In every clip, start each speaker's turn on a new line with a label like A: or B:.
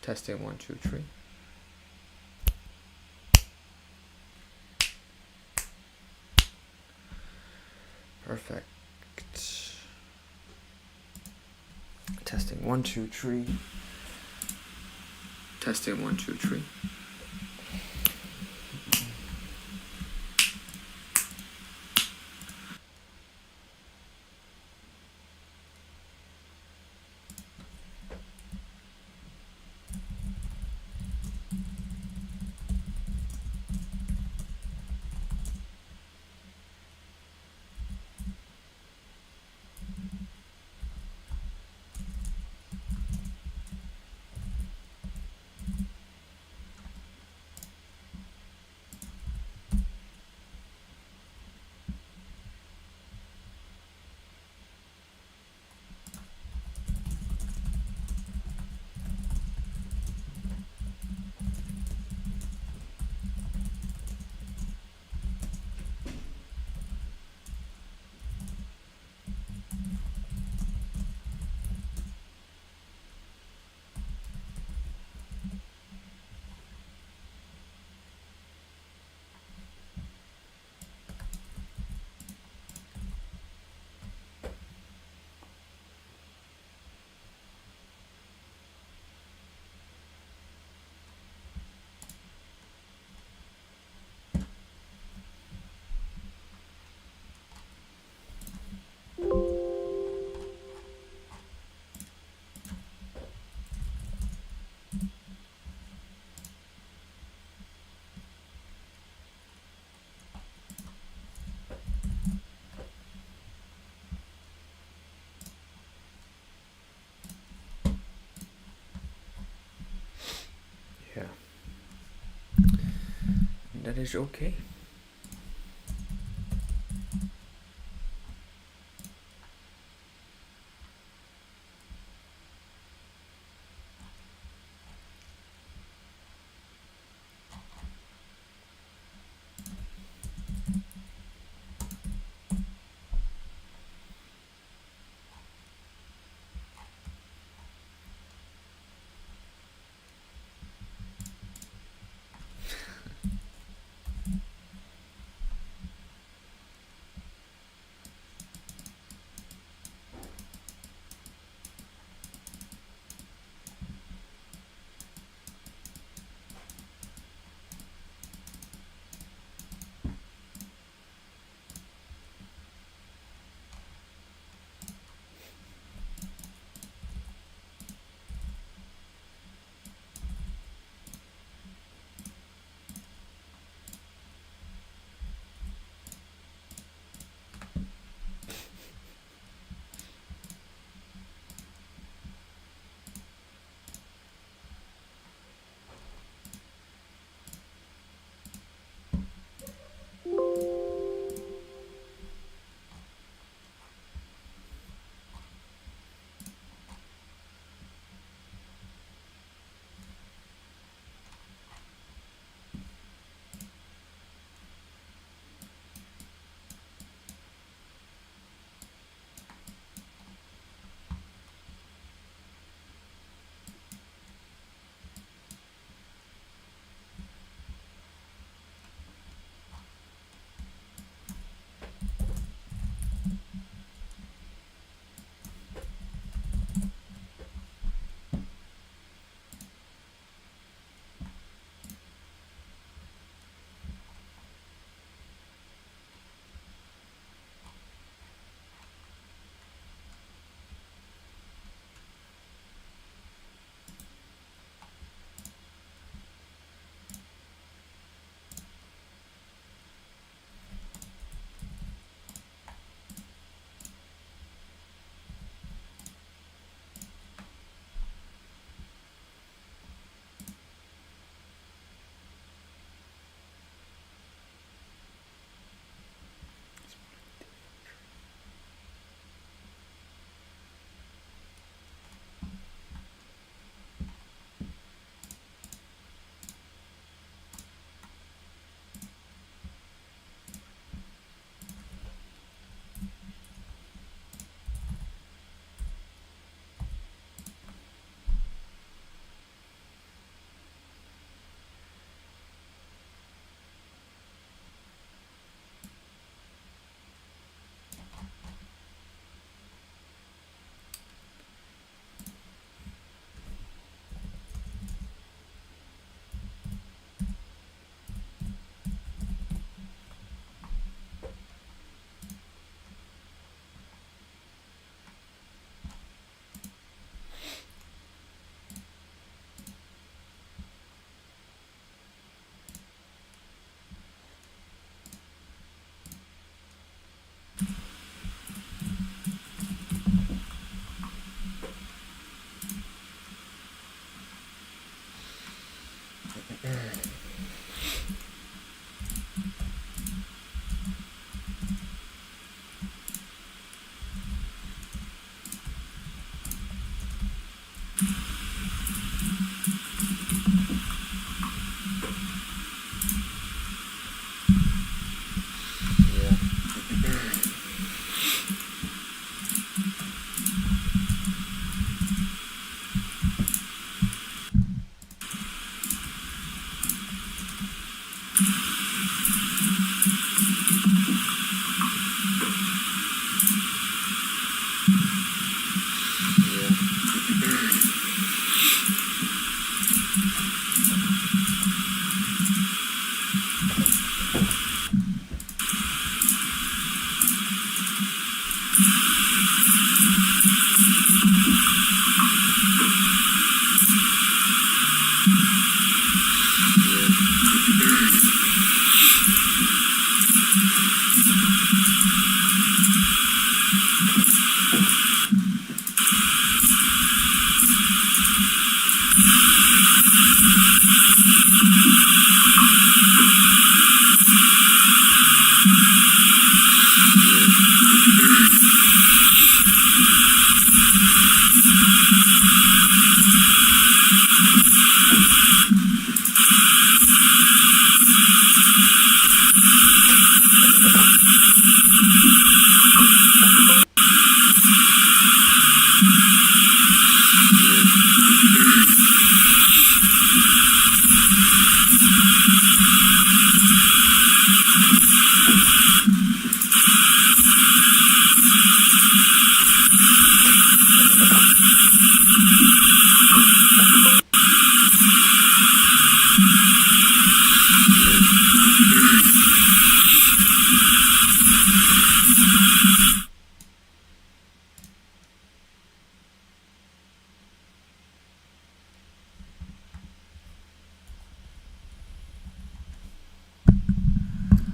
A: Testing 1, 2, 3. Perfect. Testing 1, 2, 3. Testing 1, 2, 3. Yeah. That is okay.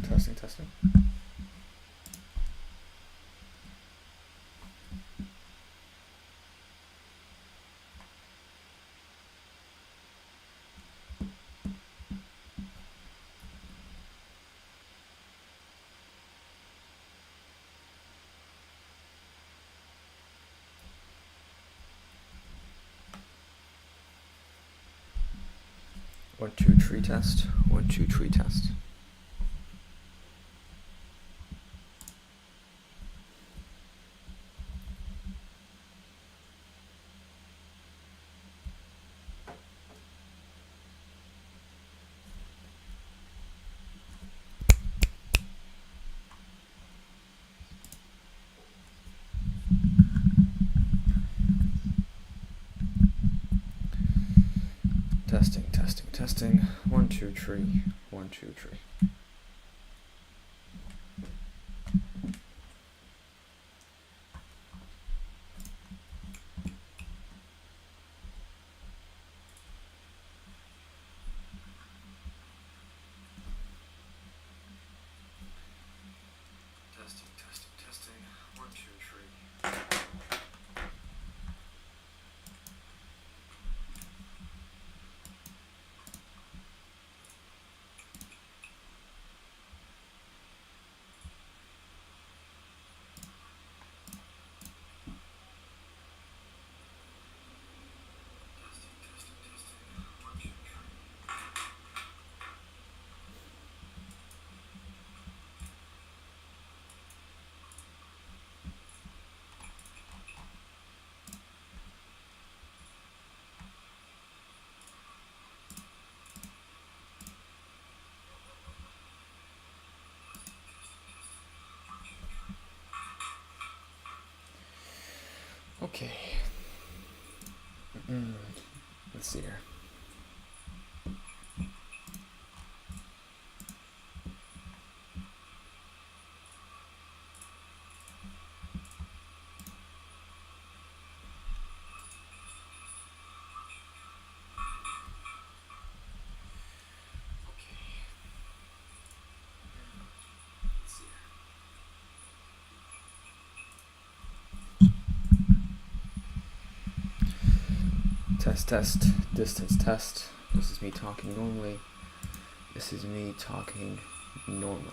A: Testing, testing. One, two, tree test. One, two, tree test. Testing, testing, testing. One, two, tree. One, two, tree. Testing, testing, testing. One, two, tree. Okay. Let's see here. Test, test, distance test. This is me talking normally. This is me talking normally.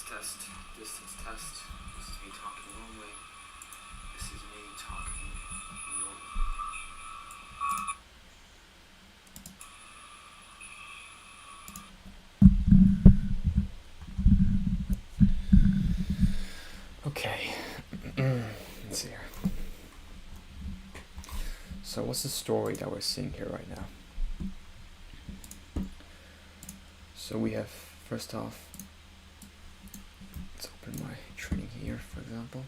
A: Test, distance test. This is me talking normally. This is me talking normally. Okay, let's see here. So what's the story that we're seeing here right now? So we have, first off, let's open my training here, for example.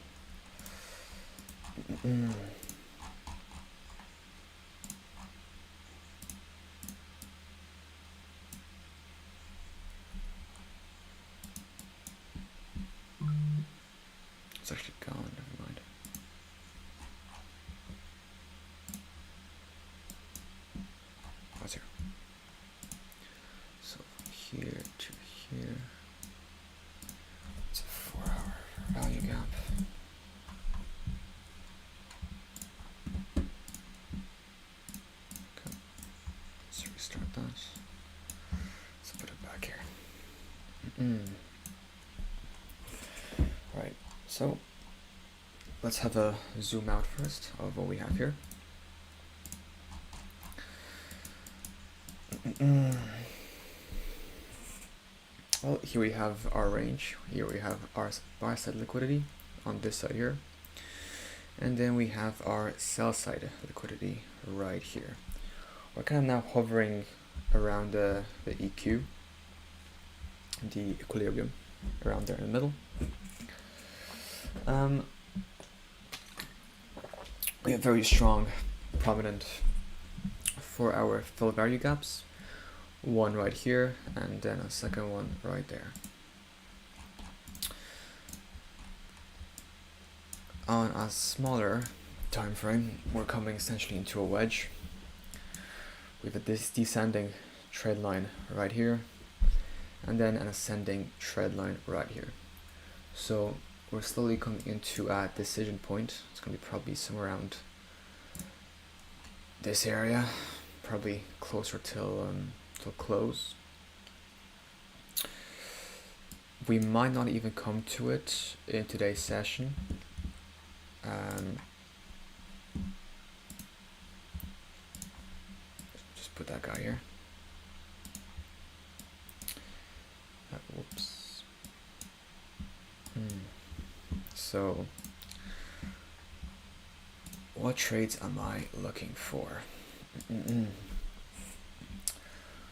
A: It's actually gone, never mind. What's here? So from here to here, it's a 4-hour value gap. Okay, let's restart that. Let's put it back here. Right, so let's have a zoom out first of what we have here. Well, here we have our range. Here we have our buy side liquidity on this side here. And then we have our sell side liquidity right here. We're kind of now hovering around the EQ, the equilibrium, around there in the middle. We have very strong, prominent 4-hour fill value gaps. One right here, and then a second one right there. On a smaller time frame, we're coming essentially into a wedge. We have this descending trend line right here, and then an ascending trend line right here. So we're slowly coming into a decision point. It's going to be probably somewhere around this area, probably closer till close. We might not even come to it in today's session. Just put that guy here. Whoops. So, what trades am I looking for?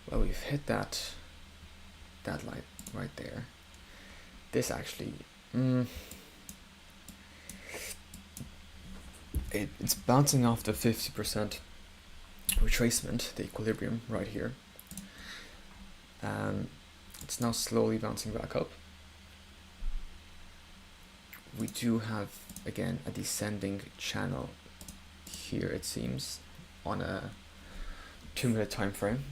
A: Well, we've hit that light right there. This actually, it's bouncing off the 50% retracement, the equilibrium right here. It's now slowly bouncing back up. We do have, again, a descending channel here, it seems, on a 2-minute time frame.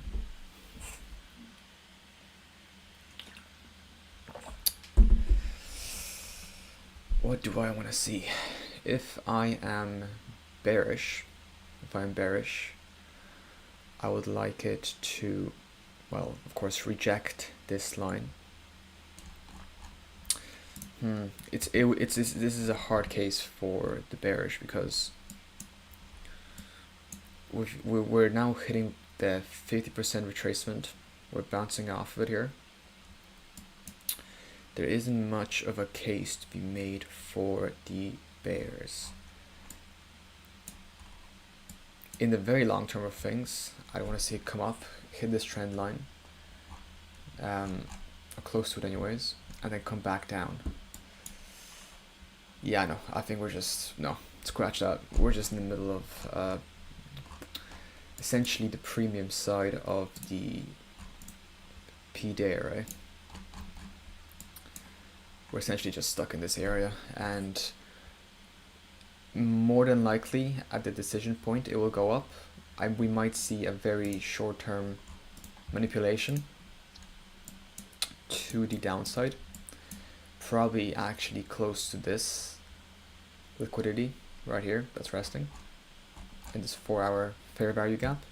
A: What do I want to see? If I'm bearish, I would like it to, well, of course, reject this line. This is a hard case for the bearish because we're now hitting the 50% retracement. We're bouncing off of it here. There isn't much of a case to be made for the bears. In the very long term of things, I want to see it come up, hit this trend line, or close to it anyways, and then come back down. Yeah, no, I think we're just, no, scratch that. We're just in the middle of essentially the premium side of the P-Day array. We're essentially just stuck in this area, and more than likely at the decision point it will go up. We might see a very short-term manipulation to the downside, probably actually close to this liquidity right here that's resting in this 4-hour fair value gap.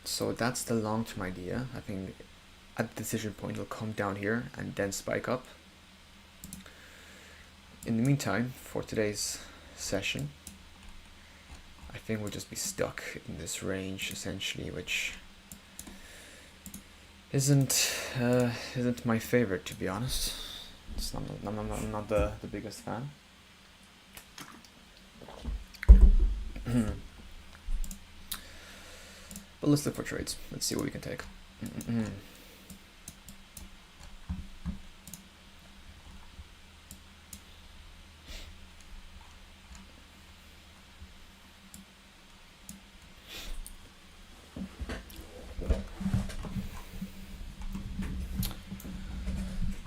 A: So that's the long-term idea. I think at the decision point it'll come down here and then spike up. In the meantime, for today's session, I think we'll just be stuck in this range essentially, which isn't my favorite, to be honest. I'm not the biggest fan. But let's look for trades. Let's see what we can take.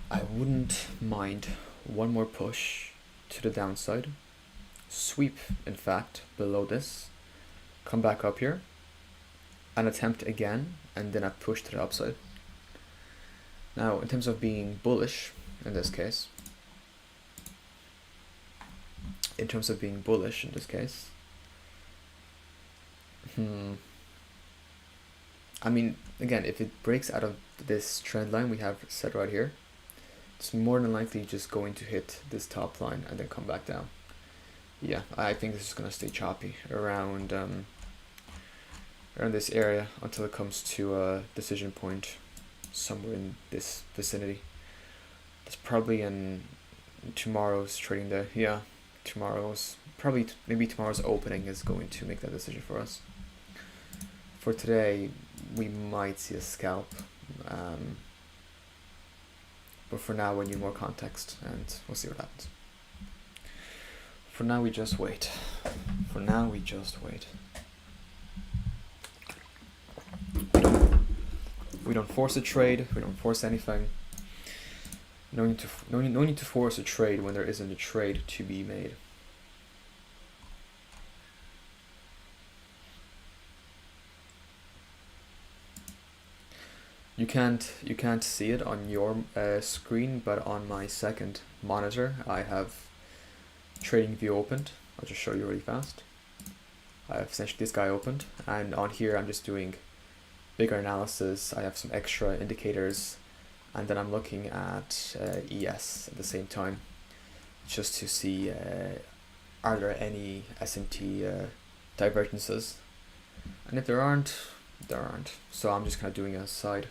A: I wouldn't mind one more push to the downside. Sweep, in fact, below this. Come back up here. And attempt again, and then I push to the upside. Now, in terms of being bullish, in this case, I mean, again, if it breaks out of this trend line we have set right here, it's more than likely just going to hit this top line and then come back down. Yeah, I think this is going to stay choppy around this area until it comes to a decision point somewhere in this vicinity. That's probably in tomorrow's trading day. Yeah, maybe tomorrow's opening is going to make that decision for us. For today, we might see a scalp, but for now we need more context and we'll see what happens. For now we just wait. We don't force a trade. We don't force anything. No need to force a trade when there isn't a trade to be made. You can't see it on your screen, but on my second monitor I have trading view opened. I'll just show you really fast. I have essentially this guy opened, and on here I'm just doing bigger analysis. I have some extra indicators, and then I'm looking at ES at the same time, just to see are there any S&T divergences, and if there aren't, there aren't. So I'm just kind of doing a side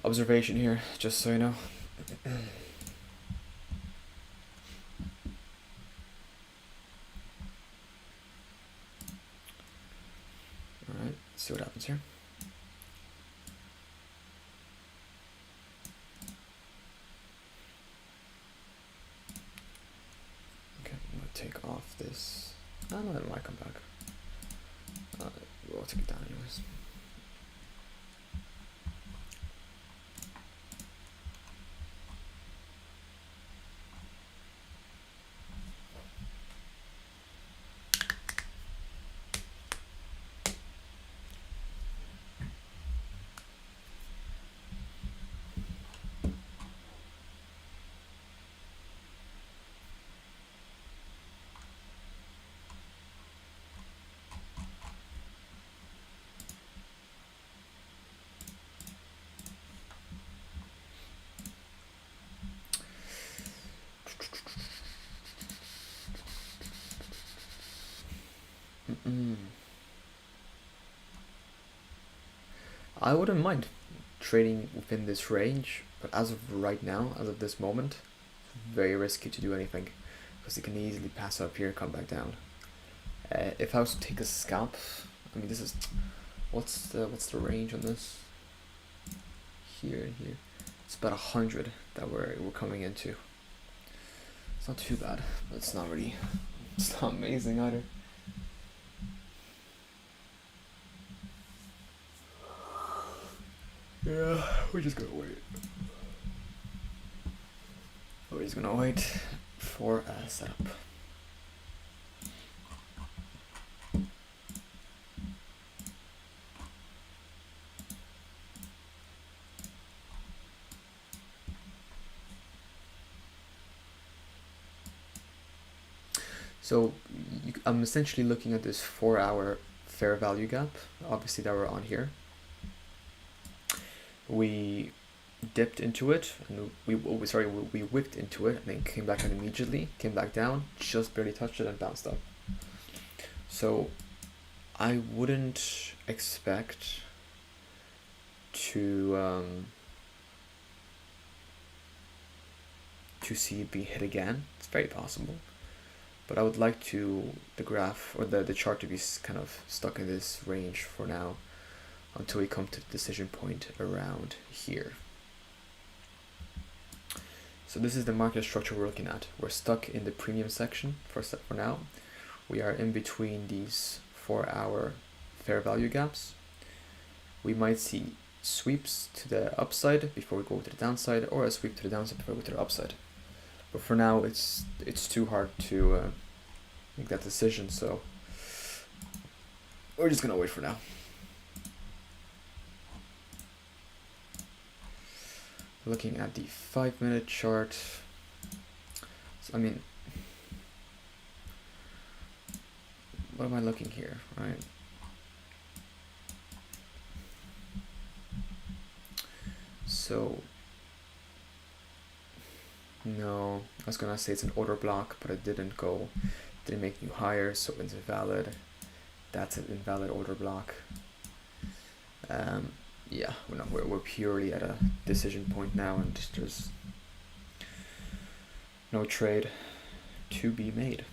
A: observation here, just so you know. Alright, see what happens here. Okay, I'm gonna take off this. Oh no, it might come back. We'll take it down anyways. I wouldn't mind trading within this range, but as of right now, as of this moment, very risky to do anything, because it can easily pass up here and come back down. If I was to take a scalp, I mean, this is what's the range on this? Here and here, it's about 100 that we're coming into. It's not too bad, but it's not amazing either. Yeah, we're just gonna wait. just gonna wait for a setup. So I'm essentially looking at this 4-hour fair value gap, obviously that we're on here. We dipped into it, and we wicked into it, and then came back out immediately, came back down, just barely touched it, and bounced up. So I wouldn't expect to see it be hit again. It's very possible, but I would like the graph or the chart to be kind of stuck in this range for now, until we come to the decision point around here. So this is the market structure we're looking at. We're stuck in the premium section for now. We are in between these 4-hour fair value gaps. We might see sweeps to the upside before we go to the downside, or a sweep to the downside before we go to the upside. But for now, it's too hard to make that decision, so we're just gonna wait for now. Looking at the 5-minute chart, so, I mean, what am I looking here, right? So, no, I was gonna say it's an order block, but it didn't make new higher, so it's invalid. That's an invalid order block. Yeah, we're purely at a decision point now, and there's no trade to be made.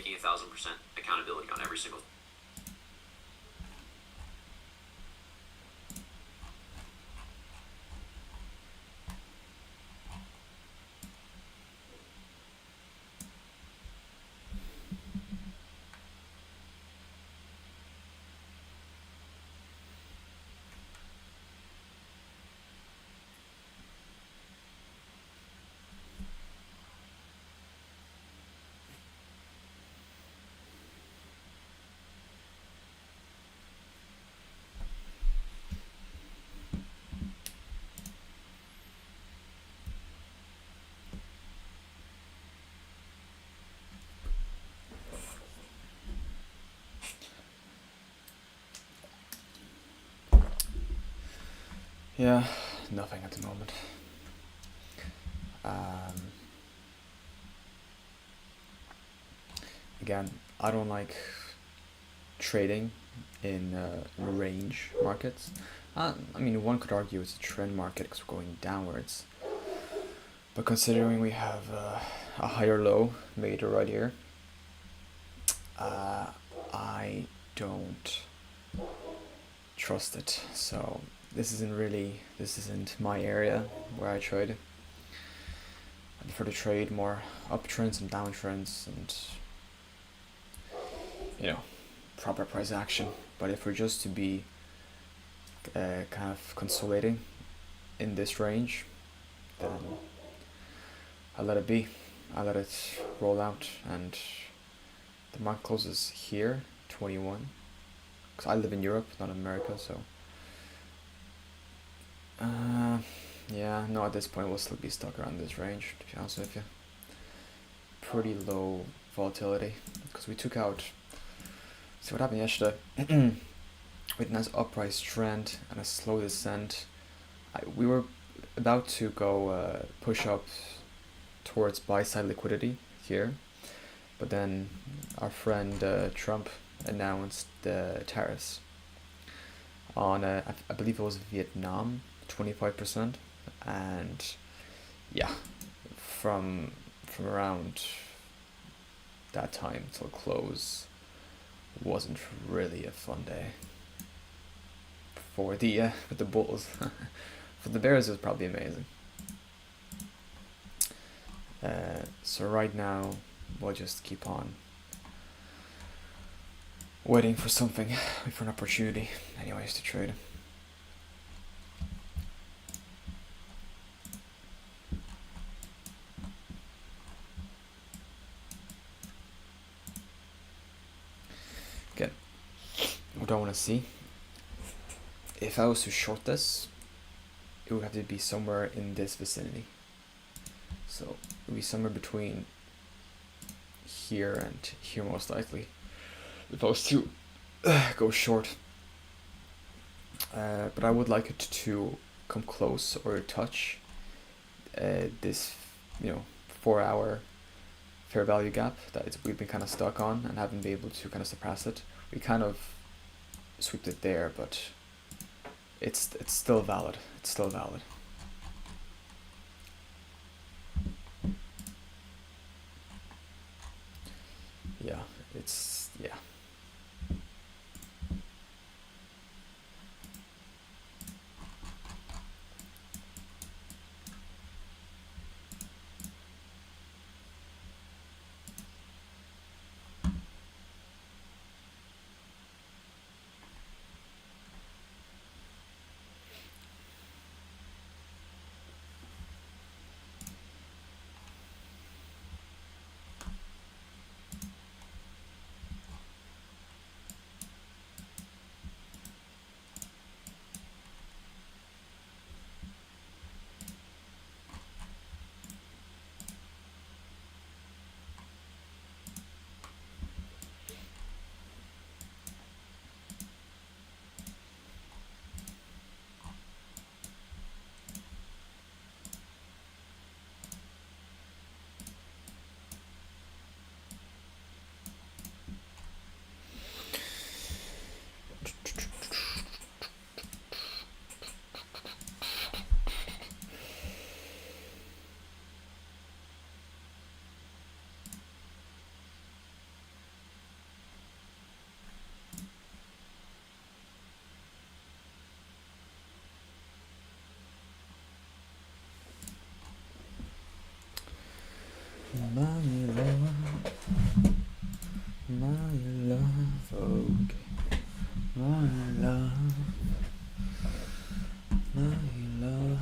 B: taking 1,000% accountability on every single.
A: Yeah, nothing at the moment. Again, I don't like trading in range markets. I mean, one could argue it's a trend market because we're going downwards. But considering we have a higher low made right here, I don't trust it. So this isn't my area where I trade. I prefer to trade more uptrends and downtrends and, proper price action. But if we're just to be kind of consolidating in this range, then I let it be. I let it roll out, and the market closes here, 21. Because I live in Europe, not America, so. Yeah, no, at this point we'll still be stuck around this range, to be honest with you. Pretty low volatility, because we took out. See what happened yesterday? With a nice uprise trend and a slow descent. We were about to go push up towards buy side liquidity here, but then our friend Trump announced the tariffs on I believe it was Vietnam, 25%, and yeah, from around that time till close wasn't really a fun day for the with the Bulls. For the Bears it was probably amazing. So right now we'll just keep on waiting for something, wait for an opportunity anyways to trade. Again, what do I want to see? If I was to short this, it would have to be somewhere in this vicinity. So it would be somewhere between here and here most likely. If I was to go short. But I would like it to come close or touch this, 4-hour fair value gap that we've been kind of stuck on and haven't been able to kind of surpass it. We kind of swept it there, but it's still valid. It's still valid. Yeah, yeah. love, okay. My love, my love.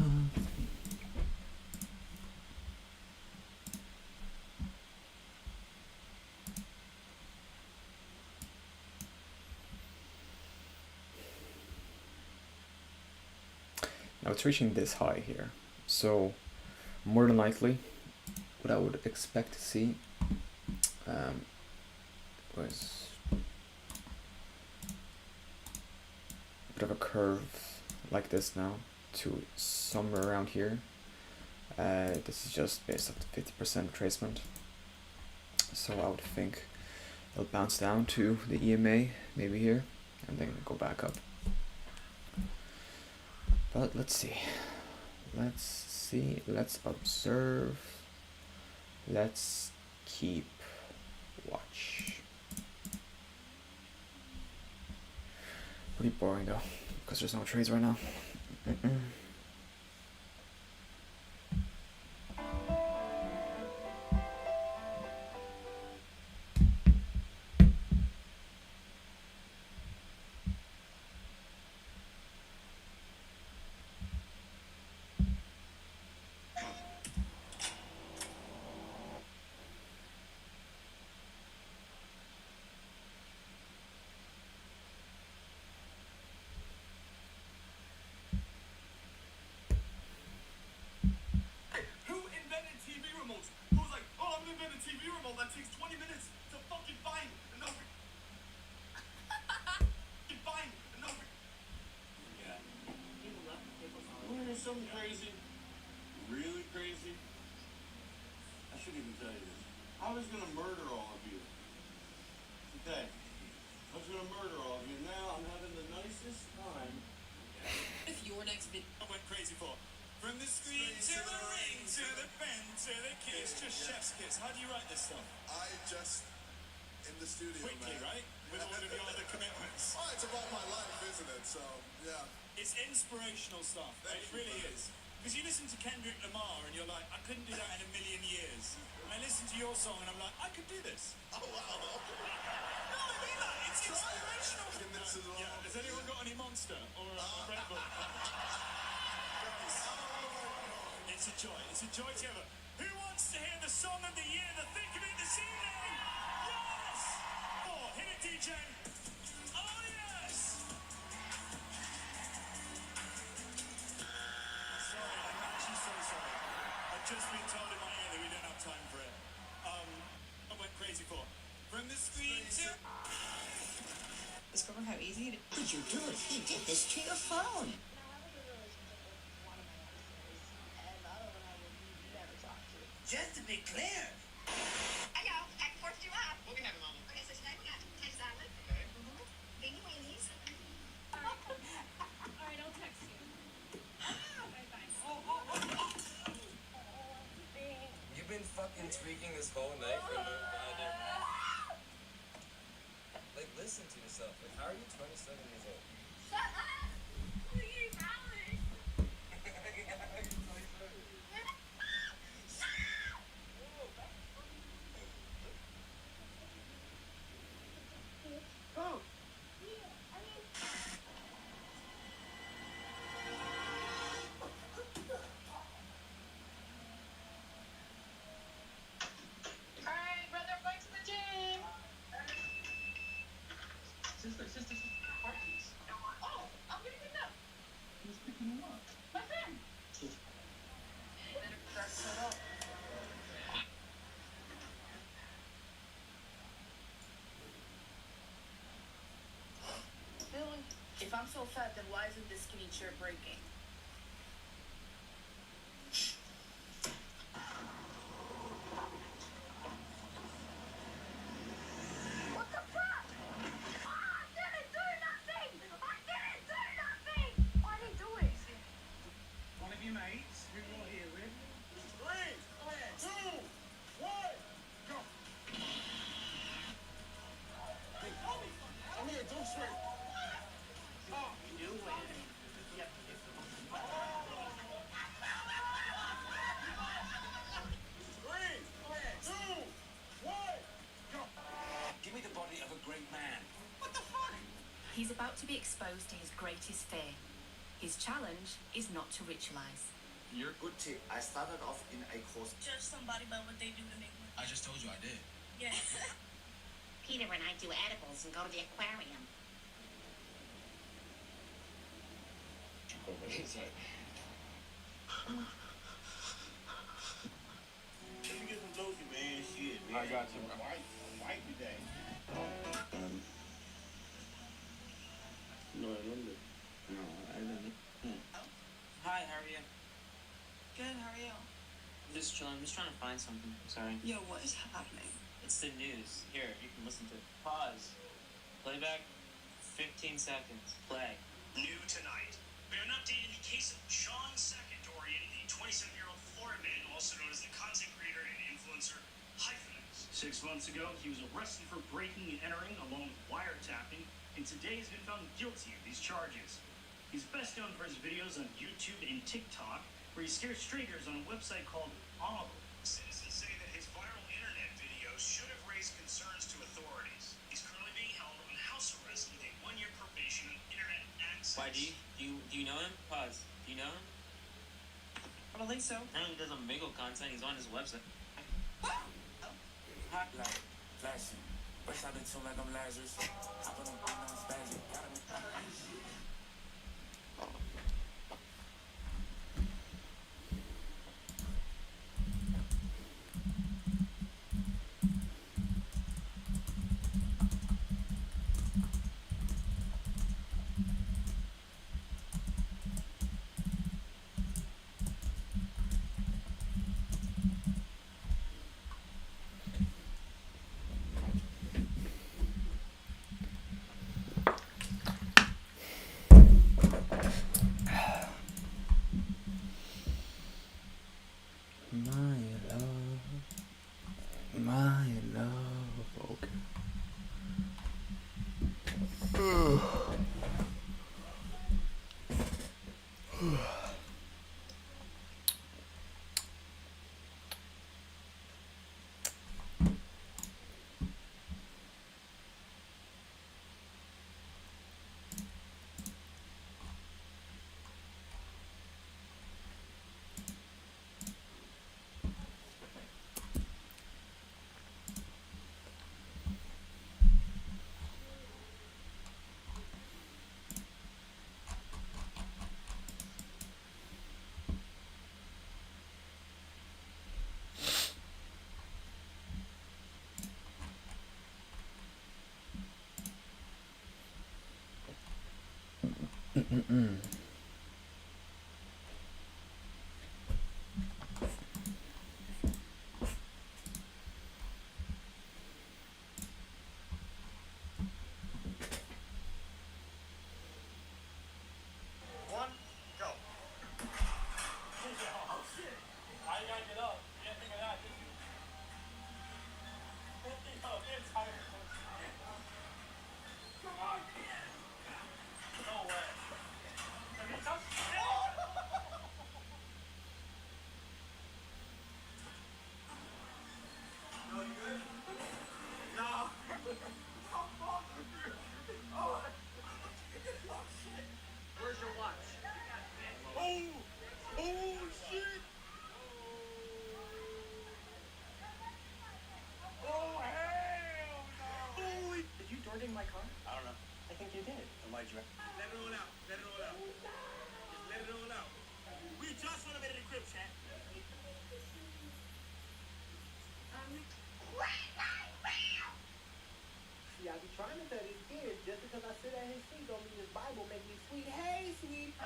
A: Now it's reaching this high here, so more than likely what I would expect to see was a bit of a curve like this now to somewhere around here. This is just based off the 50% retracement, so I would think it'll bounce down to the EMA maybe here and then go back up. But let's see, let's observe, let's keep watch. Pretty boring though, because there's no trades right now.
C: That takes 20 minutes to fucking find and open. Find and open. Yeah. Wanna hear something crazy? Really crazy? I shouldn't even tell you this. I was gonna murder all of you. Today. I was gonna murder all of you. Now I'm having the nicest time.
D: If your next bit
C: I went crazy for. From the screen to the ring, to the pen, to the kiss, just chef's kiss. How do you write this stuff?
E: I just in the studio,
C: Quickly,
E: man.
C: right? With all of your other commitments.
E: Oh, it's about my life, isn't it? So, yeah.
C: It's inspirational stuff. It really is. Because you listen to Kendrick Lamar and you're like, I couldn't do that in a million years. And I listen to your song and I'm like, I could do this.
E: Oh, wow.
C: No, I mean that. It's inspirational.
E: This is
C: Yeah. Has anyone got any Monster or a Red Bull? It's a joy. It's a joy to have. Who wants to hear the song of the year, the thick of it this evening? Yes! Oh, hit it, DJ. Oh, yes! Sorry, I'm actually so sorry. I've just been told in my ear that we don't have time for it. I went crazy for. From the screen to...
D: discover how easy it is.
F: Did you do it? You did this to your phone. Just to be clear.
G: I know. I forced you up. What we having, Mama? Okay, so tonight we got Thai salad. Okay. Beanie weenies.
H: Alright, I'll text you. Bye bye.
I: You've been fucking tweaking this whole night for no goddamn. Like, listen to yourself. Like, how are you 27 years old?
H: Shut up! Please, Alex! Alright, brother, I'm going to the gym!
F: Sister. Parties.
H: Oh, I'm gonna pick up.
F: Who's picking you up?
H: My friend. Better start set up.
D: Billy, if I'm so fat, then why isn't this skinny chair breaking?
H: What the fuck? I didn't do nothing! I didn't do nothing! I didn't do it.
F: One of your mates who you're here with.
C: 3, 2, 1, go.
E: Hey, come here, don't sweat.
F: You win. Yep.
J: He's about to be exposed to his greatest fear. His challenge is not to ritualize.
K: You're good tip. I started off in a course.
H: Judge somebody by what they do to make money.
K: I just told you I did.
H: Yeah.
G: Peter and I do edibles and go to the aquarium.
C: Let me get some lotion, man. Shit, man.
K: I got you, bro.
C: White today. No, I don't. No, I don't.
L: Hi, how are you?
H: Good, how are you?
L: Just chilling. I'm just trying to find something. Sorry.
H: Yo, what is happening?
L: It's the news. Here, you can listen to it. Pause. Playback. 15 seconds. Play.
M: New tonight. We have an update in the case of Sean Dorian, the 27-year-old Florida man, also known as the content creator and influencer Hyphenates. 6 months ago, he was arrested for breaking and entering along with wiretapping, and today has been found guilty of these charges. He's best known for his videos on YouTube and TikTok, where he scares strangers on a website called Audible. Citizens say that his viral internet videos should have raised concerns to authorities. He's currently being held on house arrest with a 1-year probation on internet access.
L: Why, do you know him? Pause. Do you know him?
H: I don't think so.
L: I don't know he does Omegle content. He's on his website.
K: Hot light, flashing. Wish I've been tuned like I'm Lazarus. I put on spasm. Gotta be.
A: My love. Okay.
C: One, go. Oh, shit. I gotta get up. You didn't think of that, did you? Yo, get tired. Come on, kid. No way. Have you touched it? No, you good? No. Oh, shit. Where's your watch? Oh! Oh, shit! Oh, hell no! Holy... Did you door ding my car?
L: I don't know.
C: I think you did. Let it all out. Let it all out. Just let it all out. We just want to make it a crib, chat.
N: See, I be trying to tell these kids, just because I sit at his feet don't mean his Bible make me sweet. Hey, sweet.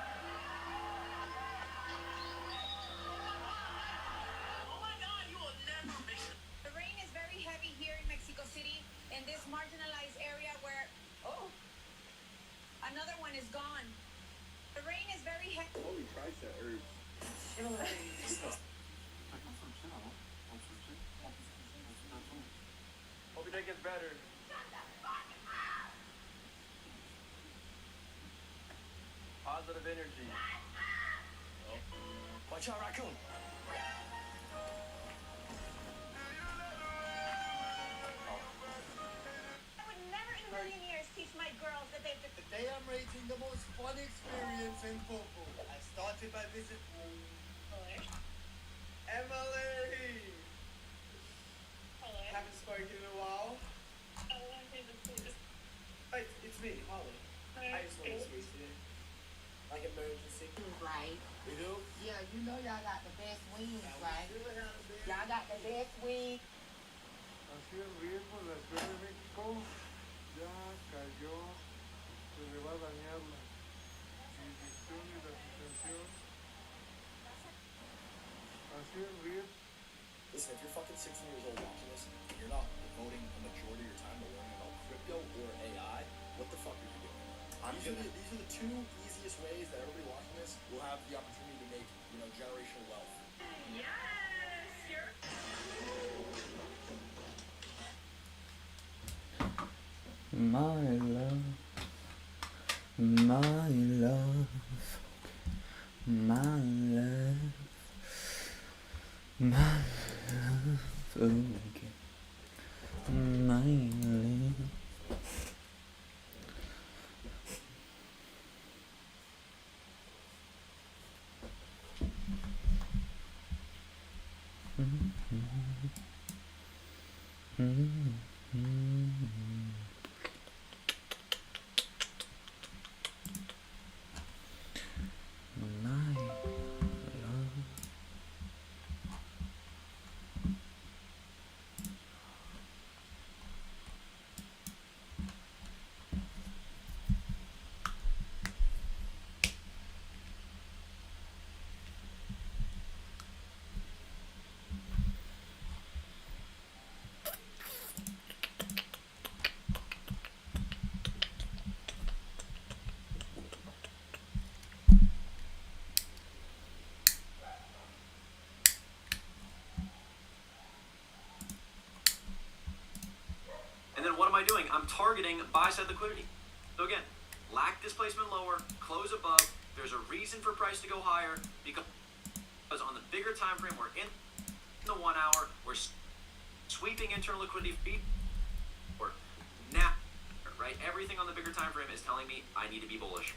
H: Oh my God, you will never make it.
D: The rain is very heavy here in Mexico City, in this marginalized area where, oh, another one is gone. The rain is very heavy.
C: Holy Christ, that hurts.
K: Hope your day gets better. Positive energy.
C: Watch out, raccoon.
H: I would never in a million years teach my girls that they
K: having the most fun experience in football. I started by visiting Emily.
G: Hello.
K: Haven't spoken in a while. Hey, it's me, Holly. I just want to speak to you. Like emergency.
H: Right.
K: We do?
H: Yeah, you know y'all got the best wings,
K: Yeah, we
H: right?
K: should have a bit.
H: Y'all got the best wings.
F: Así el riesgo en la Ciudad de México ya cayó, se le va a dañar la inyección y la suspensión. Así el riesgo.
O: Listen, if you're fucking 16 years old watching this and you're not devoting a majority of your time to learning about crypto or AI, what the fuck are you doing? These are the two easiest ways that everybody watching this will have the opportunity to make, generational wealth.
G: Yes, you're.
A: My love, my love, my love, my love, okay. My love. My love.
B: And then what am I doing? I'm targeting buy-side liquidity. So again, lack displacement lower, close above. There's a reason for price to go higher because on the bigger time frame, we're in the 1 hour, we're sweeping internal liquidity feed, or now, right? Everything on the bigger time frame is telling me I need to be bullish.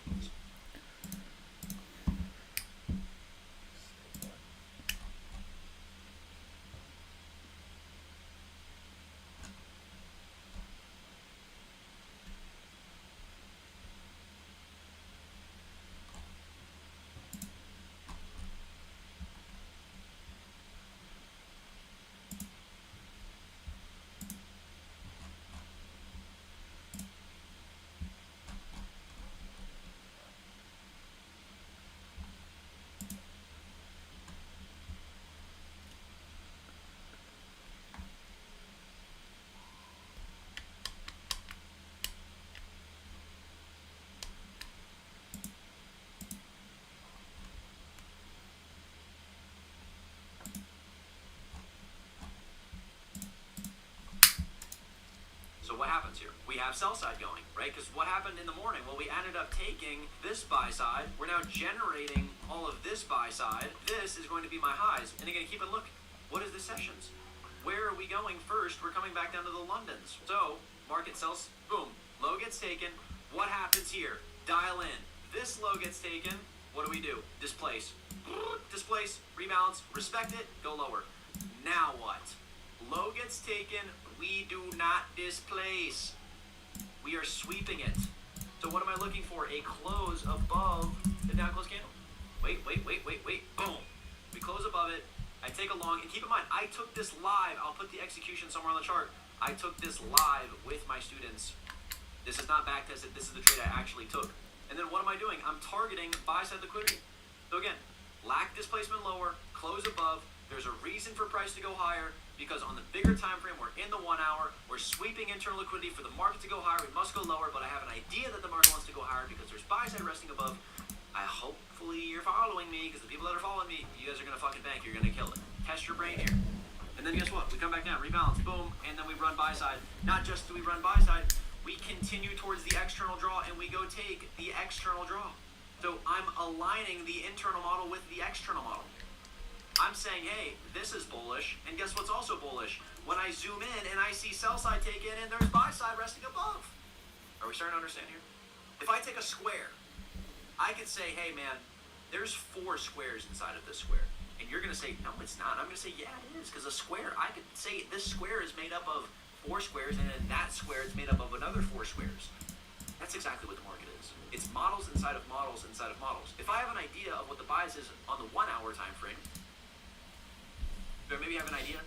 B: So what happens here? We have sell side going, right? Because what happened in the morning? Well, we ended up taking this buy side. We're now generating all of this buy side. This is going to be my highs. And again, keep a look. What is the sessions? Where are we going first? We're coming back down to the Londons. So market sells, boom, low gets taken. What happens here? Dial in. This low gets taken. What do? Displace. Displace, rebalance, respect it, go lower. Now what? Low gets taken. We do not displace. We are sweeping it. So what am I looking for? A close above the down close candle. Wait. Boom. We close above it. I take a long, and keep in mind, I took this live. I'll put the execution somewhere on the chart. I took this live with my students. This is not back tested. This is the trade I actually took. And then what am I doing? I'm targeting buy side liquidity. So again, lack displacement lower, close above. There's a reason for price to go higher because on the bigger time frame, we're in the 1 hour. We're sweeping internal liquidity. For the market to go higher, we must go lower. But I have an idea that the market wants to go higher because there's buy side resting above. Hopefully you're following me because the people that are following me, you guys are gonna fucking bank. You're gonna kill it. Test your brain here. And then guess what? We come back down, rebalance, boom, and then we run buy side. Not just do we run buy side, we continue towards the external draw and we go take the external draw. So I'm aligning the internal model with the external model. I'm saying, hey, this is bullish, and guess what's also bullish? When I zoom in and I see sell side taken and there's buy side resting above. Are we starting to understand here? If I take a square I could say, hey man, there's 4 squares inside of this square. And you're going to say, no, it's not. I'm going to say, yeah, it is. Because a square, I could say this square is made up of 4 squares, and then that square is made up of another 4 squares. That's exactly what the market is. It's models inside of models inside of models. If I have an idea of what the bias is on the 1 hour time frame, do I maybe have an idea?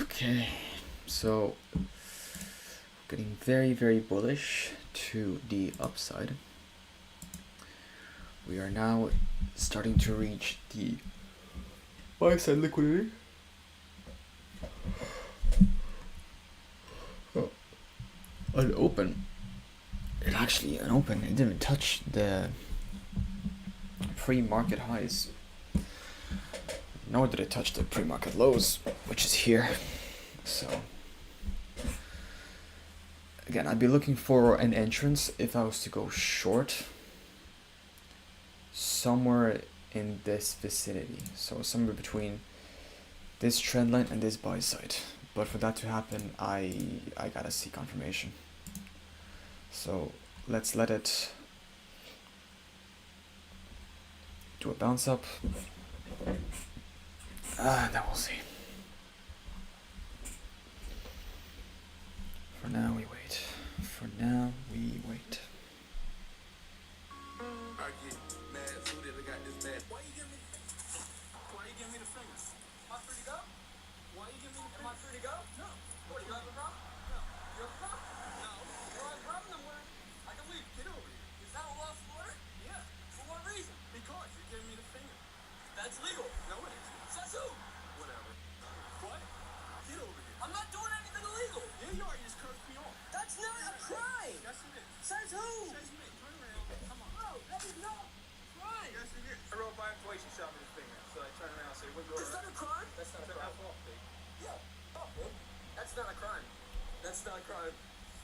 A: Okay, so getting very, very bullish to the upside. We are now starting to reach the buy side liquidity. Oh. An open. It didn't even touch the pre-market highs. Nor did it touch the pre-market lows, which is here. So again, I'd be looking for an entrance if I was to go short somewhere in this vicinity. So somewhere between this trend line and this buy side. But for that to happen, I gotta see confirmation. So let's let it do a bounce up. Then we'll see. For now, we wait. For now, we wait.
C: I get mad food that I got this mad. Why you give me the finger? Am I free to go? Why you give me the finger? Am I free to go? No. What, you have a problem? No. You have a problem? No. You don't have a problem? Then what? I can leave. Get over here. Is that a lawful order? Yeah. For what reason? Because you gave me the finger. That's legal. No, it isn't. Says who? Whatever. What? Get over here. I'm not doing anything illegal. Yeah, you are. You just cursed me off. That's not a crime. Yes, it is. Says who? Says me. Turn around. Come on. Bro, that is not crime. Yes, it is. I rode by him twice. He shot me the finger. So I turned around and said, "What you?" Is that a crime? That's not a crime. Yeah. Oh, well, that's not a crime. That's not a crime.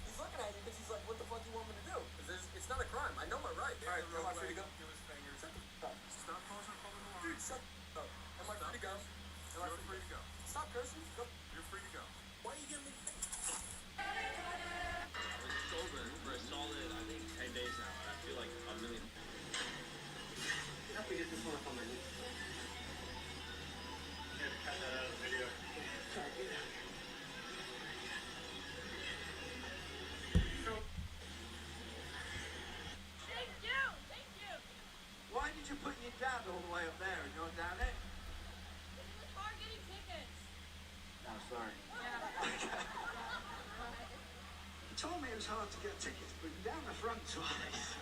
C: He's looking at you because he's like, "What the fuck do you want me to do?" Because it's not a crime. I know my right. All right, am I free to go? Give his finger. Shut the fuck up. Stop causing public alarm. Dude, shut up. Am I free to go? You're free to go. Stop cursing. Go. You're free to go. Why are you giving me?
B: It's open for a solid, I think, 10 days now, and I feel like a million. You have to get this one up on my list. Yeah, cut that out of the video.
H: Thank you! Thank you!
C: Why did you put your dad all the way up there and go down it?
H: It's in the car getting tickets.
C: I'm sorry. He told me it was hard to get tickets, but you're down the front twice.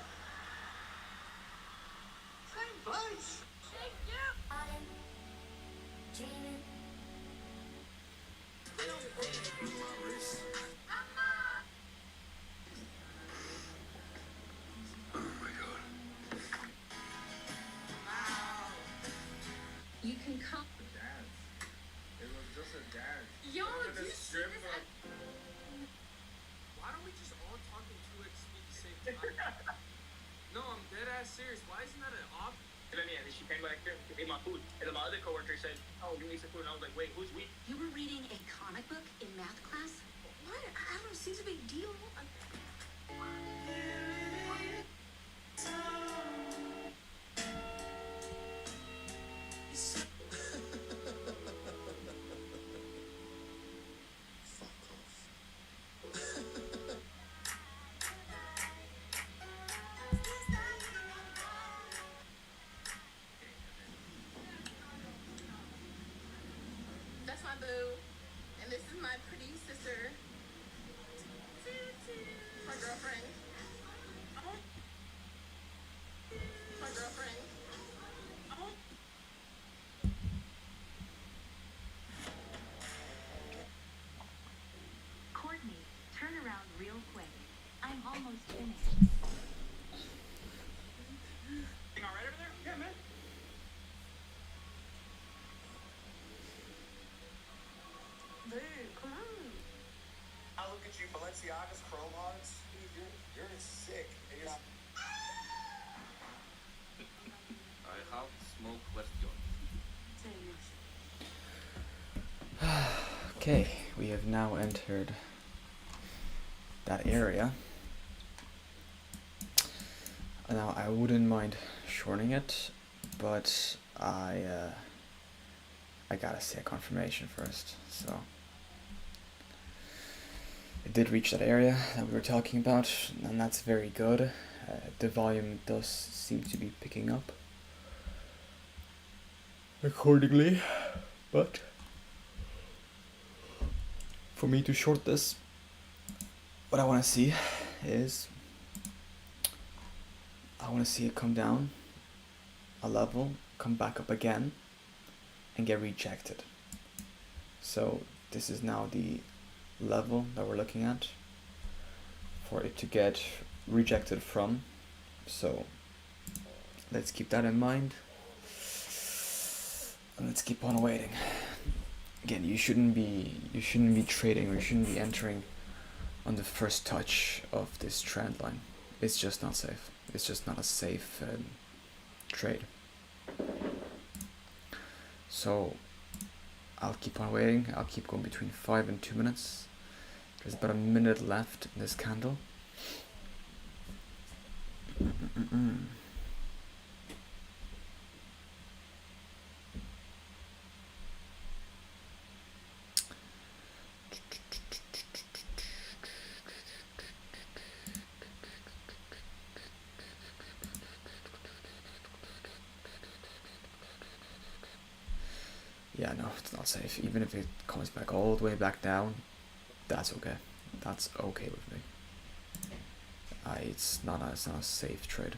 C: Same place.
H: Thank you!
J: You can come.
I: Dance. It was just a dance.
H: Yo,
I: Look at
H: do you
I: this
H: see
I: strip
H: this?
I: club.
N: Why don't we just all talk in 2x speed at the same time?
P: serious. Why isn't that an op? And then she came back here and ate my food. And then my other coworker said, "Oh, give me some food." And I was like, "Wait, who's we?"
J: You were reading a comic book in math class? What? I don't know. Seems a big deal.
G: That's my boo. And this is my pretty sister. My girlfriend. My girlfriend.
J: Courtney, turn around real quick. I'm almost finished.
P: You all right over there? Yeah, man.
O: I look at you, Balenciaga's Chrome Hearts. Dude, you're sick. And you're...
L: I have small question.
A: Okay, we have now entered that area. Now I wouldn't mind shortening it, but I gotta see a confirmation first. So it did reach that area that we were talking about, and that's very good. The volume does seem to be picking up accordingly, but for me to short this, what I want to see is I want to see it come down a level, come back up again, and get rejected. So this is now the level that we're looking at for it to get rejected from. So let's keep that in mind, and let's keep on waiting. Again, you shouldn't be trading, or you shouldn't be entering on the first touch of this trend line. It's just not safe. It's just not a safe trade. So I'll keep on waiting. I'll keep going between 5 and 2 minutes. There's about a minute left in this candle. Yeah, no, it's not safe. Even if it comes back all the way back down, that's okay. That's okay with me. It's not a safe trade.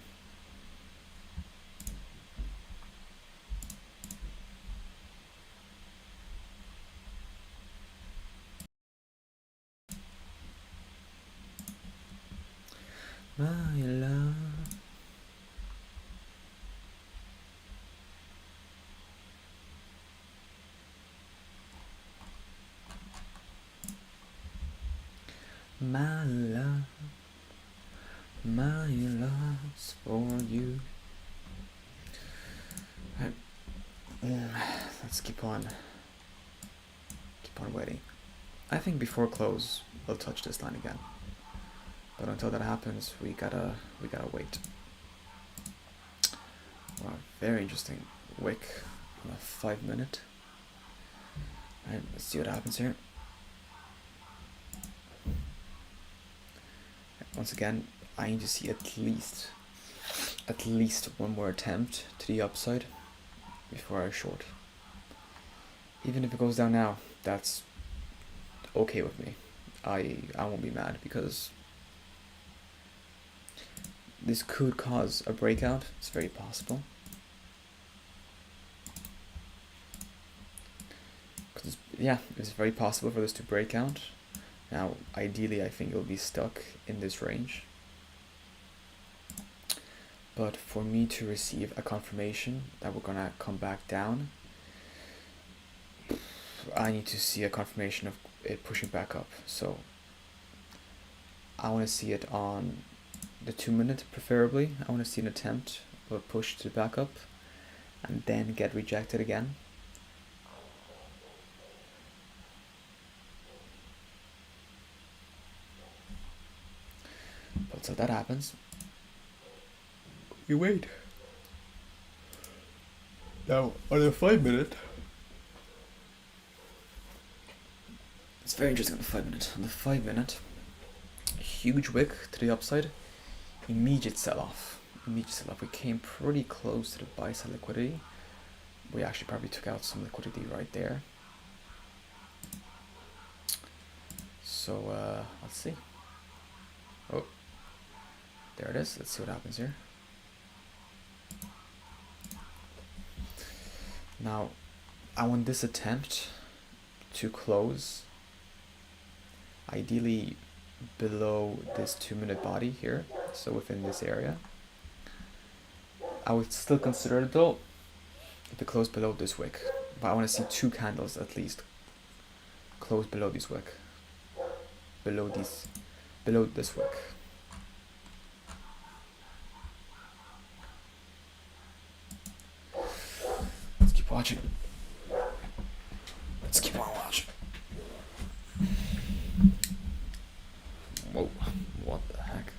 A: My love. My love, my love's for you. Right. Let's keep on waiting. I think before close we'll touch this line again, but until that happens, we gotta wait. Wow, very interesting wick on a 5 minute. Alright, let's see what happens here. Once again, I need to see at least one more attempt to the upside before I short. Even if it goes down now, that's okay with me. I won't be mad, because this could cause a breakout. It's very possible. Yeah, it's very possible for this to break out. Now, ideally, I think it'll be stuck in this range. But for me to receive a confirmation that we're gonna come back down, I need to see a confirmation of it pushing back up. So I want to see it on the 2 minute, preferably. I want to see an attempt will push to back up and then get rejected again. But so that happens. We wait. Now on the 5 minute. It's very interesting on the 5 minute. On the 5 minute, huge wick to the upside, immediate sell off. Immediate sell off. We came pretty close to the buy side liquidity. We actually probably took out some liquidity right there. So let's see. Oh, there it is. Let's see what happens here. Now, I want this attempt to close ideally below this 2 minute body here, so within this area. I would still consider it though if it closed below this wick, but I want to see 2 candles at least close below this wick, below this wick. Let's keep watching. Let's keep on watching. Whoa, what the heck?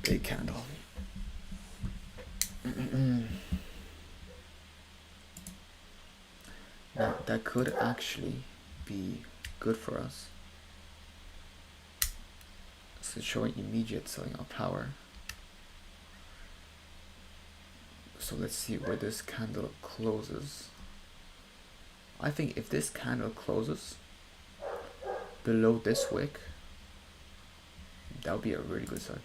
A: Big candle. Now that could actually be good for us. So it's showing immediate selling of power. So let's see where this candle closes. I think if this candle closes below this wick, that would be a really good sign.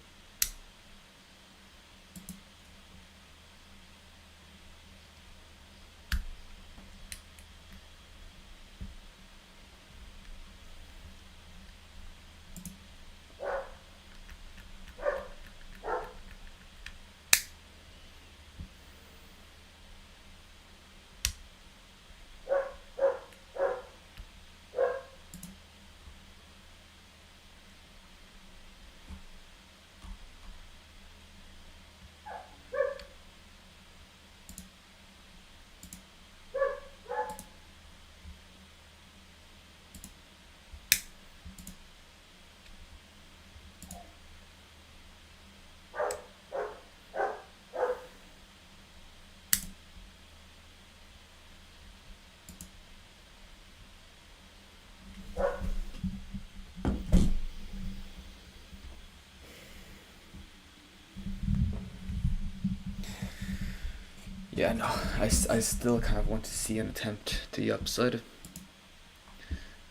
A: Yeah, no, I still kind of want to see an attempt to the upside.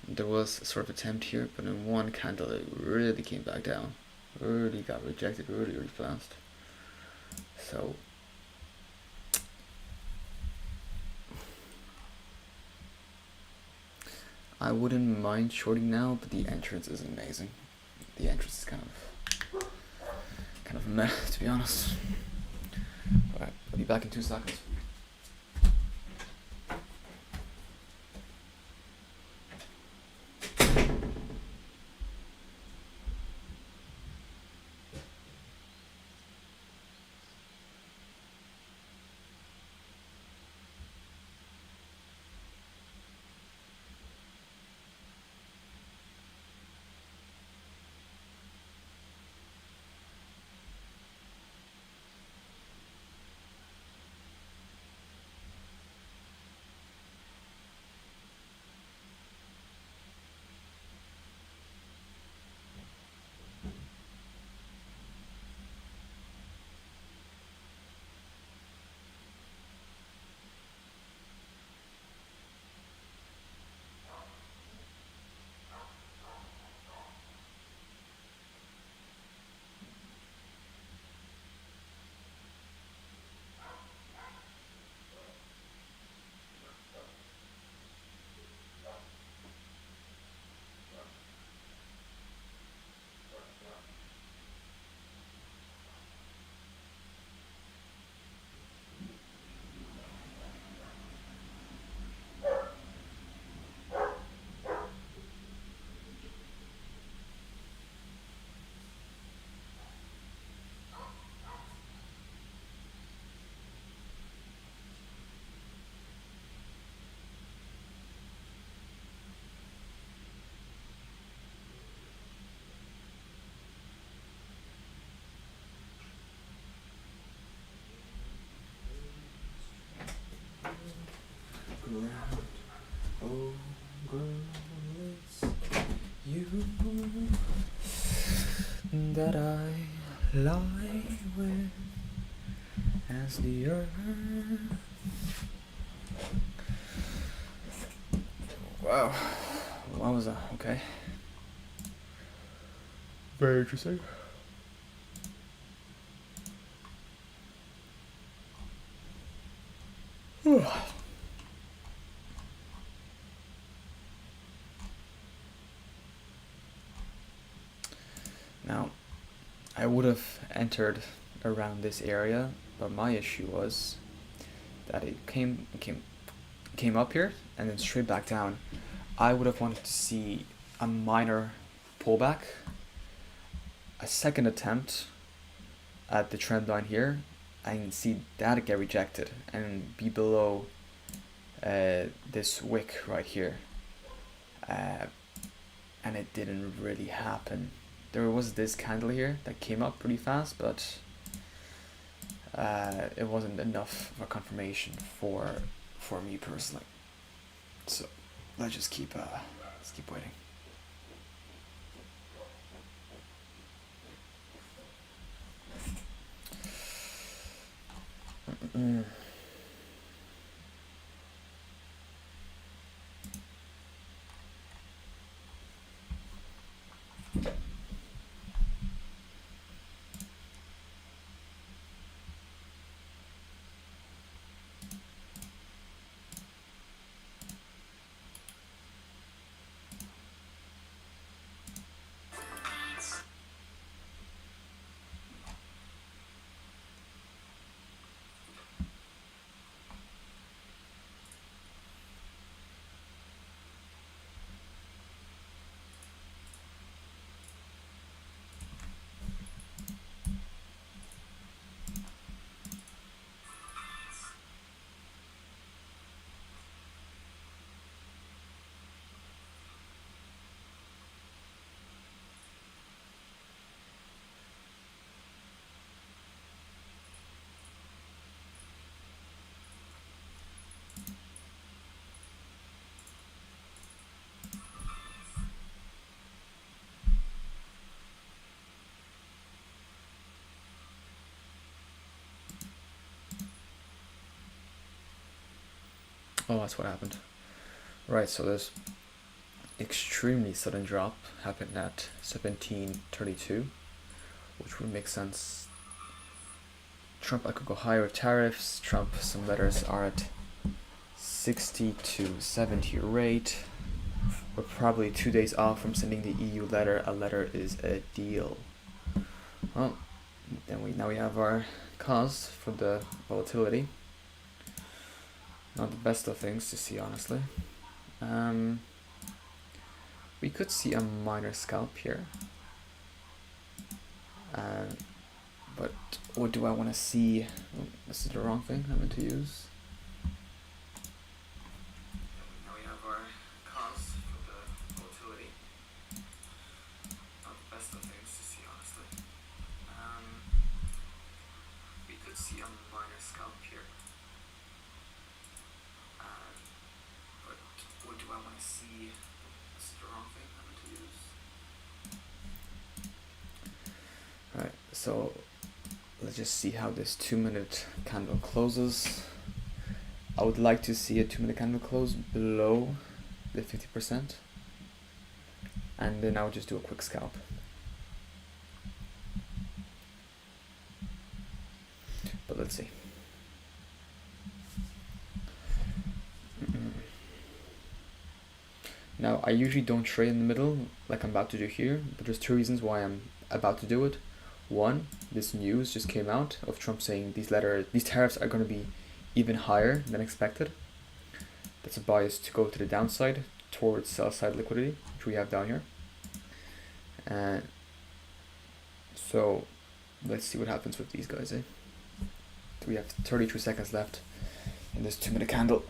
A: There was a sort of attempt here, but in one candle it really came back down. Really got rejected really, really fast. So I wouldn't mind shorting now, but the entrance is amazing. The entrance is kind of meh, to be honest. Alright, I'll be back in 2 seconds. ground. Oh, girl, it's you that I lie with as the earth. Wow, what was that? Okay. Very interesting. Now, I would have entered around this area, but my issue was that it came up here and then straight back down. I would have wanted to see a minor pullback, a second attempt at the trend line here, and see that get rejected and be below this wick right here. And it didn't really happen. There was this candle here that came up pretty fast, but it wasn't enough of a confirmation for me personally. So let's just keep waiting. Oh, that's what happened. Right, so this extremely sudden drop happened at 17:32, which would make sense. Trump, I could go higher with tariffs. Trump, some letters are at 60 to 70 rate. We're probably 2 days off from sending the EU letter. A letter is a deal. Well, then now we have our cause for the volatility. Not the best of things to see, honestly. We could see a minor scalp here. But what do I want to see? Oh, this is the wrong thing I meant to use. Now we have our cause for the volatility. Not the best of things to see, honestly. We could see a minor scalp here. But what do I want to see? This is the wrong thing I meant to use. Alright, so let's just see how this 2-minute candle closes. I would like to see a 2-minute candle close below the 50%. And then I would just do a quick scalp. But let's see. Now, I usually don't trade in the middle like I'm about to do here, but there's 2 reasons why I'm about to do it. One, this news just came out of Trump saying these tariffs are going to be even higher than expected. That's a bias to go to the downside towards sell side liquidity, which we have down here. And so let's see what happens with these guys. We have 32 seconds left in this 2-minute candle.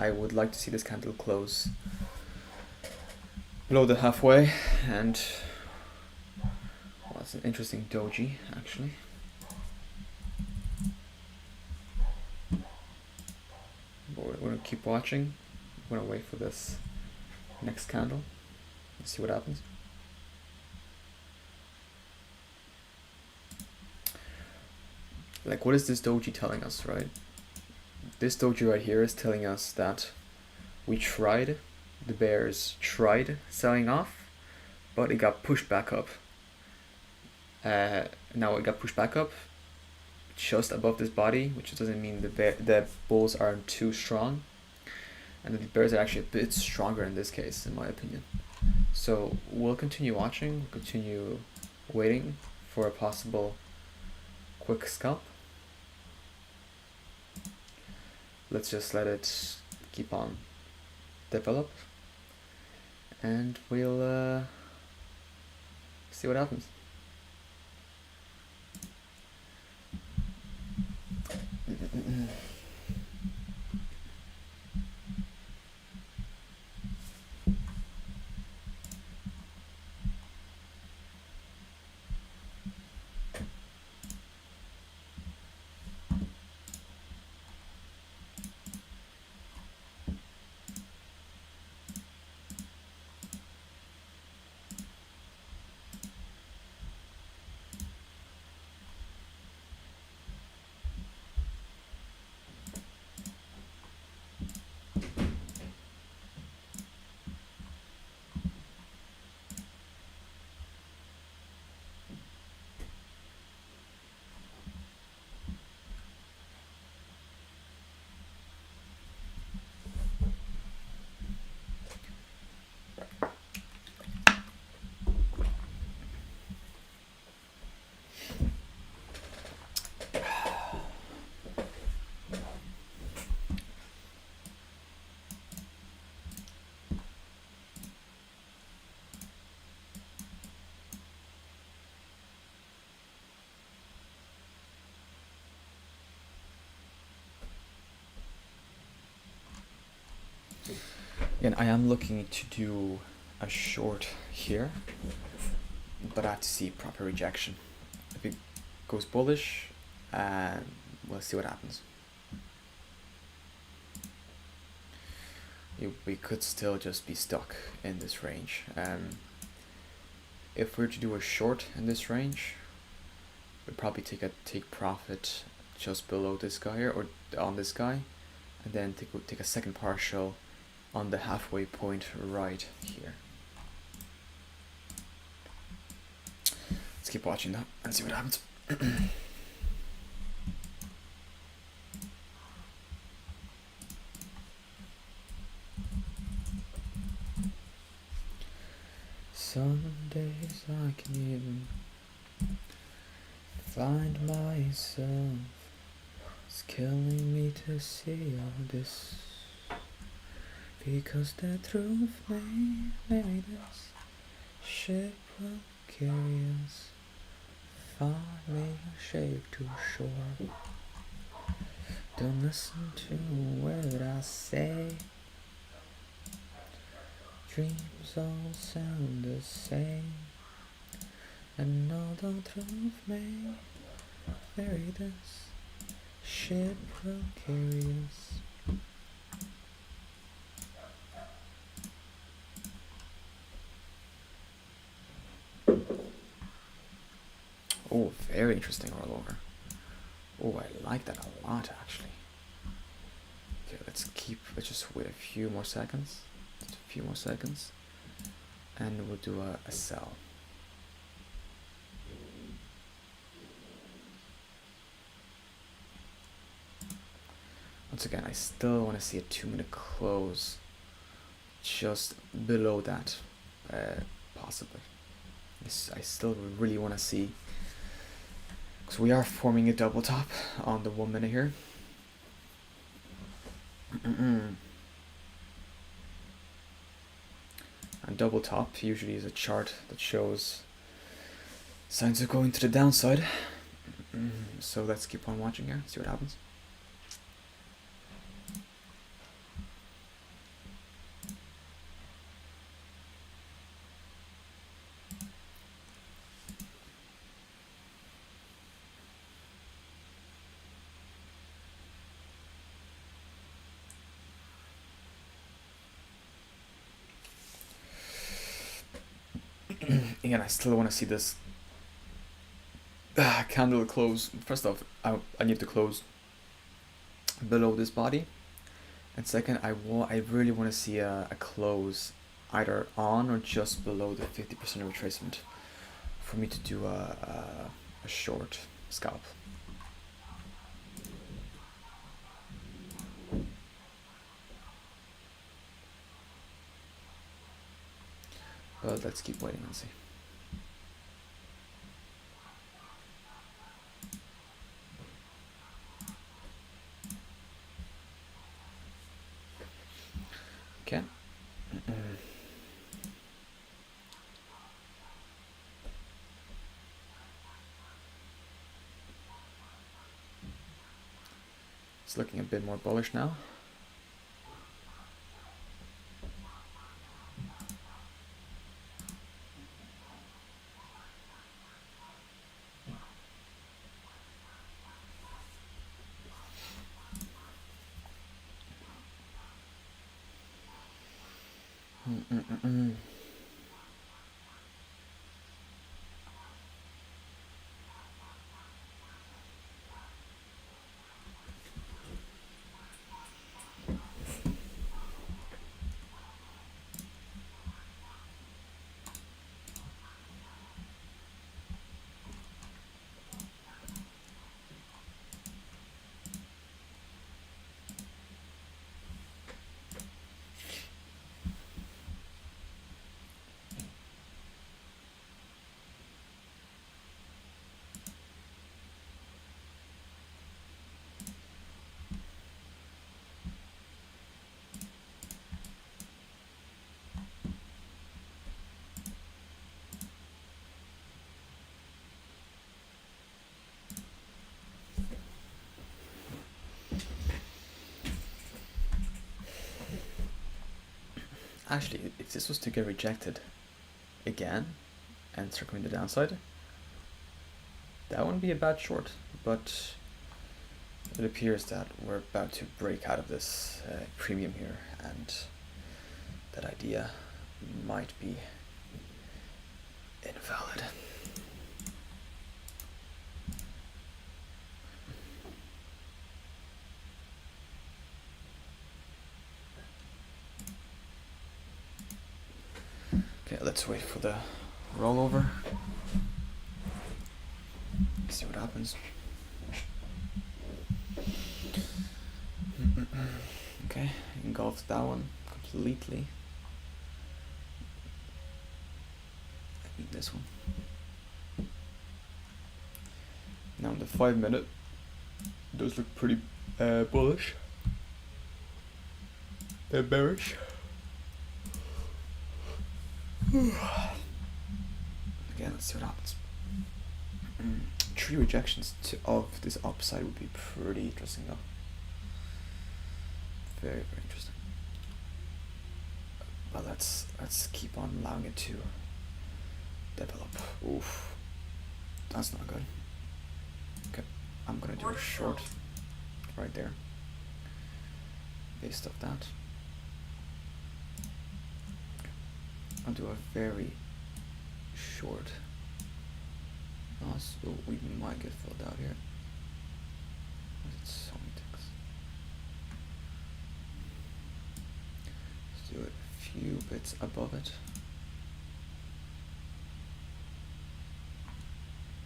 A: I would like to see this candle close below the halfway, and well, it's an interesting doji actually. But we're gonna keep watching. We're gonna wait for this next candle. Let's see what happens. Like, what is this doji telling us, right? This doji right here is telling us that the bears tried selling off, but it got pushed back up. Now it got pushed back up just above this body, which doesn't mean the bulls aren't too strong, and the bears are actually a bit stronger in this case, in my opinion. So we'll continue watching, we'll continue waiting for a possible quick scalp. Let's just let it keep on develop, and we'll see what happens. And I am looking to do a short here, but I have to see proper rejection. If it goes bullish, we'll see what happens. We could still just be stuck in this range. If we're to do a short in this range, we'd probably take profit just below this guy here, or on this guy, and then take a second partial on the halfway point right here. Let's keep watching that and see what happens. Some days I can even find myself. It's killing me to see all this, because the truth may made us. Ship will carry us far, may a shape to shore. Don't listen to what I say. Dreams all sound the same, and although truth may vary us, ship will carry us. Oh, very interesting rollover. Oh, I like that a lot actually. Okay, let's just wait a few more seconds. Just a few more seconds. And we'll do a sell. Once again, I still want to see a 2-minute close just below that, possibly. I still really want to see, because we are forming a double top on the 1 minute here. And double top usually is a chart that shows signs of going to the downside. So let's keep on watching here, see what happens. again, I still want to see this candle close. First off, I need to close below this body, and second, I really want to see a close either on or just below the 50% retracement for me to do a short scalp. But let's keep waiting and see. Okay. It's looking a bit more bullish now. Actually, if this was to get rejected again and circling the downside, that wouldn't be a bad short, but it appears that we're about to break out of this premium here, and that idea might be invalid. Okay, let's wait for the rollover. See what happens. Okay, engulfed that one completely. I need this one. Now in the 5 minute, those look pretty bullish. They're bearish. Again, let's see what happens. 3 rejections of this upside would be pretty interesting though. Very, very interesting. But let's keep on allowing it to develop. Oof. That's not good. Okay, I'm gonna do a short right there. Based off that. I'll do a very short. So we might get filled out here. So many things. Let's do it a few bits above it.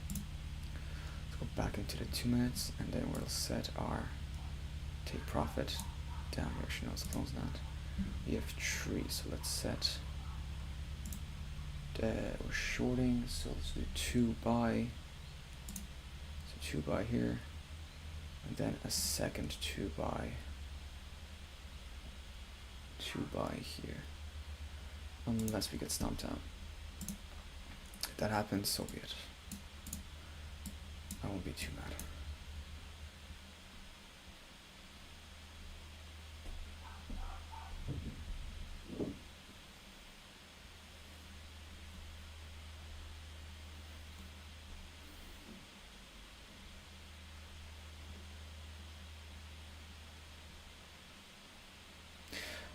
A: Let's go back into the 2 minutes, and then we'll set our take profit down here. Actually, no, let's close that. We have 3, so let's set. We're shorting, so let's do 2 buy. So 2 buy here, and then a second 2 buy. 2 buy here, unless we get stomped out. If that happens, so be it. I won't be too mad.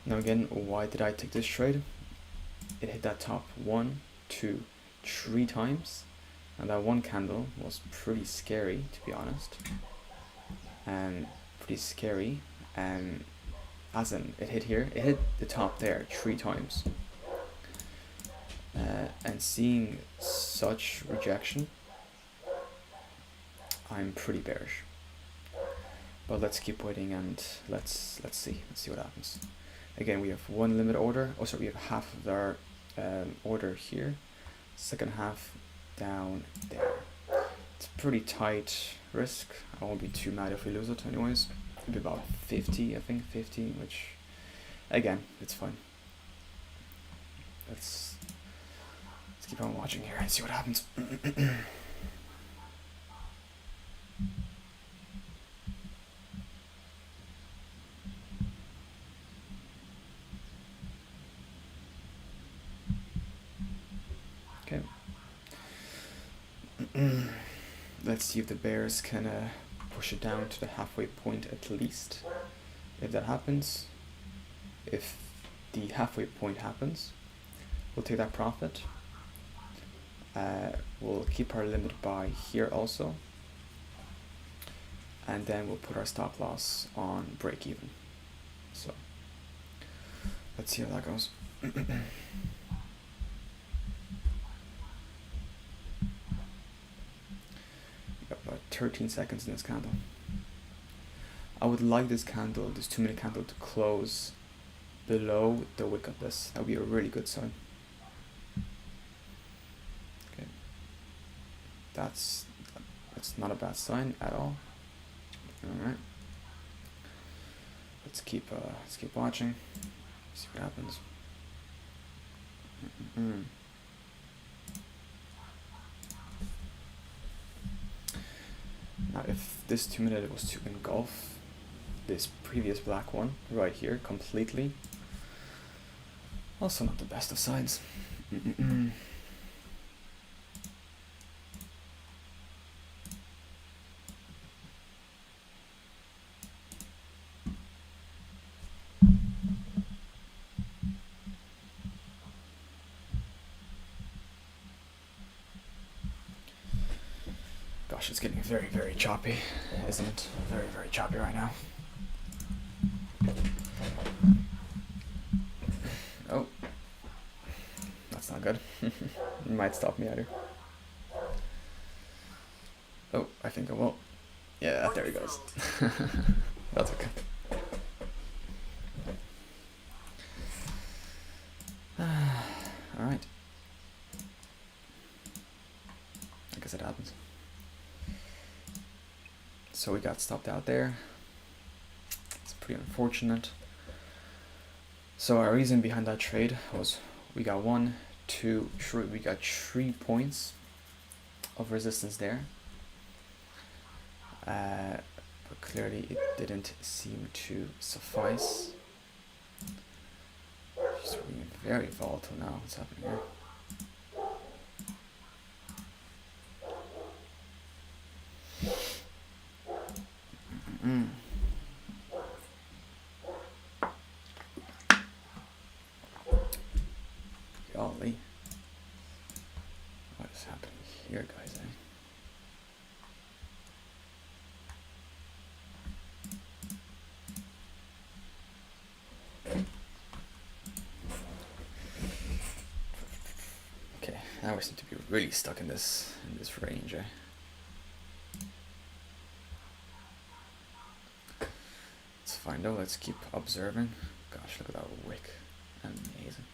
A: Now again, why did I take this trade? It hit that top 1, 2, 3 times, and that one candle was pretty scary, to be honest. Pretty scary. As in, it hit here, it hit the top there 3 times. And seeing such rejection, I'm pretty bearish. But let's keep waiting and let's see what happens. Again, we have one limit order. Oh, sorry, we have half of our order here. Second half down there. It's pretty tight risk. I won't be too mad if we lose it anyways. It'll be about 50, I think 50, which again, it's fine. Let's keep on watching here and see what happens. Okay. Let's see if the bears can push it down to the halfway point at least. If that happens, if the halfway point happens, we'll take that profit. We'll keep our limit buy here also, and then we'll put our stop loss on break even. So let's see how that goes. Got about 13 seconds in this candle. I would like this candle, this 2-minute candle, to close below the wick of this. That would be a really good sign. Okay, that's not a bad sign at all. All right, let's keep watching. See what happens. Now, if this 2-minute was to engulf this previous black one right here completely, also not the best of signs. Gosh, it's getting very, very choppy, isn't it? Very, very choppy right now. Oh, that's not good. It might stop me out here. Oh, I think I will. Yeah, there he goes. That's okay. Alright. I guess it happens. So we got stopped out there. It's pretty unfortunate. So our reason behind that trade was we got 1, 2, 3. We got 3 points of resistance there. But clearly it didn't seem to suffice. It's being very volatile now. What's happening here? Golly. What is happening here, guys? Okay, now we seem to be really stuck in this range, It's fine though, let's keep observing. Gosh, look at that wick. Amazing.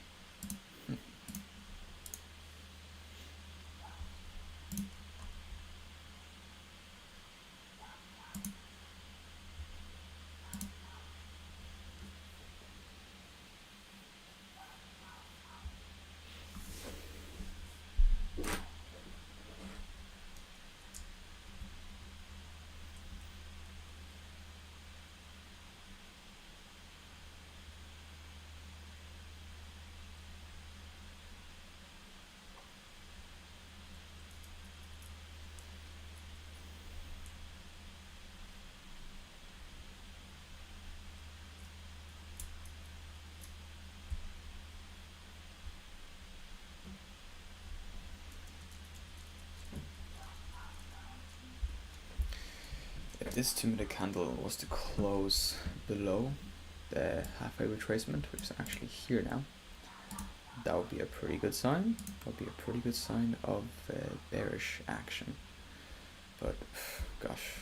A: if this 2-minute candle was to close below the halfway retracement, which is actually here now, that would be a pretty good sign. That would be a pretty good sign of bearish action. But gosh,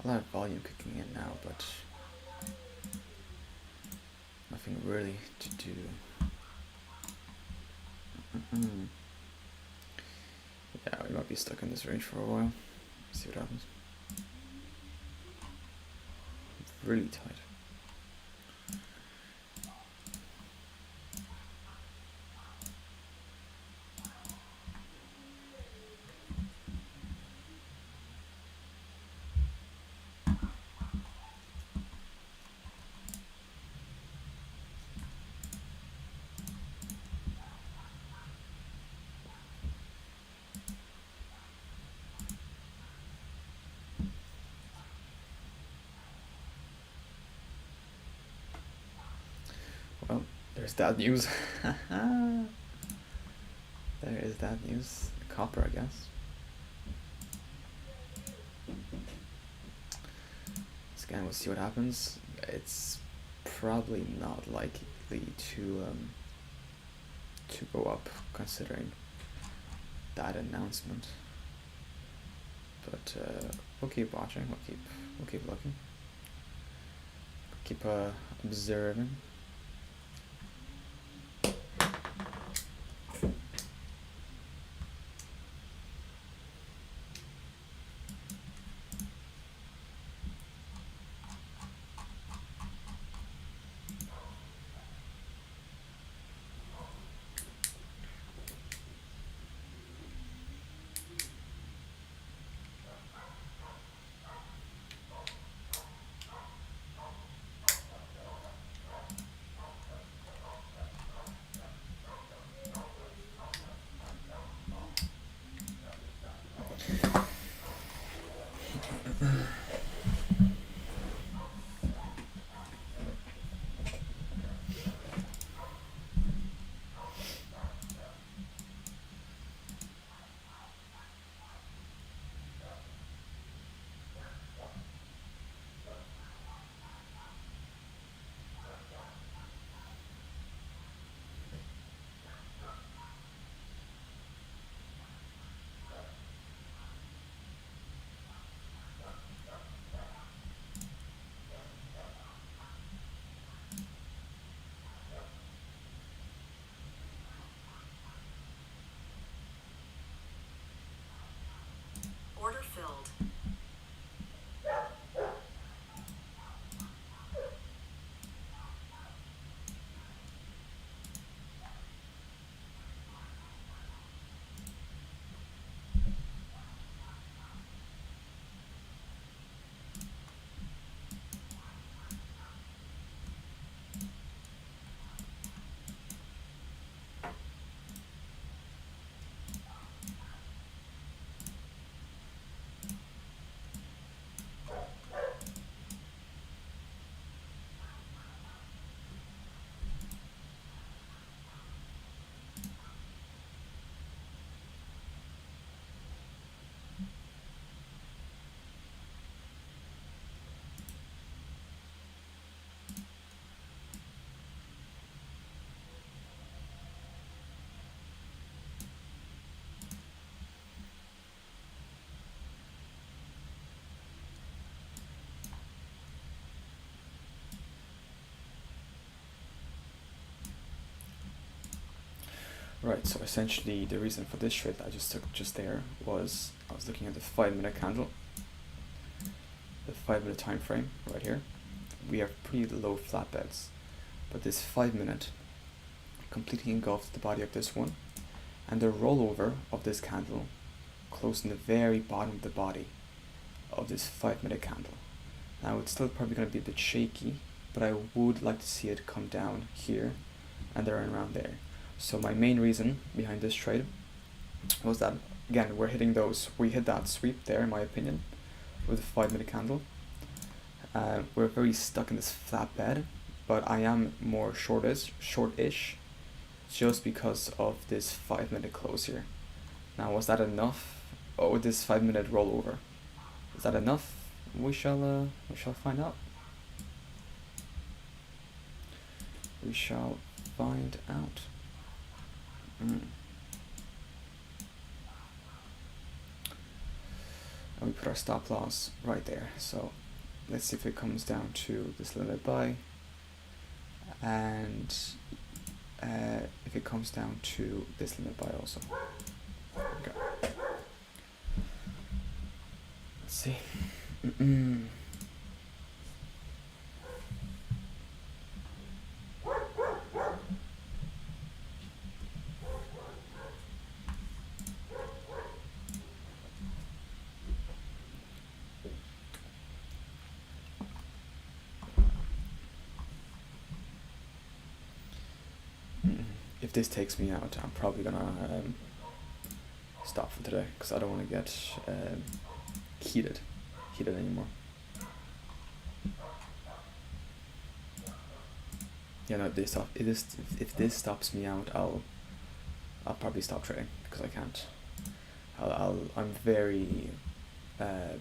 A: a lot of volume kicking in now, but nothing really to do. Yeah, we might be stuck in this range for a while. See what happens. Really tight. Well, there's that news. There is that news. Copper, I guess. Again, we'll see what happens. It's probably not likely to go up, considering that announcement. But we'll keep watching. We'll keep looking. Keep observing.
J: Order filled.
A: Right, so essentially the reason for this trade that I just took just there was I was looking at the 5-minute candle, the 5-minute time frame right here. We have pretty low flatbeds, but this 5-minute completely engulfed the body of this one, and the rollover of this candle closed in the very bottom of the body of this 5-minute candle. Now it's still probably going to be a bit shaky, but I would like to see it come down here and there and around there. So my main reason behind this trade was that, again, we hit that sweep there, in my opinion, with the 5-minute candle. We're very stuck in this flat bed, but I am more shortish, just because of this 5-minute close here. Now, was that enough? Oh, this 5-minute rollover. Is that enough? we shall find out. We shall find out. And we put our stop loss right there. So let's see if it comes down to this limit buy, and if it comes down to this limit buy also. Okay. Let's see. If this takes me out, I'm probably gonna stop for today, because I don't want to get heated anymore. Yeah, no, if this stops me out, I'll probably stop trading, because I can't. I'm very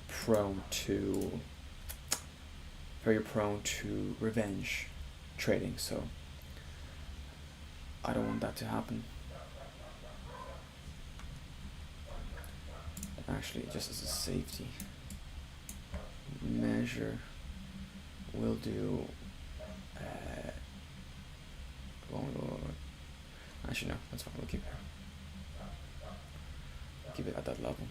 A: prone to revenge trading, so I don't want that to happen. Actually, just as a safety measure, we'll do actually no, that's fine, we'll keep it at that level.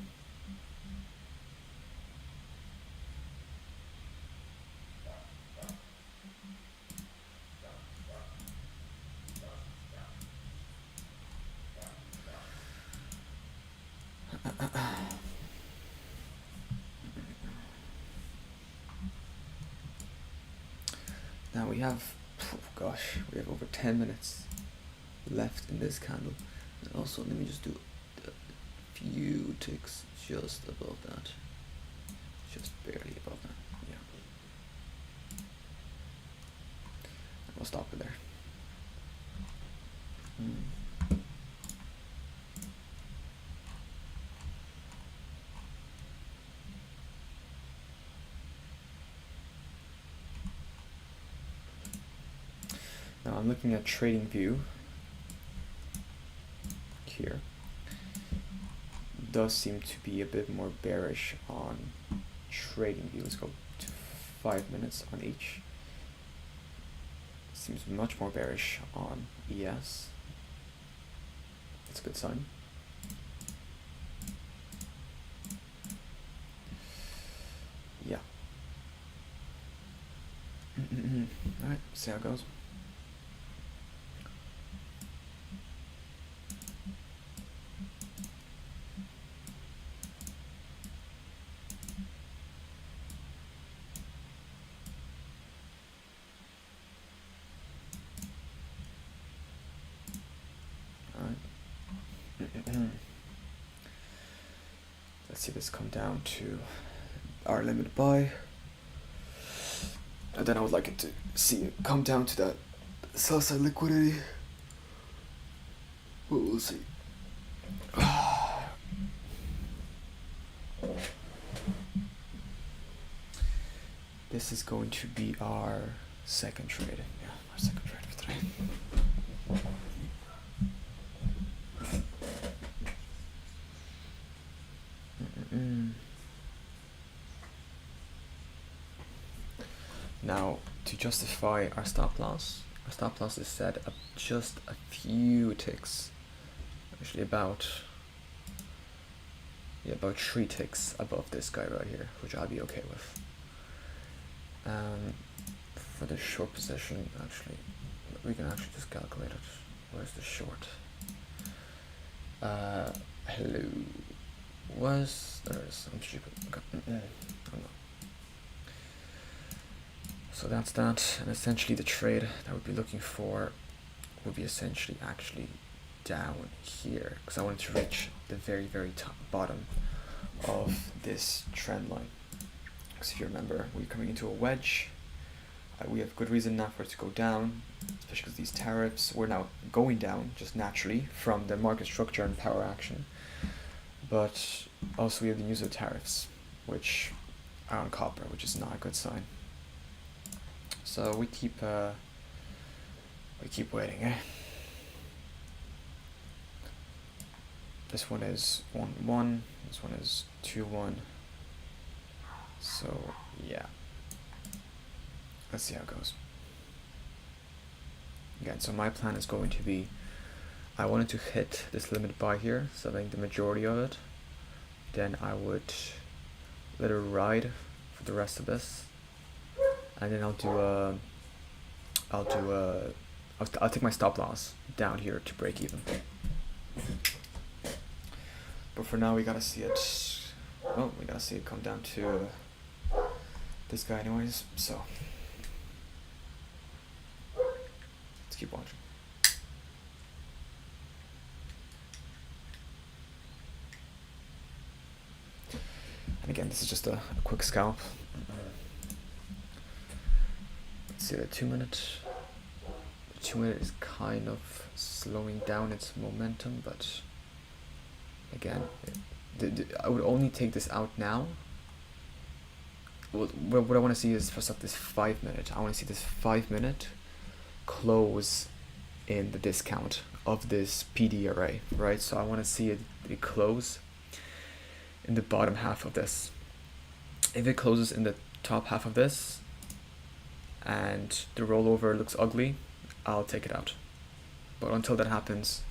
A: Now we have, we have over 10 minutes left in this candle. And also, let me just do a few ticks just above that. Just barely above that, yeah. And we'll stop it there. Now I'm looking at trading view here. Does seem to be a bit more bearish on trading view. Let's go to 5 minutes on each. Seems much more bearish on ES. That's a good sign. Yeah. Alright, see how it goes. Let's see this come down to our limit buy, and then I would like it to see it come down to that sell side liquidity. We'll see. This is going to be our second trade. Yeah, our second trade for today. Now, to justify our stop loss is set up just a few ticks, actually about 3 ticks above this guy right here, which I'll be okay with. For the short position, actually, we can actually just calculate it. Where's the short? Hello. There it is. I'm stupid. Okay. Oh, no. So that's that, and essentially the trade that we'd be looking for would be essentially actually down here, because I wanted to reach the very, very top bottom of this trend line. Because if you remember, we're coming into a wedge. We have good reason now for it to go down, especially because these tariffs were now going down just naturally from the market structure and power action. But also we have the use of tariffs, which iron copper, which is not a good sign. So we keep waiting, eh? This one is 1-1. This one is 2-1. So yeah, let's see how it goes. Again, so my plan is going to be, I wanted to hit this limit buy here, selling the majority of it. Then I would let it ride for the rest of this, and then I'll take my stop loss down here to break even. But for now, we gotta see it. Well, we gotta see it come down to this guy, anyways. So let's keep watching. And again, this is just a quick scalp. Let's see the 2 minute. The 2 minute is kind of slowing down its momentum, but again, I would only take this out now. What I want to see is first off this 5 minute. I want to see this 5 minute close in the discount of this PD array, right? So I want to see it close in the bottom half of this. If it closes in the top half of this and the rollover looks ugly, I'll take it out. But until that happens,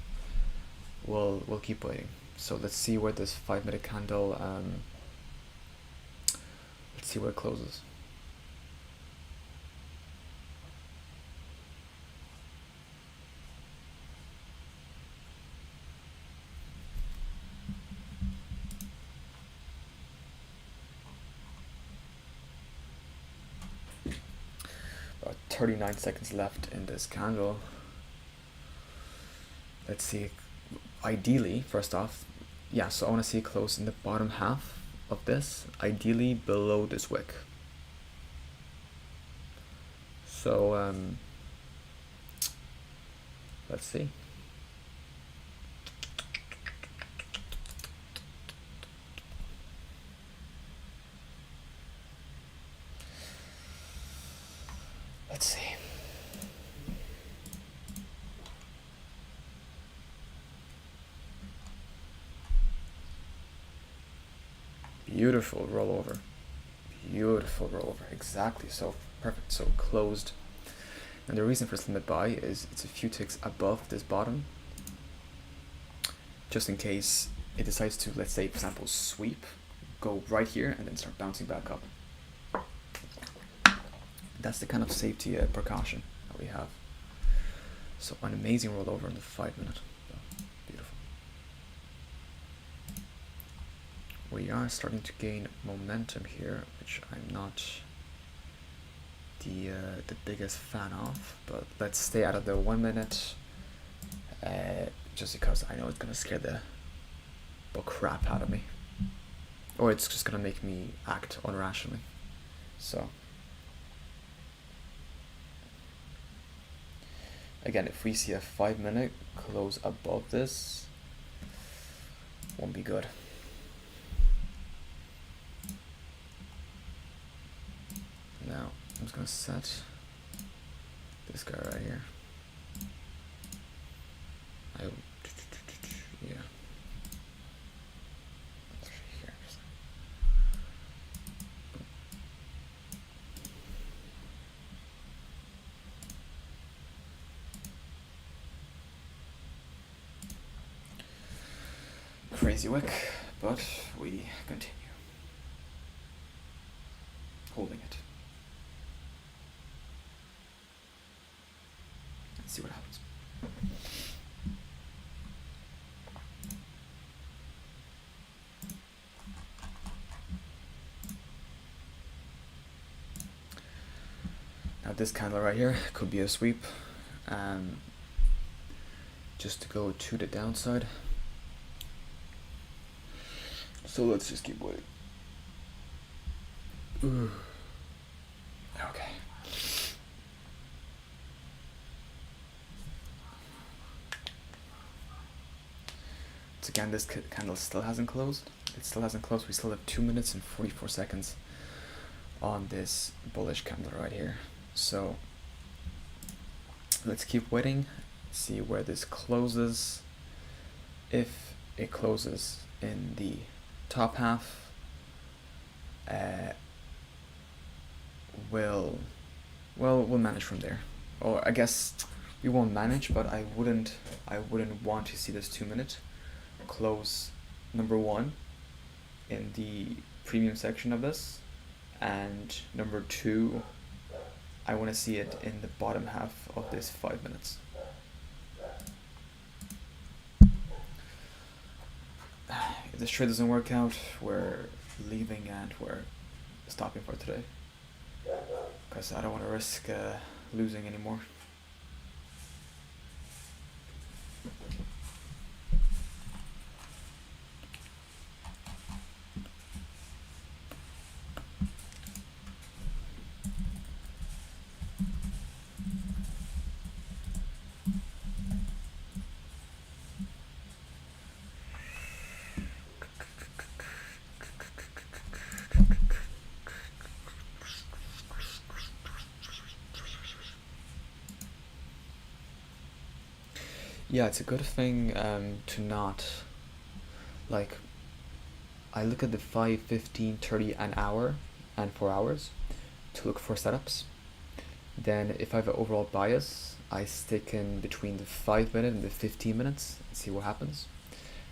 A: we'll keep waiting. So let's see where this 5 minute candle, let's see where it closes. About 39 seconds left in this candle. Let's see. Ideally, first off, yeah, so I want to see it close in the bottom half of this, ideally below this wick. So let's see. Let's see. Beautiful rollover. Beautiful rollover. Exactly. So perfect. So closed. And the reason for this limit buy is it's a few ticks above this bottom, just in case it decides to, let's say, for example, sweep, go right here, and then start bouncing back up. That's the kind of safety precaution that we have. So an amazing rollover in the 5 minute. So, beautiful. We are starting to gain momentum here, which I'm not the biggest fan of, but let's stay out of the 1 minute, just because I know it's gonna scare the crap out of me, or it's just gonna make me act irrationally. So again, if we see a 5 minute close above this, won't be good. Now I'm just gonna set this guy right here. Yeah. Here. Crazy wick, but we continue holding it. Let's see what happens. Now this candle right here could be a sweep, just to go to the downside. So let's just keep waiting. Ooh. Okay. So again, this candle still hasn't closed. It still hasn't closed. We still have 2 minutes and 44 seconds on this bullish candle right here. So let's keep waiting, see where this closes. If it closes in the top half, we'll manage from there. Or I guess we won't manage, but I wouldn't want to see this 2-minute close number one in the premium section of this, and number two, I want to see it in the bottom half of this 5 minutes. If this trade doesn't work out, we're leaving and we're stopping for today, because I don't want to risk losing anymore. Yeah, it's a good thing to not, like, I look at the 5, 15, 30 an hour and 4 hours to look for setups. Then if I have an overall bias, I stick in between the 5 minute and the 15 minutes and see what happens.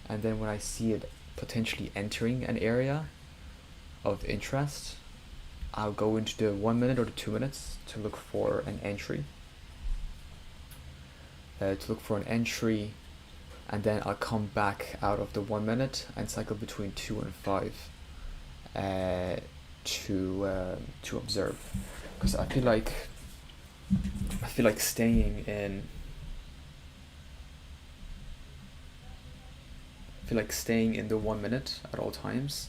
A: And then when I see it potentially entering an area of interest, I'll go into the 1 minute or the 2 minutes to look for an entry. And then I'll come back out of the 1 minute and cycle between 2 and 5 to observe, because I feel like staying in the 1 minute at all times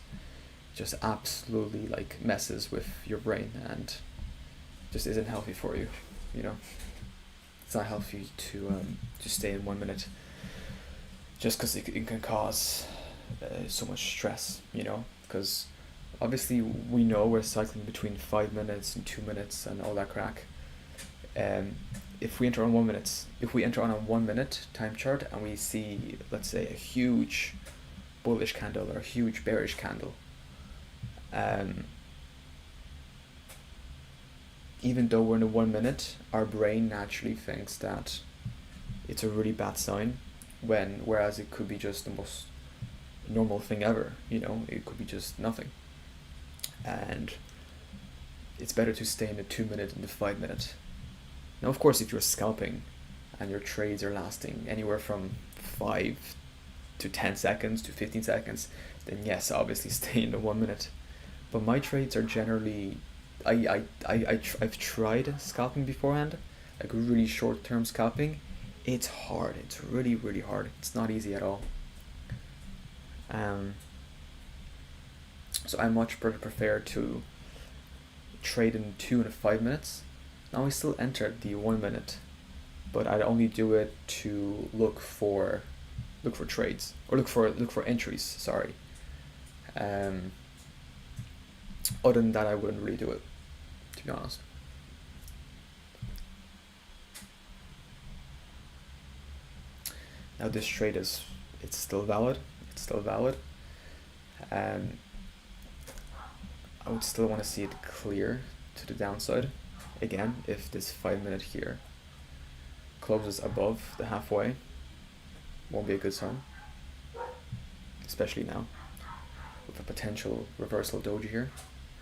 A: just absolutely like messes with your brain and just isn't healthy for you, you know. It's not healthy to stay in 1 minute, just because it can cause so much stress, you know. Because obviously we know we're cycling between 5 minutes and 2 minutes and all that crack. If we enter on 1 minute, a 1 minute time chart and we see, let's say, a huge bullish candle or a huge bearish candle, even though we're in a 1 minute, our brain naturally thinks that it's a really bad sign, whereas it could be just the most normal thing ever, you know. It could be just nothing. And it's better to stay in the 2 minute and the 5 minute. Now, of course, if you're scalping and your trades are lasting anywhere from 5 to 10 seconds to 15 seconds, then yes, obviously stay in the 1 minute. But my trades are generally, I've tried scalping beforehand, like really short-term scalping. It's hard. It's really, really hard. It's not easy at all. So I much prefer to trade in 2 and 5 minutes. Now I still enter the 1 minute, but I'd only do it to look for trades, or look for entries. Sorry. Other than that, I wouldn't really do it, to be honest. Now this trade it's still valid. I would still want to see it clear to the downside. Again, if this 5 minute here closes above the halfway, won't be a good sign, especially now with a potential reversal doji here,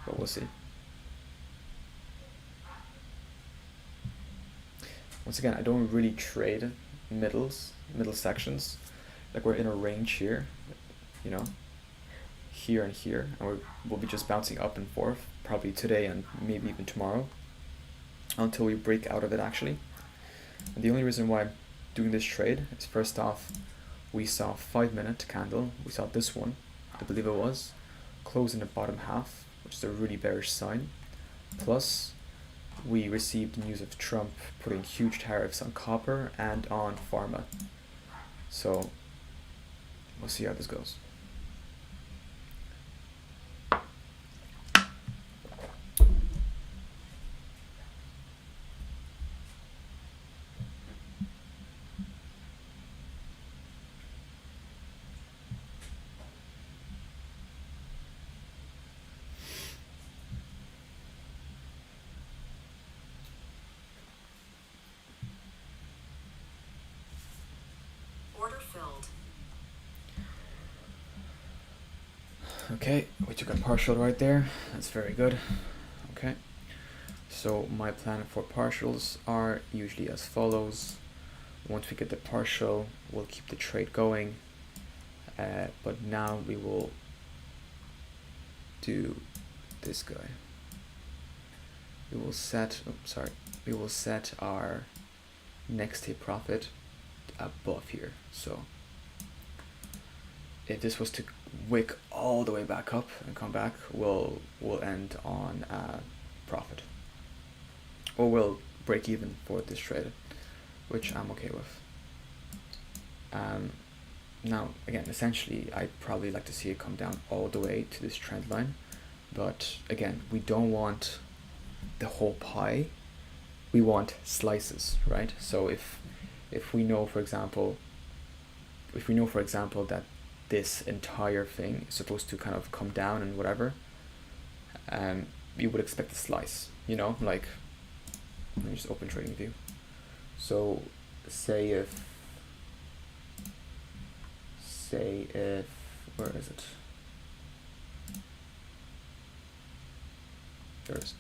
A: but we'll see. Once again, I don't really trade middle sections. Like, we're in a range here, you know, here and here, and we'll be just bouncing up and forth probably today and maybe even tomorrow until we break out of it actually. And the only reason why I'm doing this trade is, first off, we saw a 5 minute candle. We saw this one, I believe it was, close in the bottom half, which is a really bearish sign. Plus, we received news of Trump putting huge tariffs on copper and on pharma. So we'll see how this goes.
J: Order filled.
A: Okay, we took a partial right there. That's very good. Okay, so my plan for partials are usually as follows. Once we get the partial, we'll keep the trade going, but now we will do this guy. We will set, we will set our next day profit above here. So if this was to wick all the way back up and come back, we'll end on profit, or we'll break even for this trade, which I'm okay with. Now again, essentially I'd probably like to see it come down all the way to this trend line, but again, we don't want the whole pie, we want slices, right? So if we know, for example, that this entire thing is supposed to kind of come down and whatever, you would expect a slice, you know, like, let me just open trading view. So say if, where is it? There it is.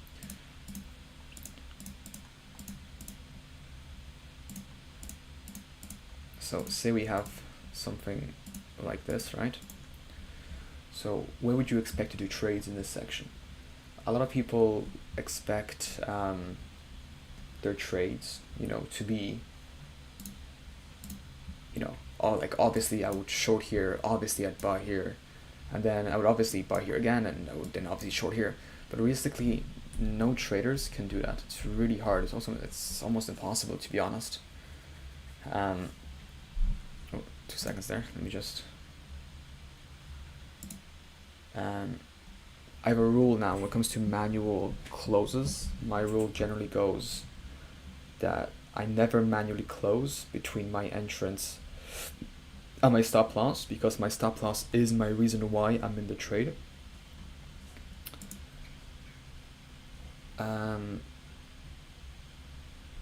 A: So say we have something like this, right? So where would you expect to do trades in this section? A lot of people expect their trades, you know, to be, you know, all like, obviously I would short here, obviously I'd buy here, and then I would obviously buy here again, and I would then obviously short here. But realistically, no traders can do that. It's really hard. It's almost impossible, to be honest. Oh, 2 seconds there. Let me just. I have a rule now when it comes to manual closes. My rule generally goes that I never manually close between my entrance and my stop loss, because my stop loss is my reason why I'm in the trade.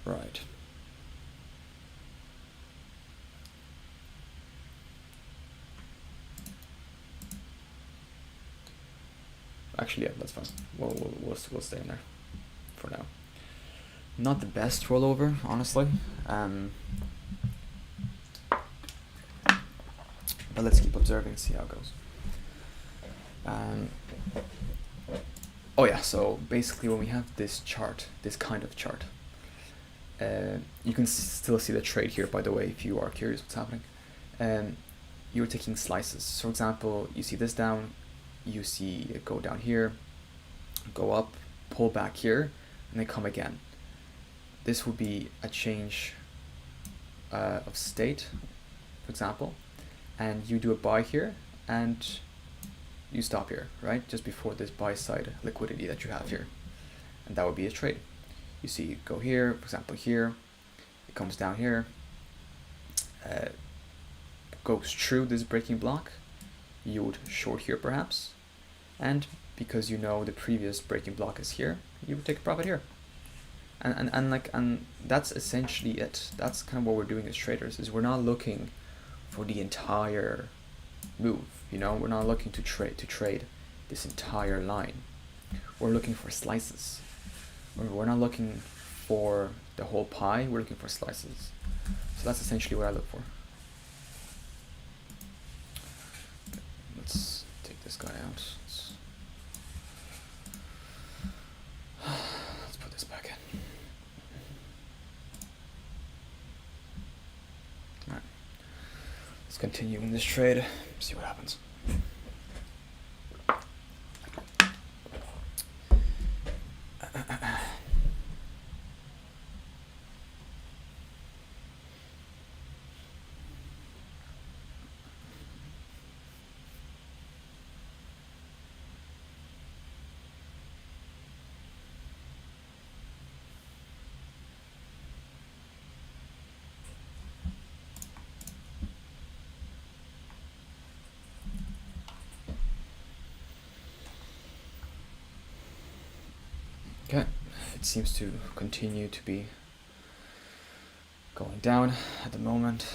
A: Right. Actually, yeah, that's fine. We'll stay in there for now. Not the best rollover, honestly. But let's keep observing and see how it goes. Oh yeah, so basically when we have this chart, this kind of chart, you can still see the trade here, by the way, if you are curious what's happening. You're taking slices. So for example, you see this down, you see it go down here, go up, pull back here, and then come again. This would be a change of state, for example, and you do a buy here and you stop here, right? Just before this buy side liquidity that you have here. And that would be a trade. You see it go here, for example here, it comes down here, goes through this breaking block, you would short here perhaps, and because you know the previous breaking block is here, you would take a profit here. And that's essentially it. That's kind of what we're doing as traders, is we're not looking for the entire move, you know, we're not looking to trade this entire line. We're looking for slices. We're not looking for the whole pie, we're looking for slices. So that's essentially what I look for. Okay, let's take this guy out. Let's put this back in. Alright. Let's continue in this trade, see what happens. Okay, it seems to continue to be going down at the moment.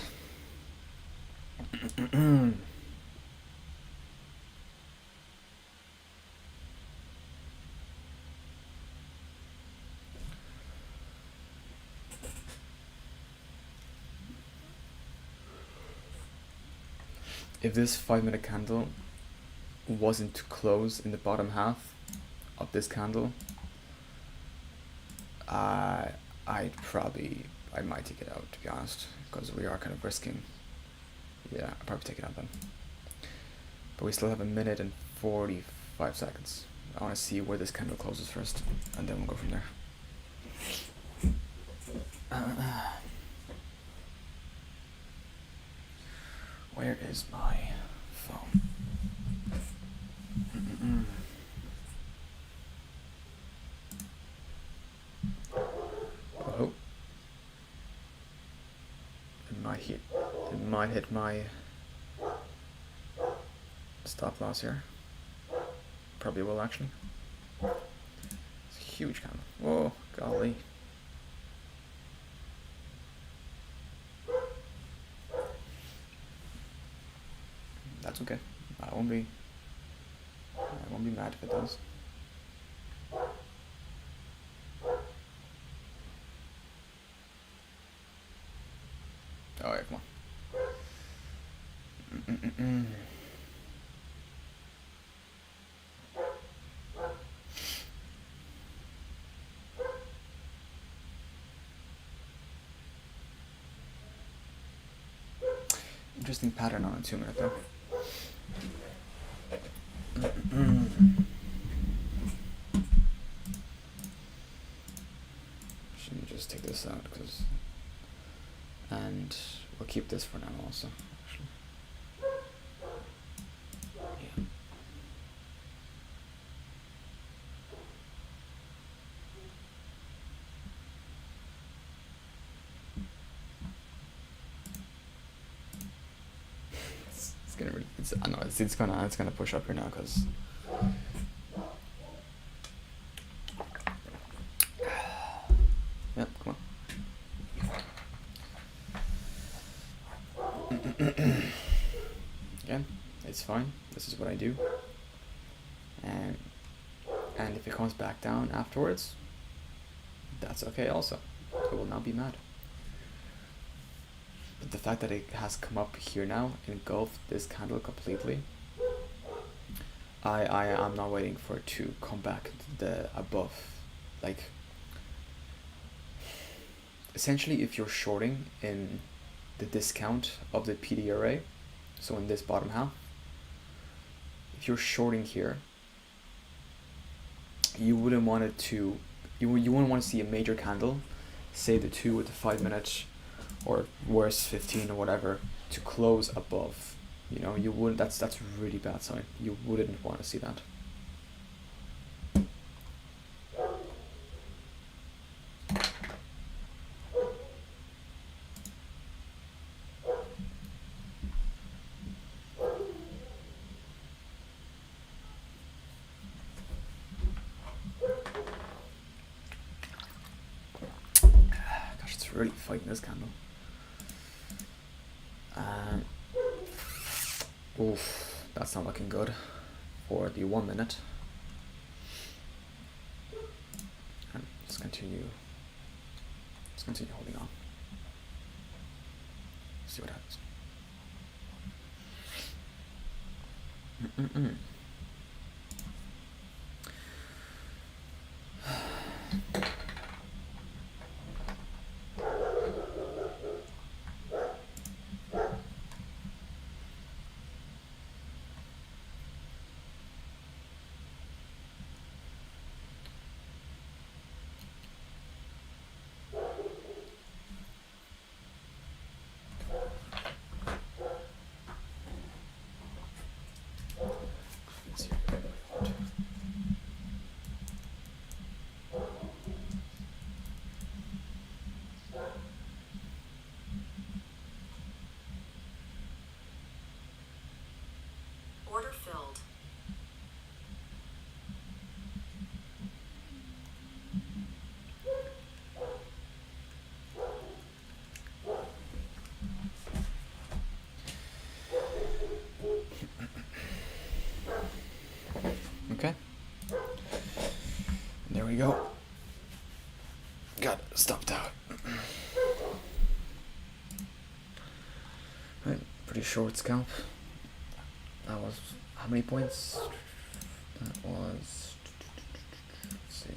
A: If this 5-minute candle wasn't to close in the bottom half of this candle, I might take it out, to be honest, because we are kind of risking. Yeah, I'll probably take it out then. But we still have 1:45. I want to see where this candle closes first, and then we'll go from there. Where is my phone? Oh, it might hit my stop loss here. Probably will, actually. It's a huge candle. Whoa, golly. That's okay. I won't be mad if it does. Oh yeah, come on. Interesting pattern on a 2-minute though. Should we just take this out, and we'll keep this for now also. Actually. Yeah. I know it's gonna push up here now because yeah, come on. Again, it's fine. This is what I do, and if it comes back down afterwards, that's okay also. I will not be mad. But the fact that it has come up here now, engulfed this candle completely, I'm not waiting for it to come back to the above. Like, essentially, if you're shorting in the discount of the PD array, so in this bottom half, if you're shorting here, you wouldn't want it to, you wouldn't want to see a major candle, say the 2 with the 5 minutes, or worse 15 or whatever, to close above. You know, you would, that's a really bad sign. You wouldn't want to see that. Gosh, it's really fighting this candle. Oof, that's not looking good for the 1 minute. And let's continue holding on. See what happens.
J: Order filled.
A: we go. Got stopped out. Right, pretty short scalp. That was how many points? That was, let's see.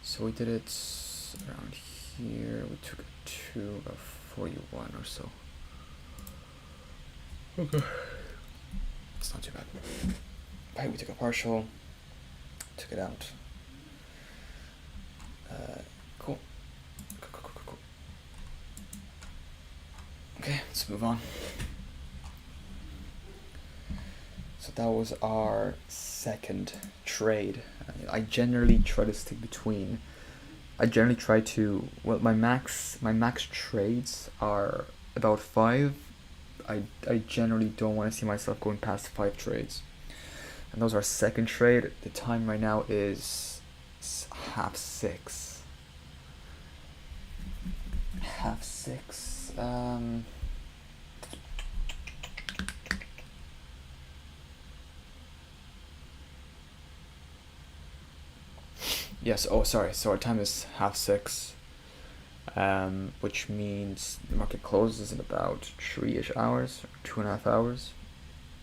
A: So we did it around here. We took it to a 41 or so. Okay. It's not too bad. Right, we took a partial, took it out. Cool. Cool. Okay, let's move on. So that was our second trade. I generally try to stick between. I generally try to. Well, my max trades are about 5. I generally don't want to see myself going past 5 trades. And those are second trade. The time right now is 5:30. 5:30. Yes. Oh, sorry. So our time is 5:30. Which means the market closes in about 3-ish hours, or 2.5 hours,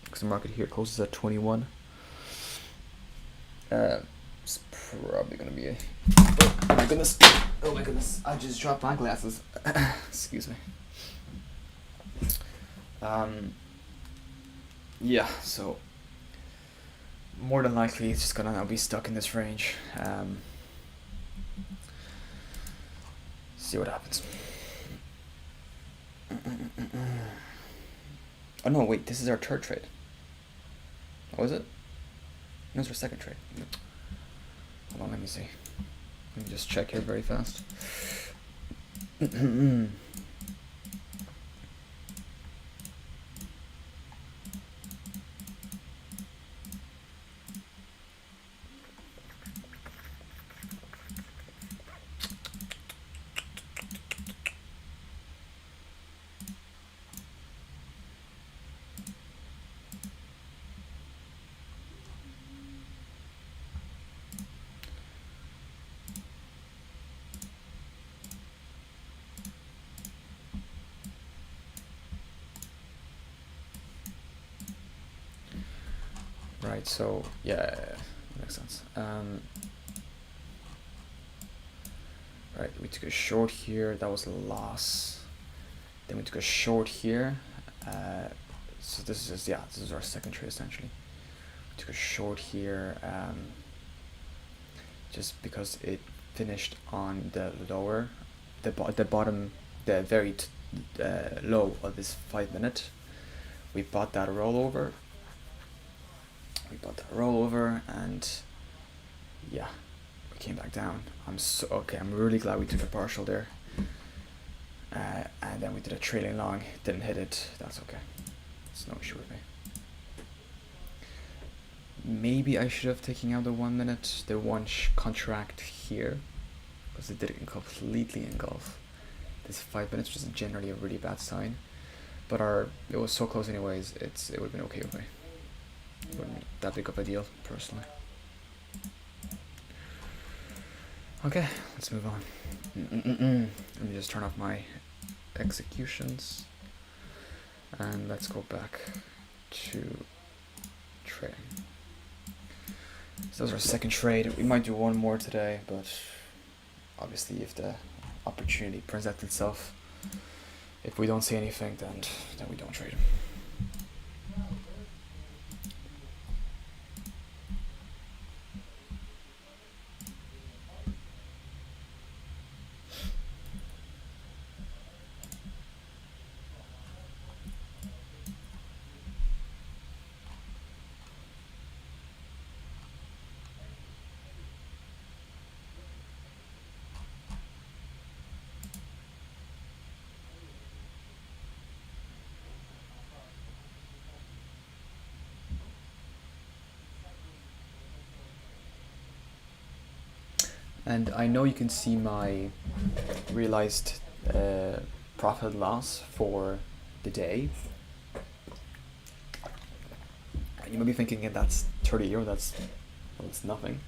A: because the market here closes at 21. It's probably gonna be a. Oh my goodness! Oh my goodness! I just dropped my glasses. Excuse me. Yeah. So more than likely, it's just gonna now be stuck in this range. See what happens. Oh no, wait, this is our third trade. Oh, is it? No, it's our second trade. Hold on, let me see. Let me just check here very fast. Right, so yeah, makes sense. Right, we took a short here, that was a loss. Then we took a short here. So this is this is our second trade essentially. We took a short here, just because it finished on the lower, the bottom, the very low of this 5 minute. We bought that rollover. And yeah, we came back down. I'm really glad we took a partial there. And then we did a trailing long, didn't hit it. That's okay. It's no issue with me. Maybe I should have taken out the 1 minute, the one contract here, because it didn't completely engulf this 5 minutes, which is generally a really bad sign. But it was so close anyways. It would have been okay with me. Wouldn't be that big of a deal, personally. Okay, let's move on. Let me just turn off my executions. And let's go back to trading. So that was our second trade. We might do one more today, but obviously if the opportunity presents itself, if we don't see anything, then we don't trade. And I know you can see my realized profit loss for the day. You might be thinking, yeah, that's 30 euro. That's nothing.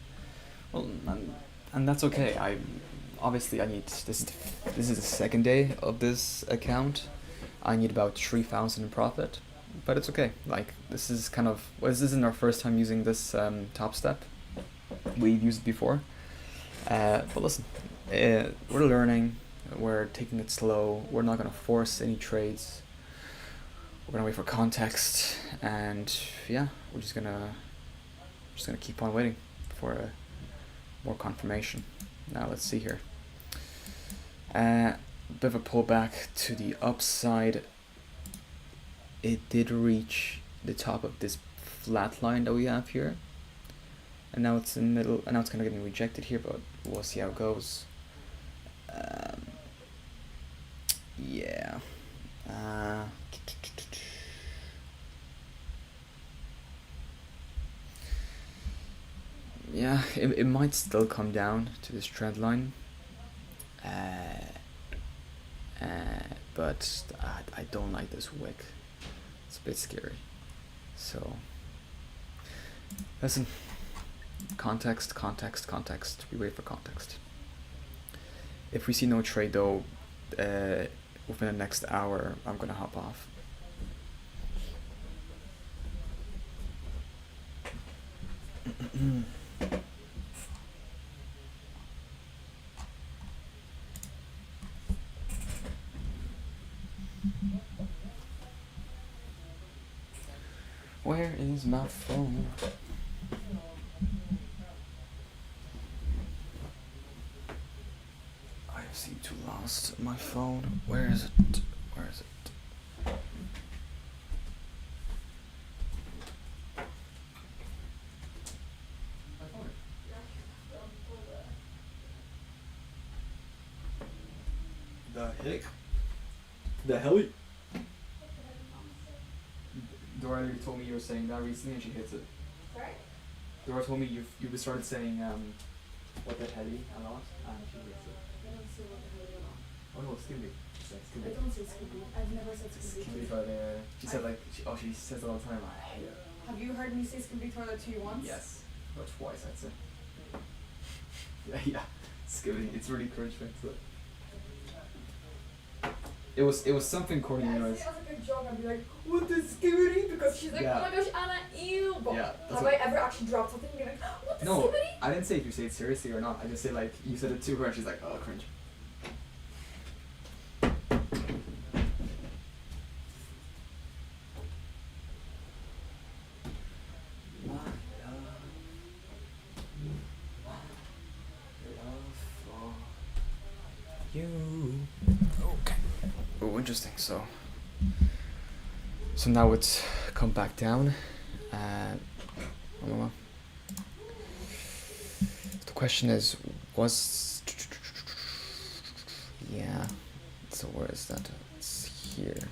A: Well, and that's okay. Obviously I need this is the second day of this account. I need about 3,000 in profit, but it's okay. Like this is kind of this isn't our first time using this Topstep. We've used it before, but listen, we're learning. We're taking it slow. We're not gonna force any trades. We're gonna wait for context, and yeah, we're just gonna keep on waiting for more confirmation. Now let's see here. Bit of a pullback to the upside. It did reach the top of this flat line that we have here, and now it's in the middle, and now it's kind of getting rejected here, but we'll see how it goes. Yeah. Yeah, it might still come down to this trend line. But I don't like this wick. It's a bit scary. So, listen. Context. We wait for context. If we see no trade though, within the next hour, I'm gonna hop off. Where is my phone? I seem to lost my phone. Where is it? Where is it? The heck? The hell? Dora already told me you were saying that recently, and she hits it.
H: Sorry?
A: Dora told me you've started saying what the hell a lot, and she hits it.
H: I don't say what the hell a lot.
A: Oh no, Skibby. She said Skibby.
H: I don't say Scooby. I've never said Scooby.
A: Skibby, but she said like she says it all the time. I hate it.
H: Have you heard me say Scooby Toilet to you once?
A: Yes, but twice I'd say. Yeah, Skibby. It's really cringe, but it was something corny,
H: Yeah,
A: anyways.
H: I say it as like a joke. I'd be like, what is Scooby? Because she's like,
A: Yeah.
H: oh my gosh, Anna, ew. But
A: Yeah, that's
H: have
A: what-
H: I ever actually dropped something and be like, what is
A: No,
H: Scooby?
A: I didn't say if you say it seriously or not. I just say like you said it to her, and she's like, oh, cringe. You. Okay. Oh, interesting. So now it's come back down. The question is, yeah. So where is that? It's here.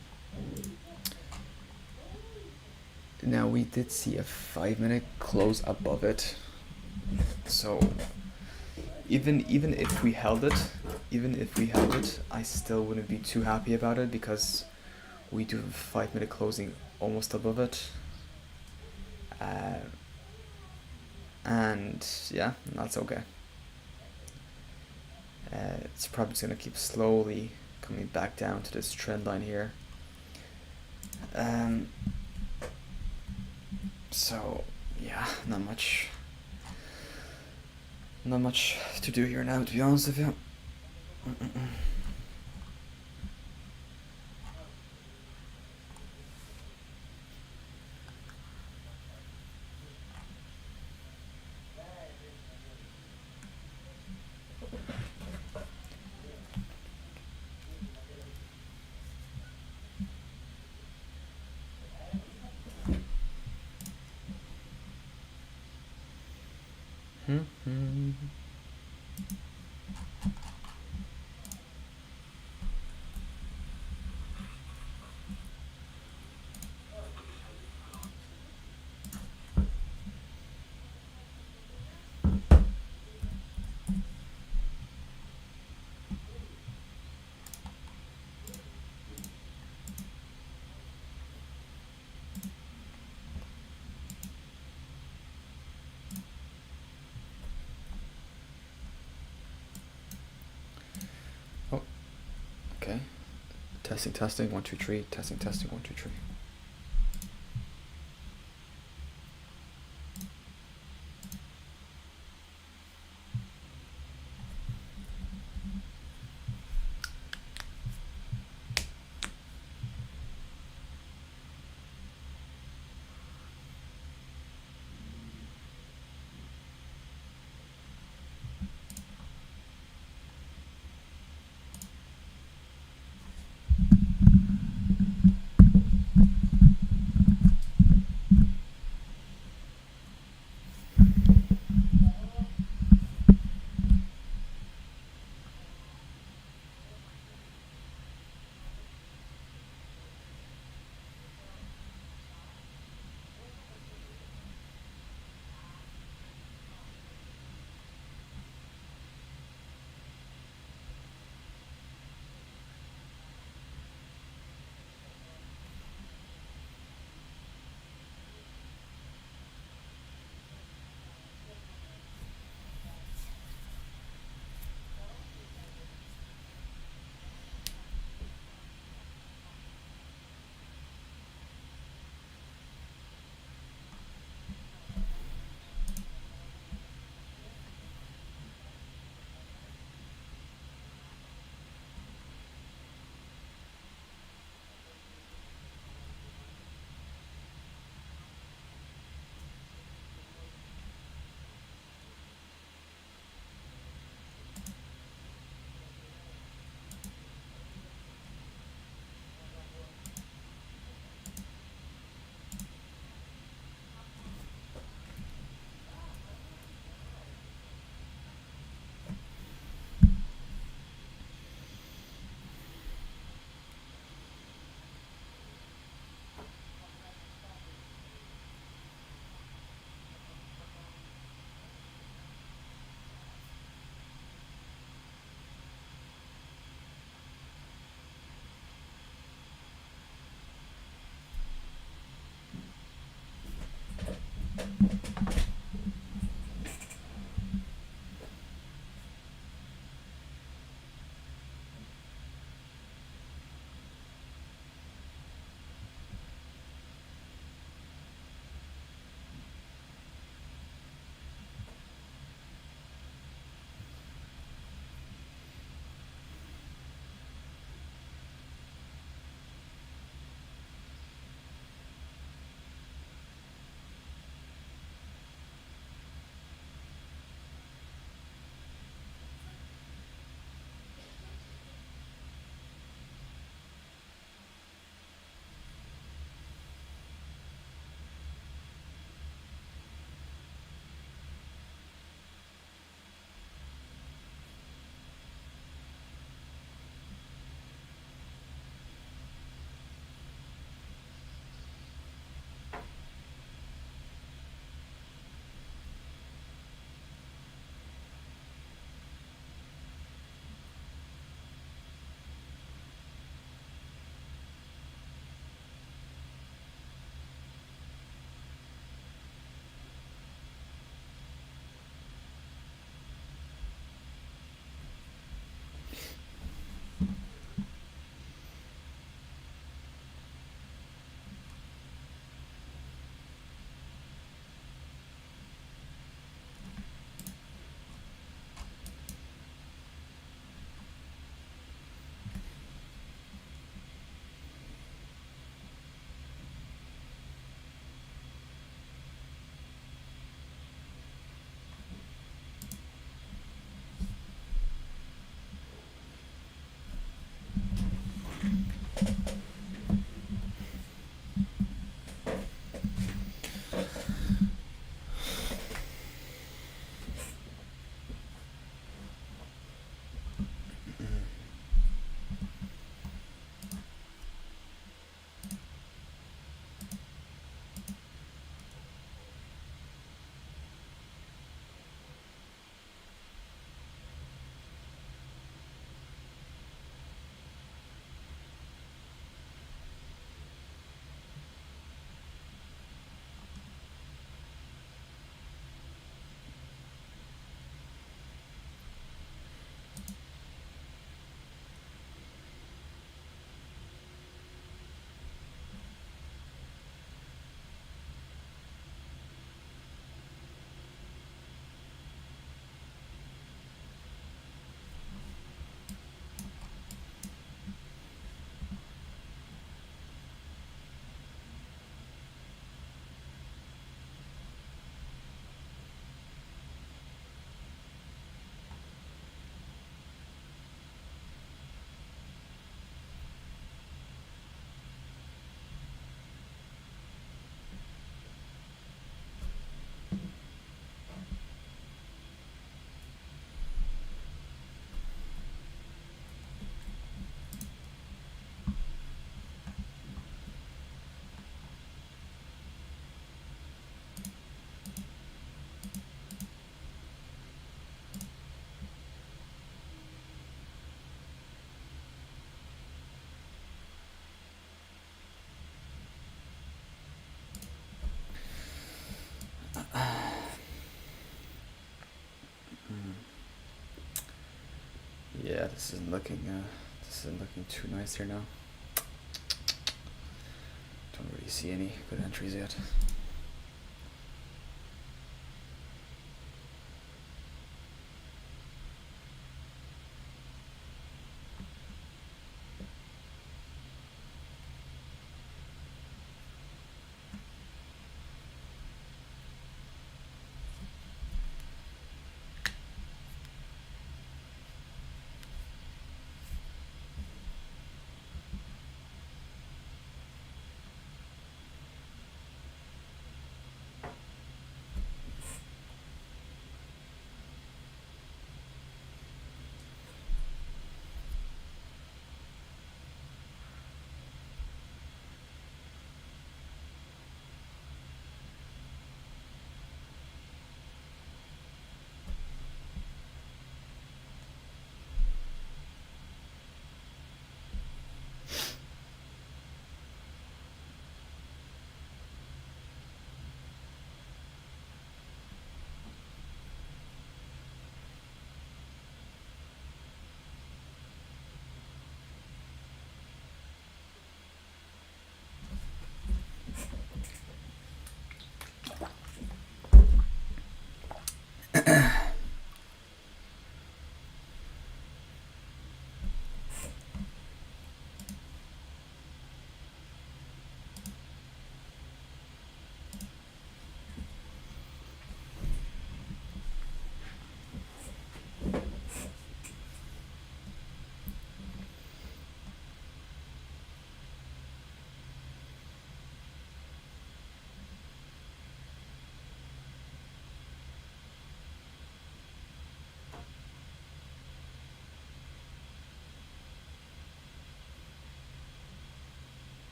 A: Now we did see a 5-minute close above it. So even if we held it, I still wouldn't be too happy about it because we do have a 5-minute closing almost above it. And yeah, that's okay. It's probably just gonna keep slowly coming back down to this trend line here. So yeah, not much to do here now, to be honest with you. Okay. Testing, testing, 1, 2, 3. Testing, testing, 1, 2, 3. Yeah, this isn't looking too nice here now. Don't really see any good entries yet.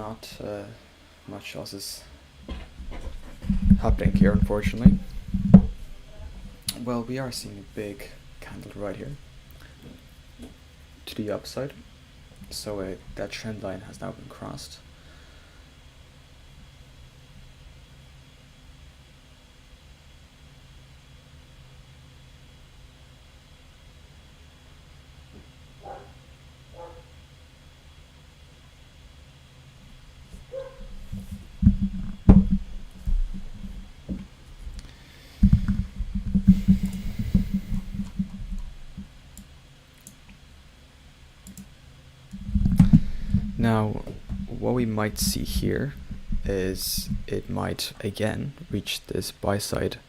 A: not much else is happening here, unfortunately. Well, we are seeing a big candle right here to the upside, so that trend line has now been crossed. Now, what we might see here is it might again reach this buy side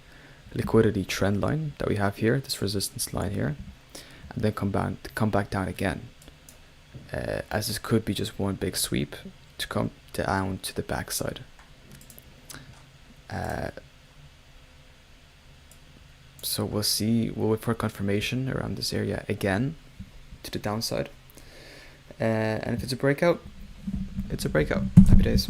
A: liquidity trend line that we have here, this resistance line here, and then come back down again, as this could be just one big sweep to come down to the backside. So we'll see, we'll wait for confirmation around this area again to the downside. And if it's a breakout, it's a breakout. Happy days.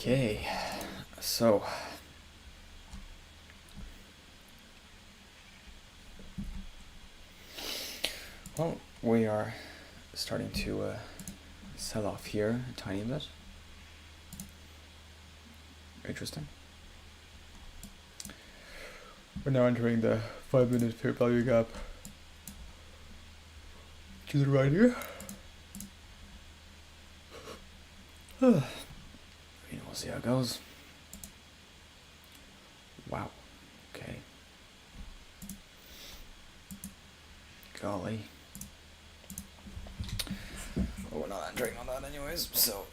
A: Okay, so well, we are starting to sell off here a tiny bit. Interesting. We're now entering the 5-minute fair value gap, which is right here. We'll see how it goes. Wow. Okay. Golly. Well, we're not entering on that anyways, so.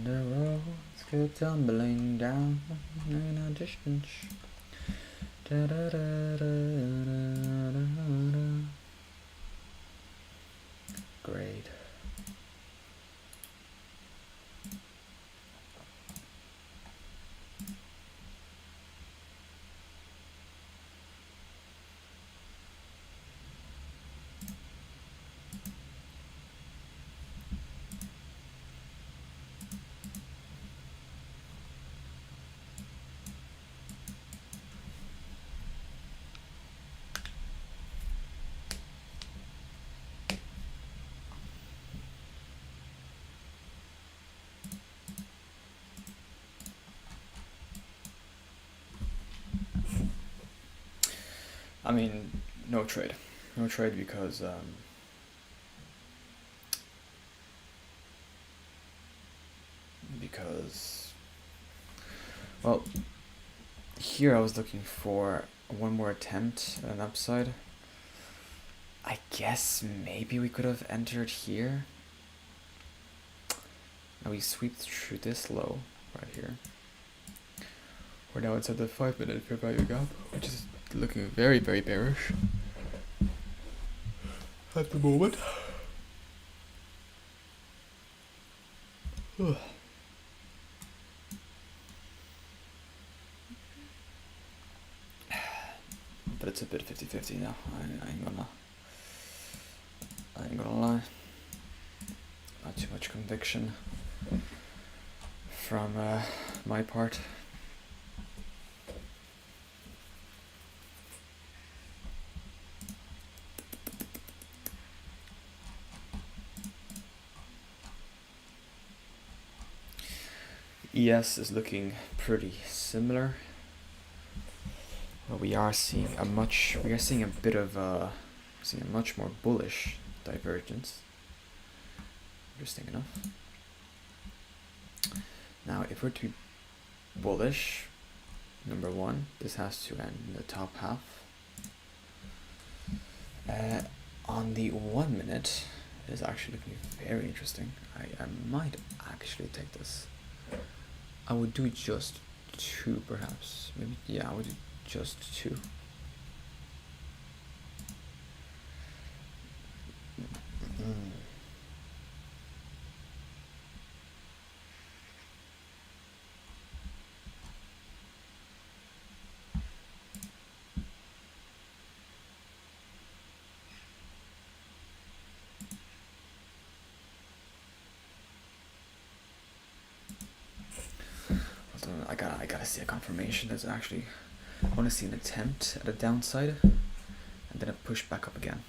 A: The roads go tumbling down in a distance. Da da da da da da da. Great. I mean, no trade. No trade because well, here I was looking for one more attempt at an upside. I guess maybe we could have entered here. Now we sweep through this low right here. We're now inside the 5-minute fair value gap, which is looking very, very bearish at the moment. But it's a bit 50-50 now. I ain't gonna lie. Not too much conviction from my part. ES is looking pretty similar. But we are seeing a much more bullish divergence. Interesting enough. Now, if we're to be bullish, number one, this has to end in the top half. On the 1 minute, it is actually looking very interesting. I might actually take this. I would do just 2 perhaps. Maybe, yeah, I would do just 2. I gotta see a confirmation. There's actually, I want to see an attempt at a downside, and then a push back up again.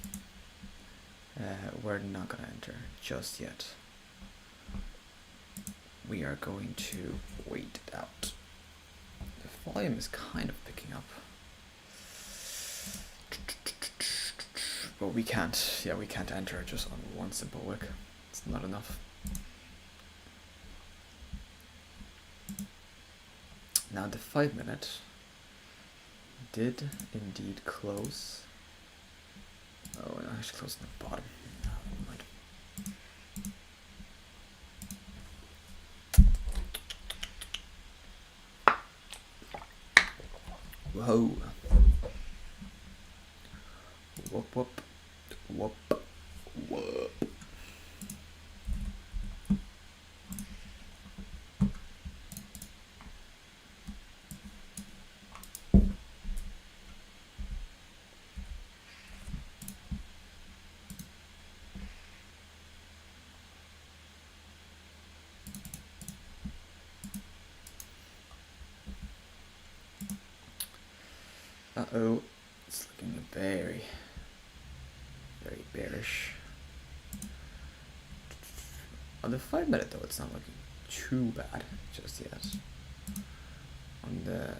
A: We're not gonna enter just yet. We are going to wait it out. The volume is kind of picking up, but we can't. Yeah, we can't enter just on one simple wick. It's not enough. Now the 5 minute did indeed close. Oh, no, actually closed on the bottom. No, never mind. ho. Whoop whoop. Whoop whoop. Uh-oh, it's looking very, very bearish. On the 5 minute though, it's not looking too bad just yet. On the...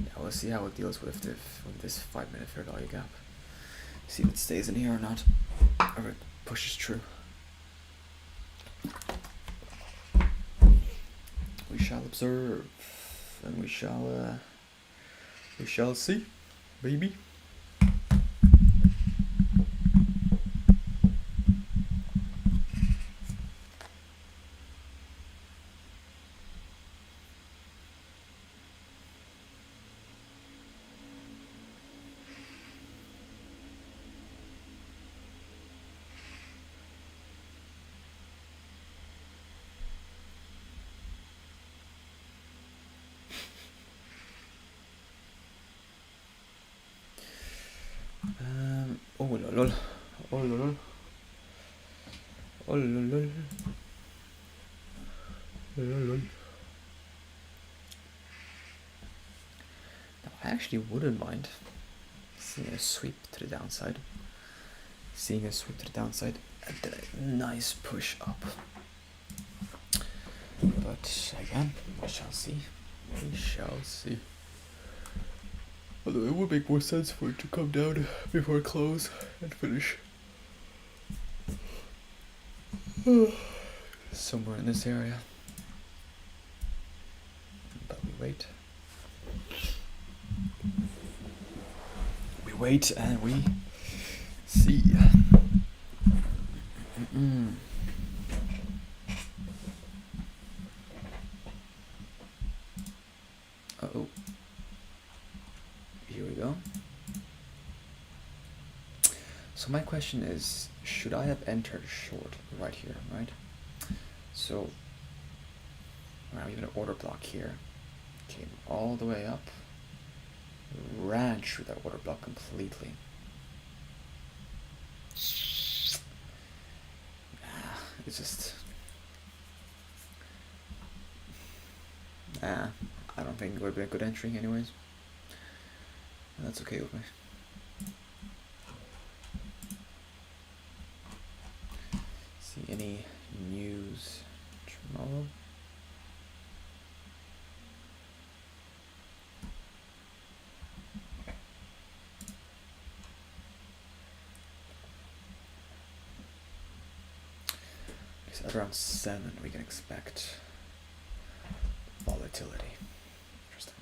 A: Yeah, we'll see how it deals with this 5 minute fair value gap. See if it stays in here or not, or it pushes through. We shall observe, and we shall see, baby. Oh lol. Oh lol. Oh lol. Lol. Now, I actually wouldn't mind seeing a sweep to the downside. And then a nice push up. But again, we shall see. We shall see. Although it would make more sense for it to come down before close and finish somewhere in this area. But we wait. We wait and we see. Uh-oh. Here we go. So my question is, should I have entered short right here, right? So, wow, even an order block here. Came all the way up, ran through that order block completely. It's just... I don't think it would be a good entry anyways. That's okay with me. See any news tomorrow? At around 7 we can expect volatility. Interesting.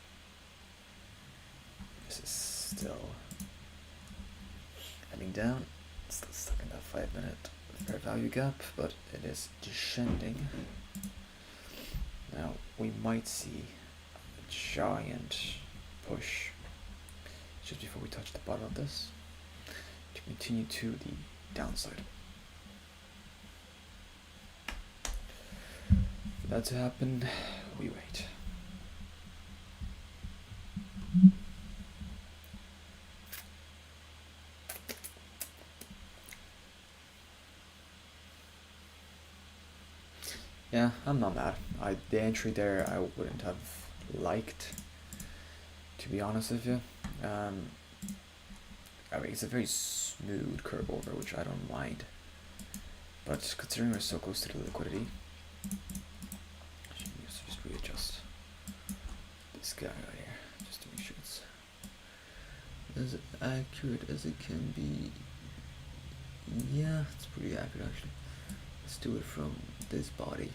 A: This is still heading down, still stuck in that 5 minute fair value gap, but it is descending. Now we might see a giant push just before we touch the bottom of this to continue to the downside. For that to happen, we wait. Yeah, I'm not mad. The entry there I wouldn't have liked, to be honest with you. I mean, it's a very smooth curve over, which I don't mind. But considering we're so close to the liquidity, I should just readjust this guy right here, just to make sure it's as accurate as it can be. Yeah, it's pretty accurate actually. Let's do it from this body.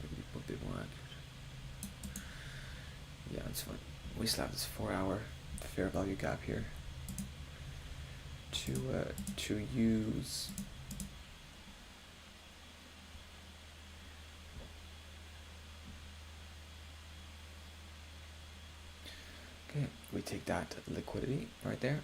A: Maybe a bit more accurate. Yeah, it's fine. We still have this 4-hour fair value gap here to use. we take that liquidity right there.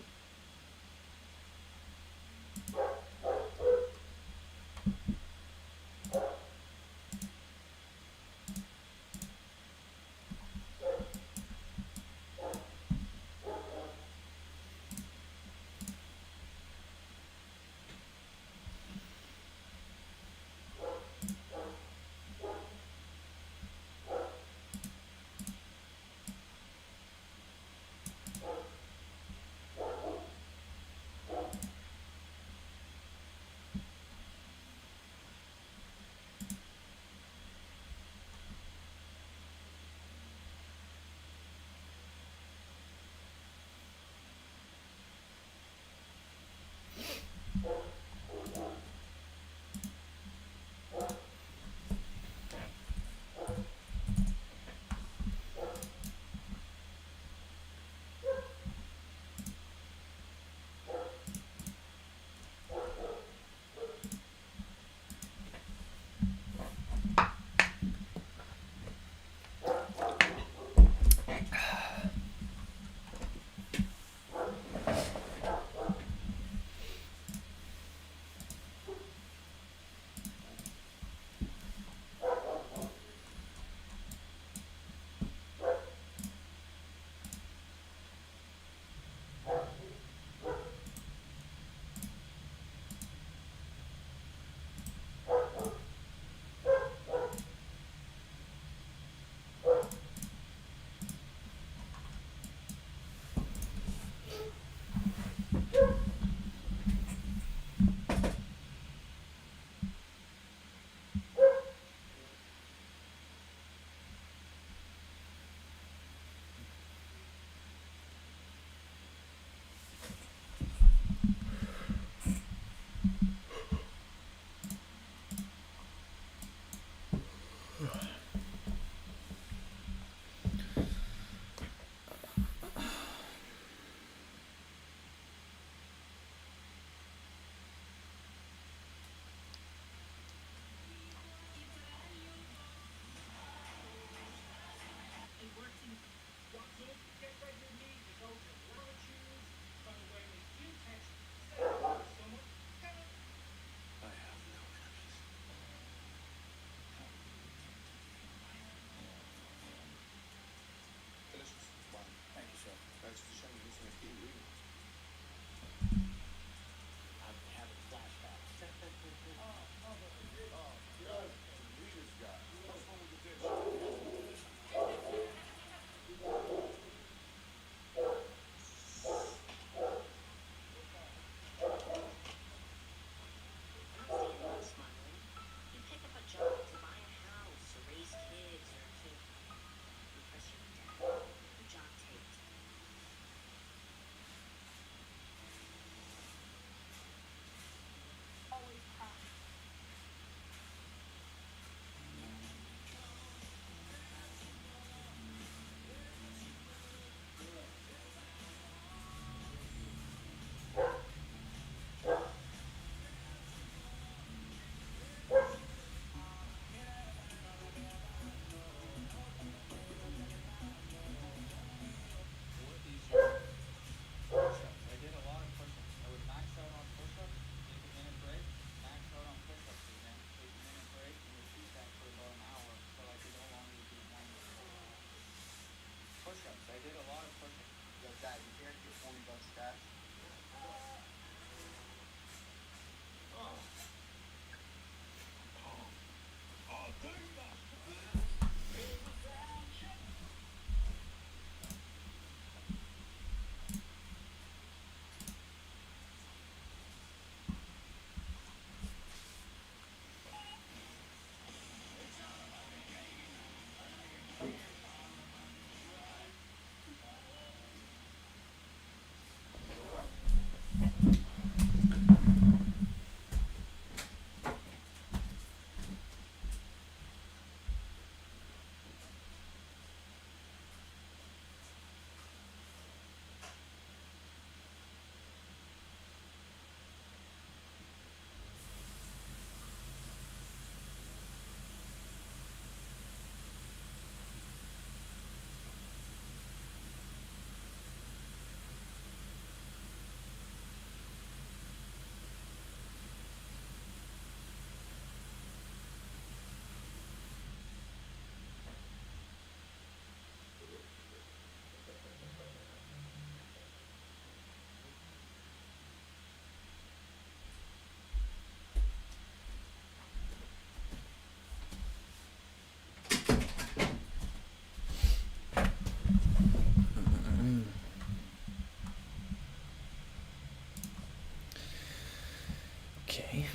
A: Okay.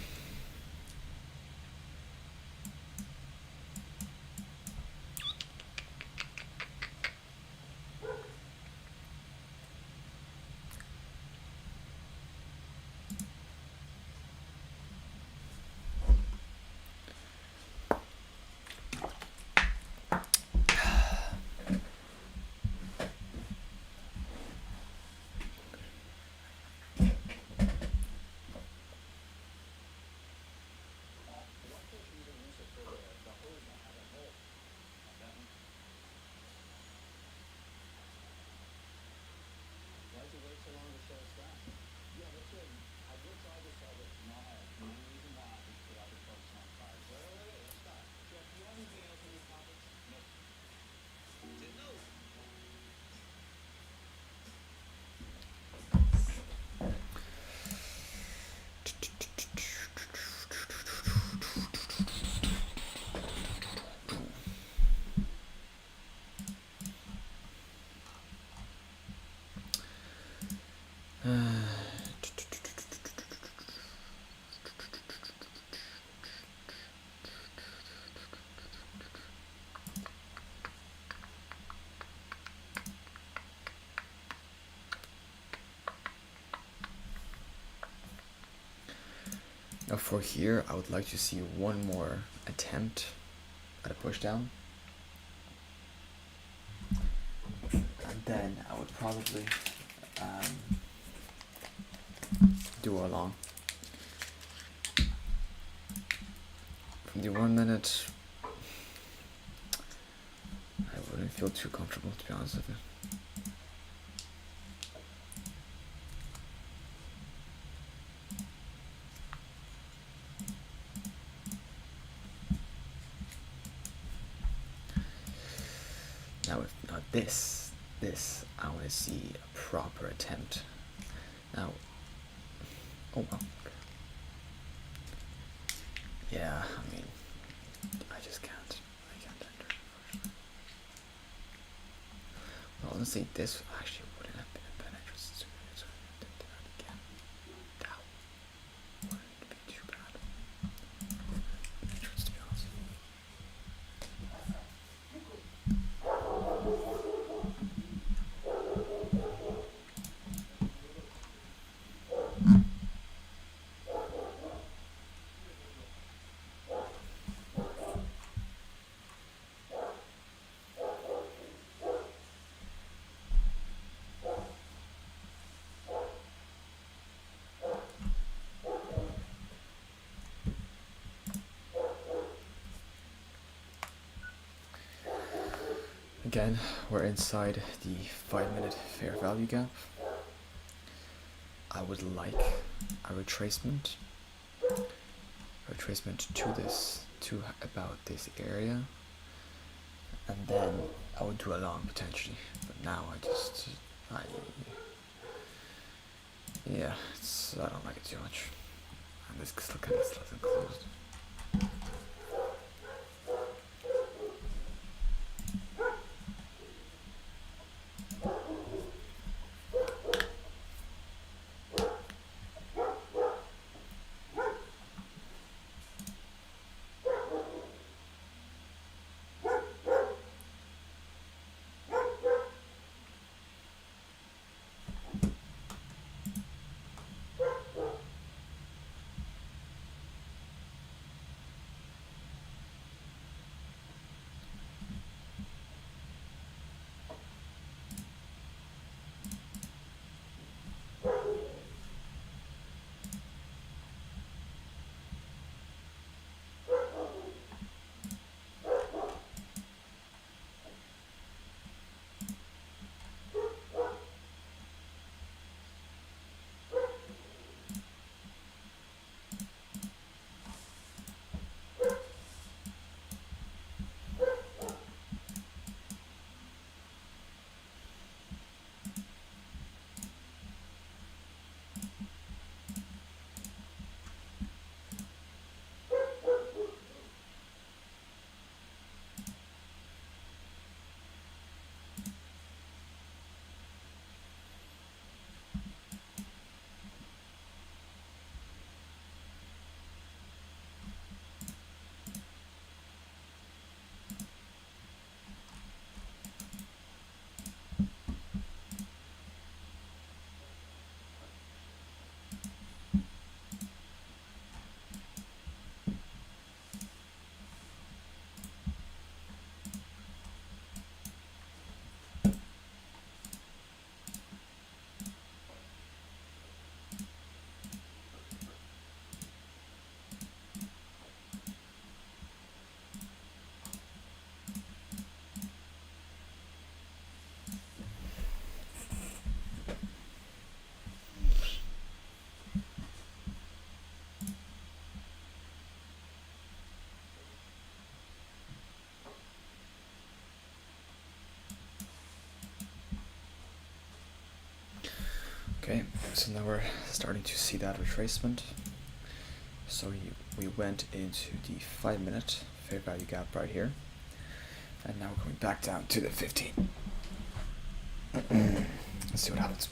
C: Why'd you wait so long to show us that? Yeah, that's it. I will try to solve it. No, I have. The main reason why is because I've been focusing on fires. Wait, let's stop. Jeff, do you have anything else in these pockets? Nope. Didn't know.
A: Now for here, I would like to see one more attempt at a pushdown. And then I would probably do a long. From the 1 minute, I wouldn't feel too comfortable, to be honest with you. Now this, I want to see a proper attempt. Now, oh well. Yeah, I mean, I just can't. I can't enter, unfortunately. Well, let's see, this actually wouldn't have been a bad entrance, so I did that again. That wouldn't be too bad. Entrance, to be honest. Again, we're inside the 5-minute fair value gap. I would like a retracement to about this area, and then I would do a long potentially, but now yeah, I don't like it too much, and this still kind of still closed. Okay, so now we're starting to see that retracement. So we went into the 5-minute fair value gap right here, and now we're going back down to the 15. Let's see what happens.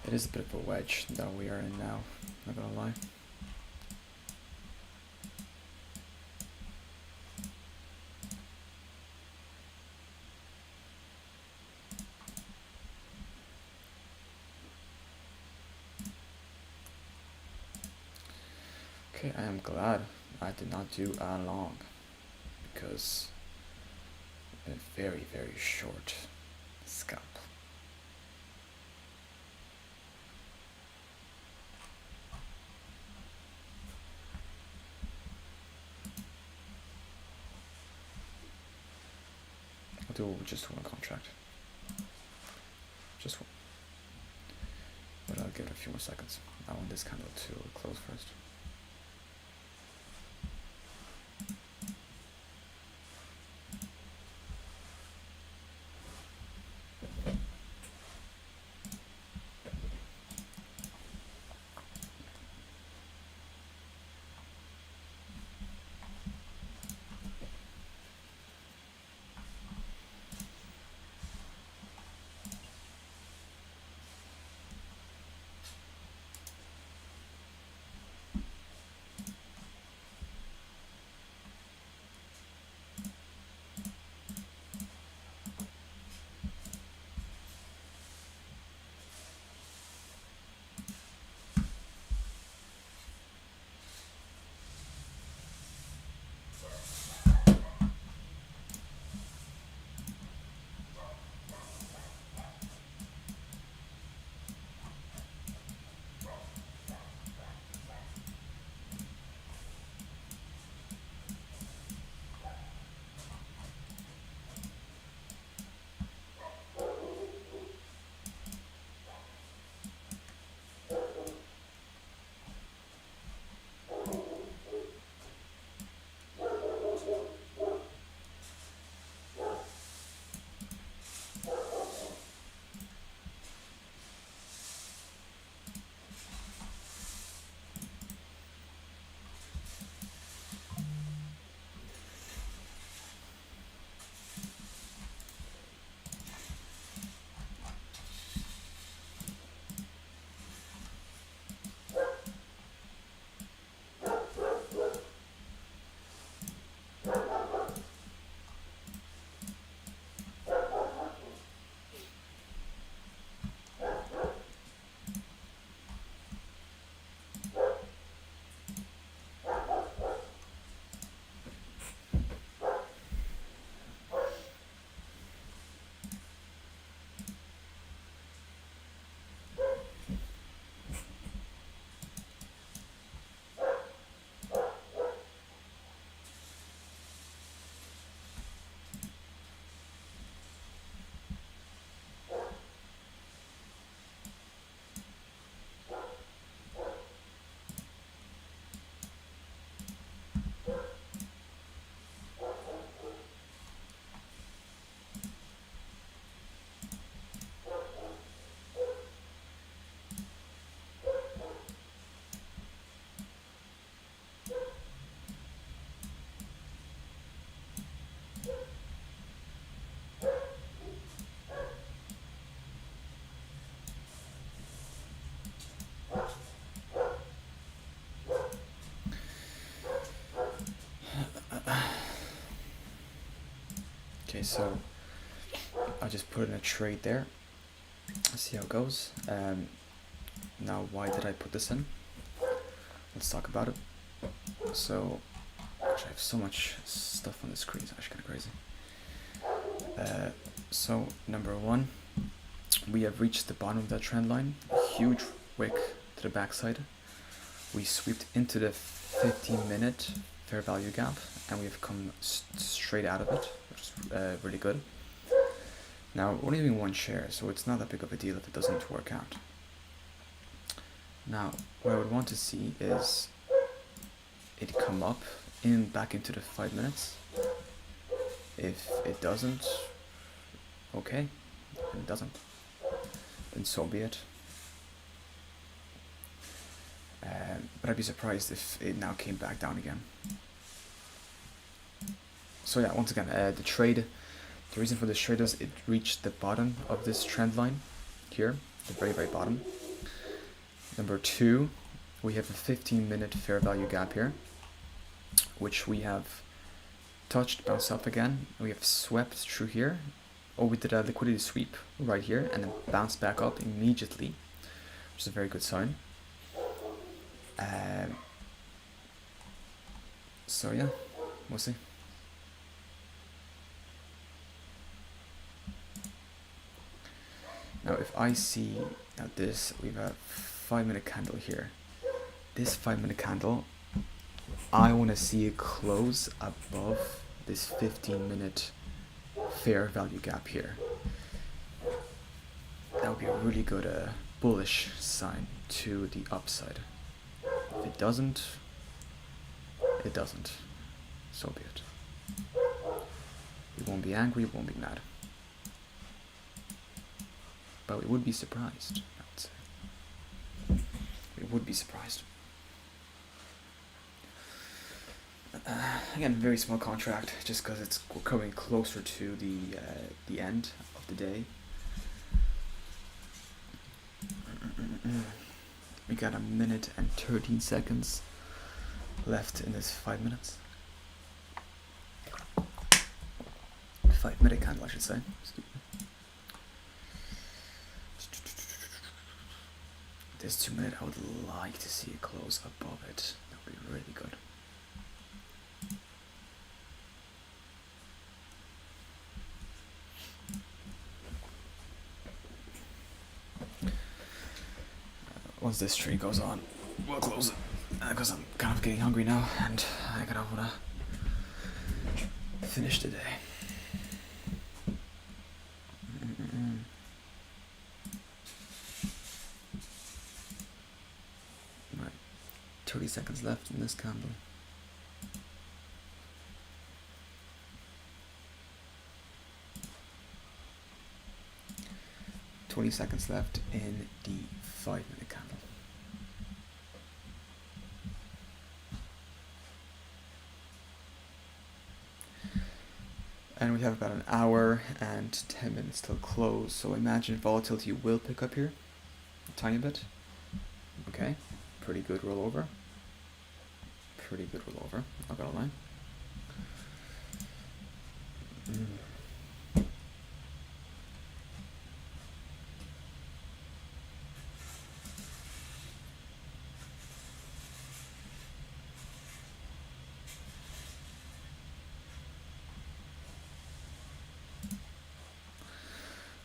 A: It is a bit of a wedge that we are in now, not gonna lie. Okay, I am glad I did not do a long, because a very, very short scalp. I'll do just one contract. Just one. But I'll give it a few more seconds. I want this candle to close first. Okay, so I just put in a trade there. Let's see how it goes. Now, why did I put this in? Let's talk about it. So, gosh, I have so much stuff on the screen, it's actually kind of crazy. So, number one, we have reached the bottom of that trend line. A huge wick to the backside. We swept into the 15-minute fair value gap, and we have come straight out of it, which is really good. Now, we're only doing one share, so it's not that big of a deal if it doesn't work out. Now, what I would want to see is it come up in back into the 5 minutes. If it doesn't, okay, it doesn't, then so be it. But I'd be surprised if it now came back down again. So yeah, once again, the trade, the reason for this trade is it reached the bottom of this trend line here, the very, very bottom. Number two, we have a 15-minute fair value gap here, which we have touched, bounced up again. We have swept through here, or we did a liquidity sweep right here, and then bounced back up immediately, which is a very good sign. So yeah, we'll see. Now if I see this, we have a 5-minute candle here. This 5-minute candle, I want to see it close above this 15-minute fair value gap here. That would be a really good bullish sign to the upside. If it doesn't, it doesn't. So be it. We won't be angry, we won't be mad. But we would be surprised, I would say. We would be surprised. Again, very small contract, just because it's coming closer to the end of the day. We got 1 minute and 13 seconds left in this 5 minutes. 5-minute candle, I should say. This 2-minute, I would like to see it close above it. That would be really good. Once this trade goes on, we'll close it. Because I'm kind of getting hungry now, and I kind of want to finish the day. Right, 30 seconds left in this candle. Seconds left in the 5-minute candle. And we have about 1 hour and 10 minutes till close, so imagine volatility will pick up here a tiny bit. Okay, pretty good rollover. Pretty good rollover, not gonna lie.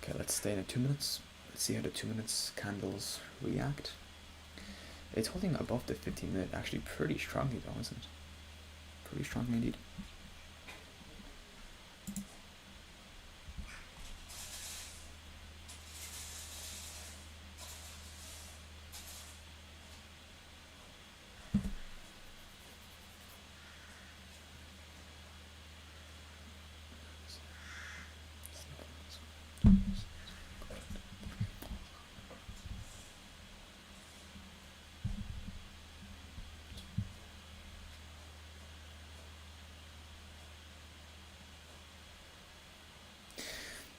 A: Okay, let's stay in at 2 minutes. Let's see how the 2 minutes candles react. It's holding above the 15-minute actually pretty strongly though, isn't it? Pretty strongly indeed.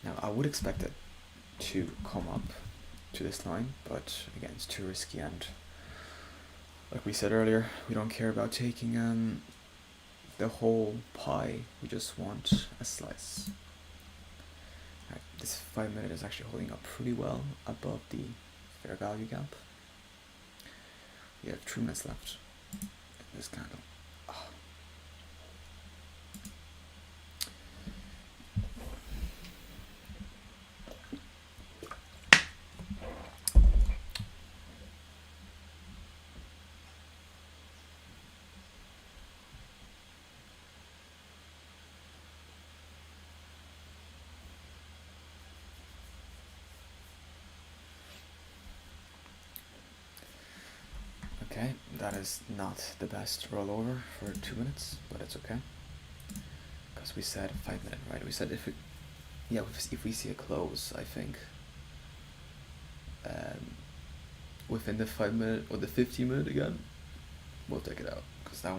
A: Now I would expect it to come up to this line, but again it's too risky, and like we said earlier, we don't care about taking the whole pie, we just want a slice. Right, this 5-minute is actually holding up pretty well above the fair value gap. We have 2 minutes left in this candle. Oh. Okay, that is not the best rollover for 2 minutes, but it's okay. Because we said 5 minute, right? We said if we see a close, I think, within the 5 minute or the 15 minute again, we'll take it out. Because that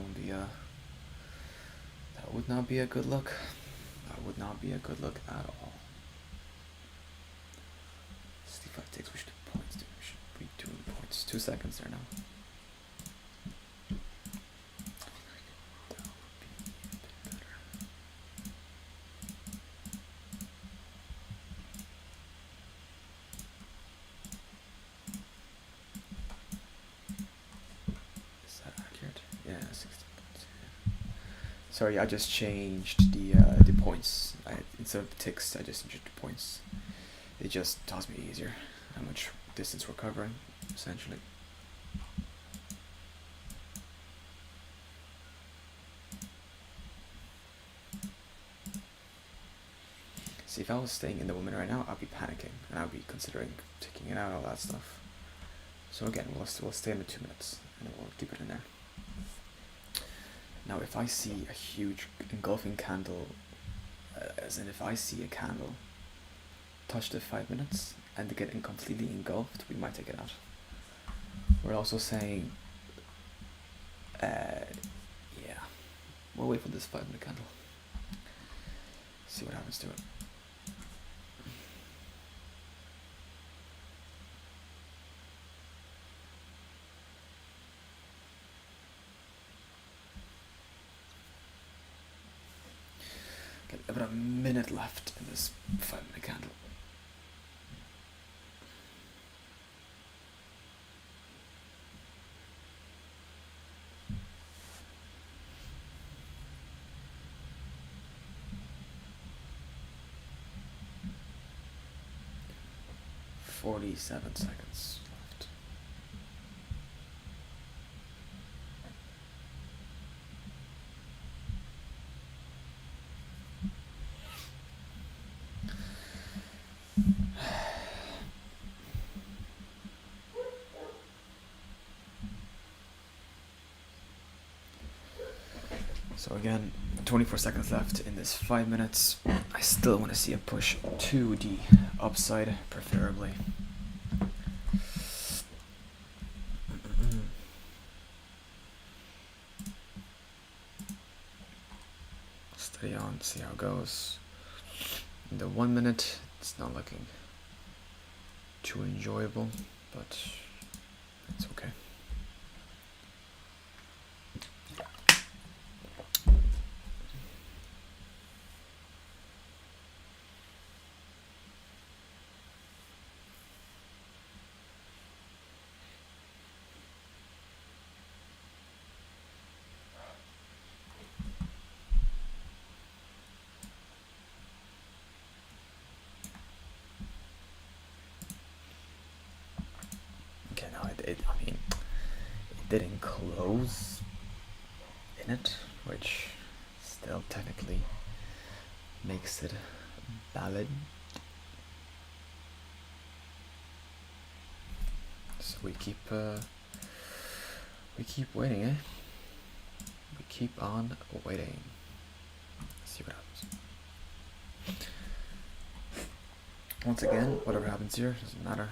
A: would not be a good look. That would not be a good look at all. 65 ticks, we should do points, dude. We should be doing points. 2 seconds there now. Is that accurate? Yeah, 60 points. Sorry, I just changed the points. Instead of the ticks, I just changed the points. It just tells me easier how much distance we're covering, essentially. See, if I was staying in the woman right now, I'd be panicking and I'd be considering taking it out, all that stuff. So again, we'll stay in the 2 minutes and we'll keep it in there. Now, if I see a huge engulfing candle, as in if I see a candle touch the 5 minutes and they get completely engulfed, we might take it out. We're also saying, yeah, we'll wait for this 5 minute candle. See what happens to it. Okay, about a minute left in this 5 minute candle. Forty-seven seconds left. So again, 24 seconds left in this 5 minutes. I still want to see a push to the upside, preferably. Steady on, see how it goes. In the 1 minute, it's not looking too enjoyable, but it's okay. Okay, now it didn't close in it, which still technically makes it valid. So we keep waiting, eh? We keep on waiting. Let's see what happens. Once again, whatever happens here doesn't matter.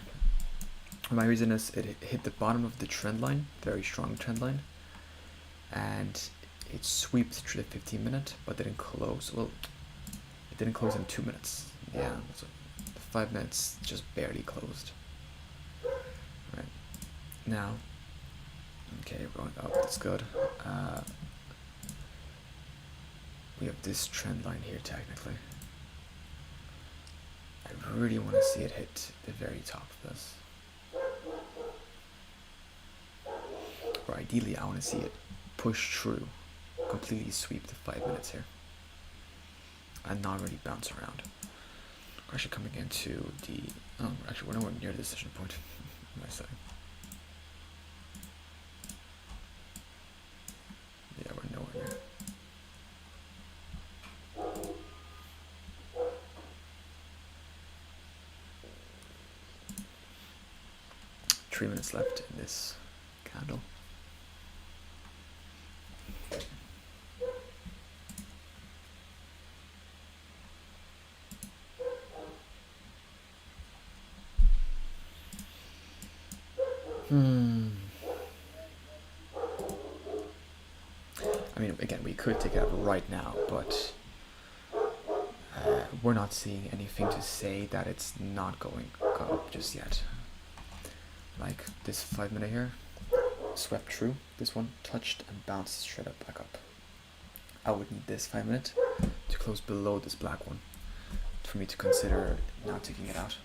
A: My reason is it hit the bottom of the trend line, very strong trend line, and it swept through the 15 minute, but didn't close. Well, it didn't close in 2 minutes. Yeah, so the 5 minutes just barely closed. Right now, okay, we're going up. That's good. We have this trend line here technically. I really want to see it hit the very top of this. Or ideally, I want to see it push through, completely sweep the 5 minutes here, and not really bounce around. We're actually coming into the. Actually, we're nowhere near the decision point. What am I saying? Yeah, we're nowhere near. Three minutes left in this candle. I mean, again, we could take it out right now, but we're not seeing anything to say that it's not going up just yet. Like this 5 minute here, swept through. This one touched and bounced straight up back up. I would need this 5 minute to close below this black one for me to consider now taking it out.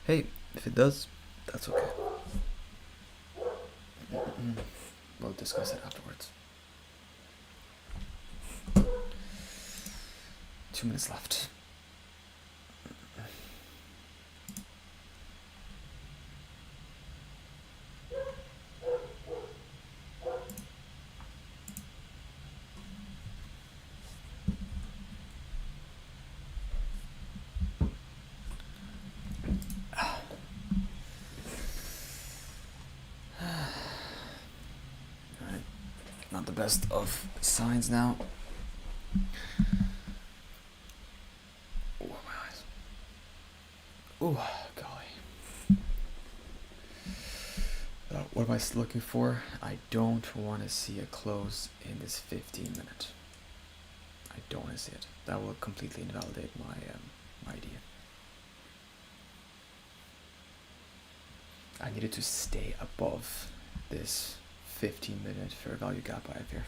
A: Hey, if it does, that's okay. We'll discuss it afterwards. 2 minutes left. Not the best of signs now. Oh, my eyes. Oh, golly. What am I looking for? I don't want to see a close in this 15 minute. I don't want to see it. That will completely invalidate my idea. I needed to stay above this 15 minute fair value gap I have here.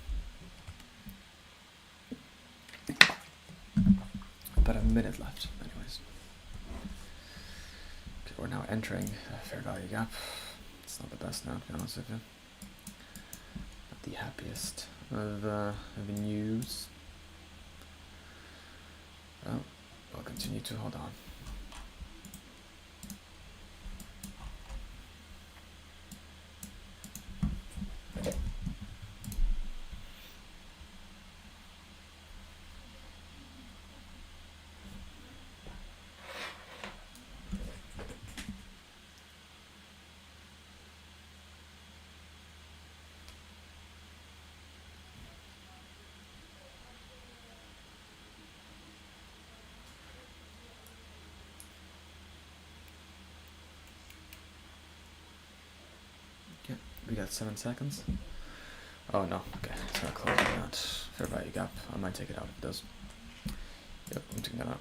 A: About a minute left, anyways. Okay, we're now entering a fair value gap. It's not the best now, to be honest with you. Not the happiest of news. Well, I'll continue to hold on. We got 7 seconds. Oh no, okay, it's not closing that fair value gap. I might take it out if it does. Yep, I'm taking that out.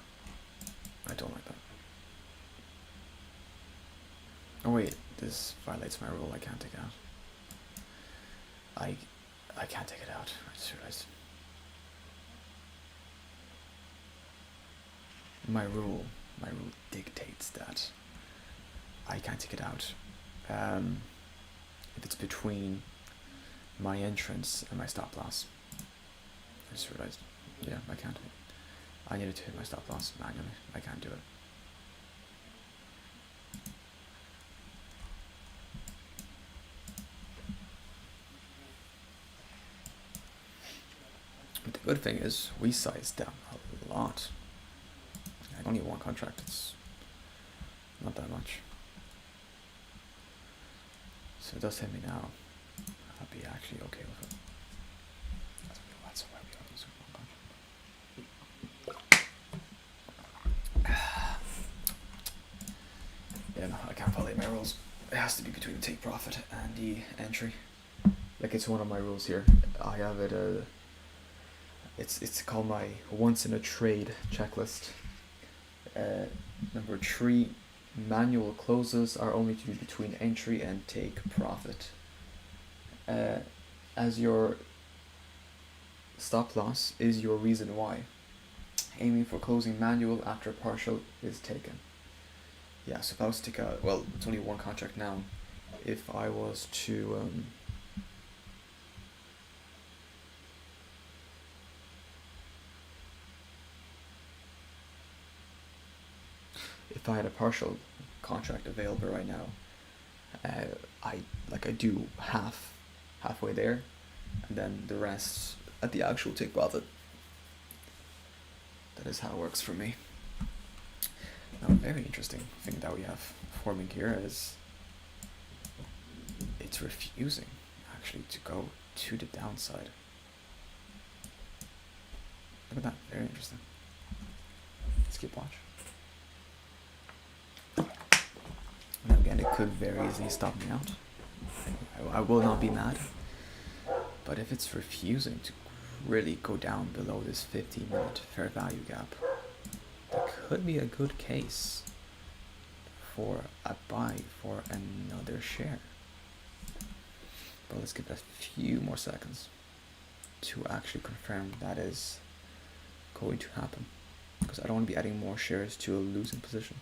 A: I don't like that. Oh wait, this violates my rule. I can't take it out. I can't take it out. I just realized. My rule dictates that I can't take it out. If it's between my entrance and my stop loss. I just realized. Yeah, I can't. I needed to hit my stop loss manually. I can't do it. But the good thing is we sized down a lot. I don't need one contract. It's not that much. So if it does hit me now, I'll be actually okay with it. That's why we are using one contract. Yeah, no, I can't violate my rules. It has to be between the take profit and the entry. Like it's one of my rules here. I have it. It's called my once in a trade checklist. Number 3. Manual closes are only to be between entry and take profit. As your stop loss is your reason why. Aiming for closing manual after partial is taken. Yeah, so if I was to take a, well, it's only one contract now. If I was to if I had a partial contract available right now, I do halfway there, and then the rest at the actual take profit. That is how it works for me. Now, a very interesting thing that we have forming here is it's refusing actually to go to the downside. Look at that, very interesting. keep watch. Now again, it could very easily stop me out. I will not be mad. But if it's refusing to really go down below this 15-minute fair value gap, that could be a good case for a buy for another share. But let's give it a few more seconds to actually confirm that is going to happen, because I don't want to be adding more shares to a losing position.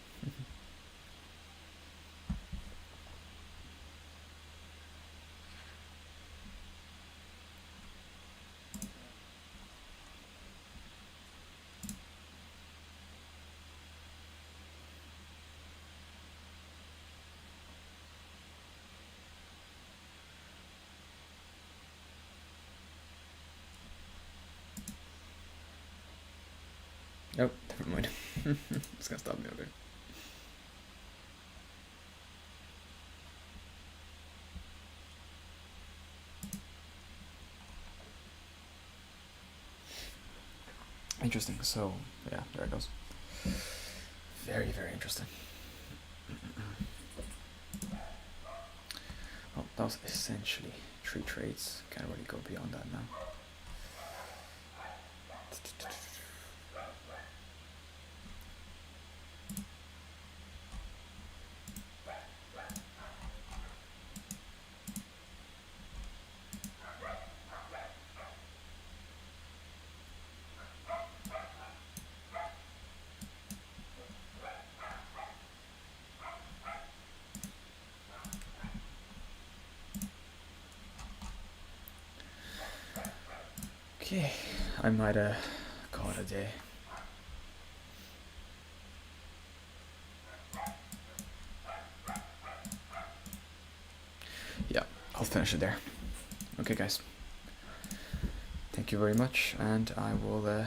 A: Nope, never mind. It's gonna stop me over here. Interesting. So yeah, there it goes. Very, very interesting. Well, that was essentially 3 trades. Can't really go beyond that now. Okay, I might call it a day. Yeah, I'll finish it there. Okay guys, thank you very much, and I will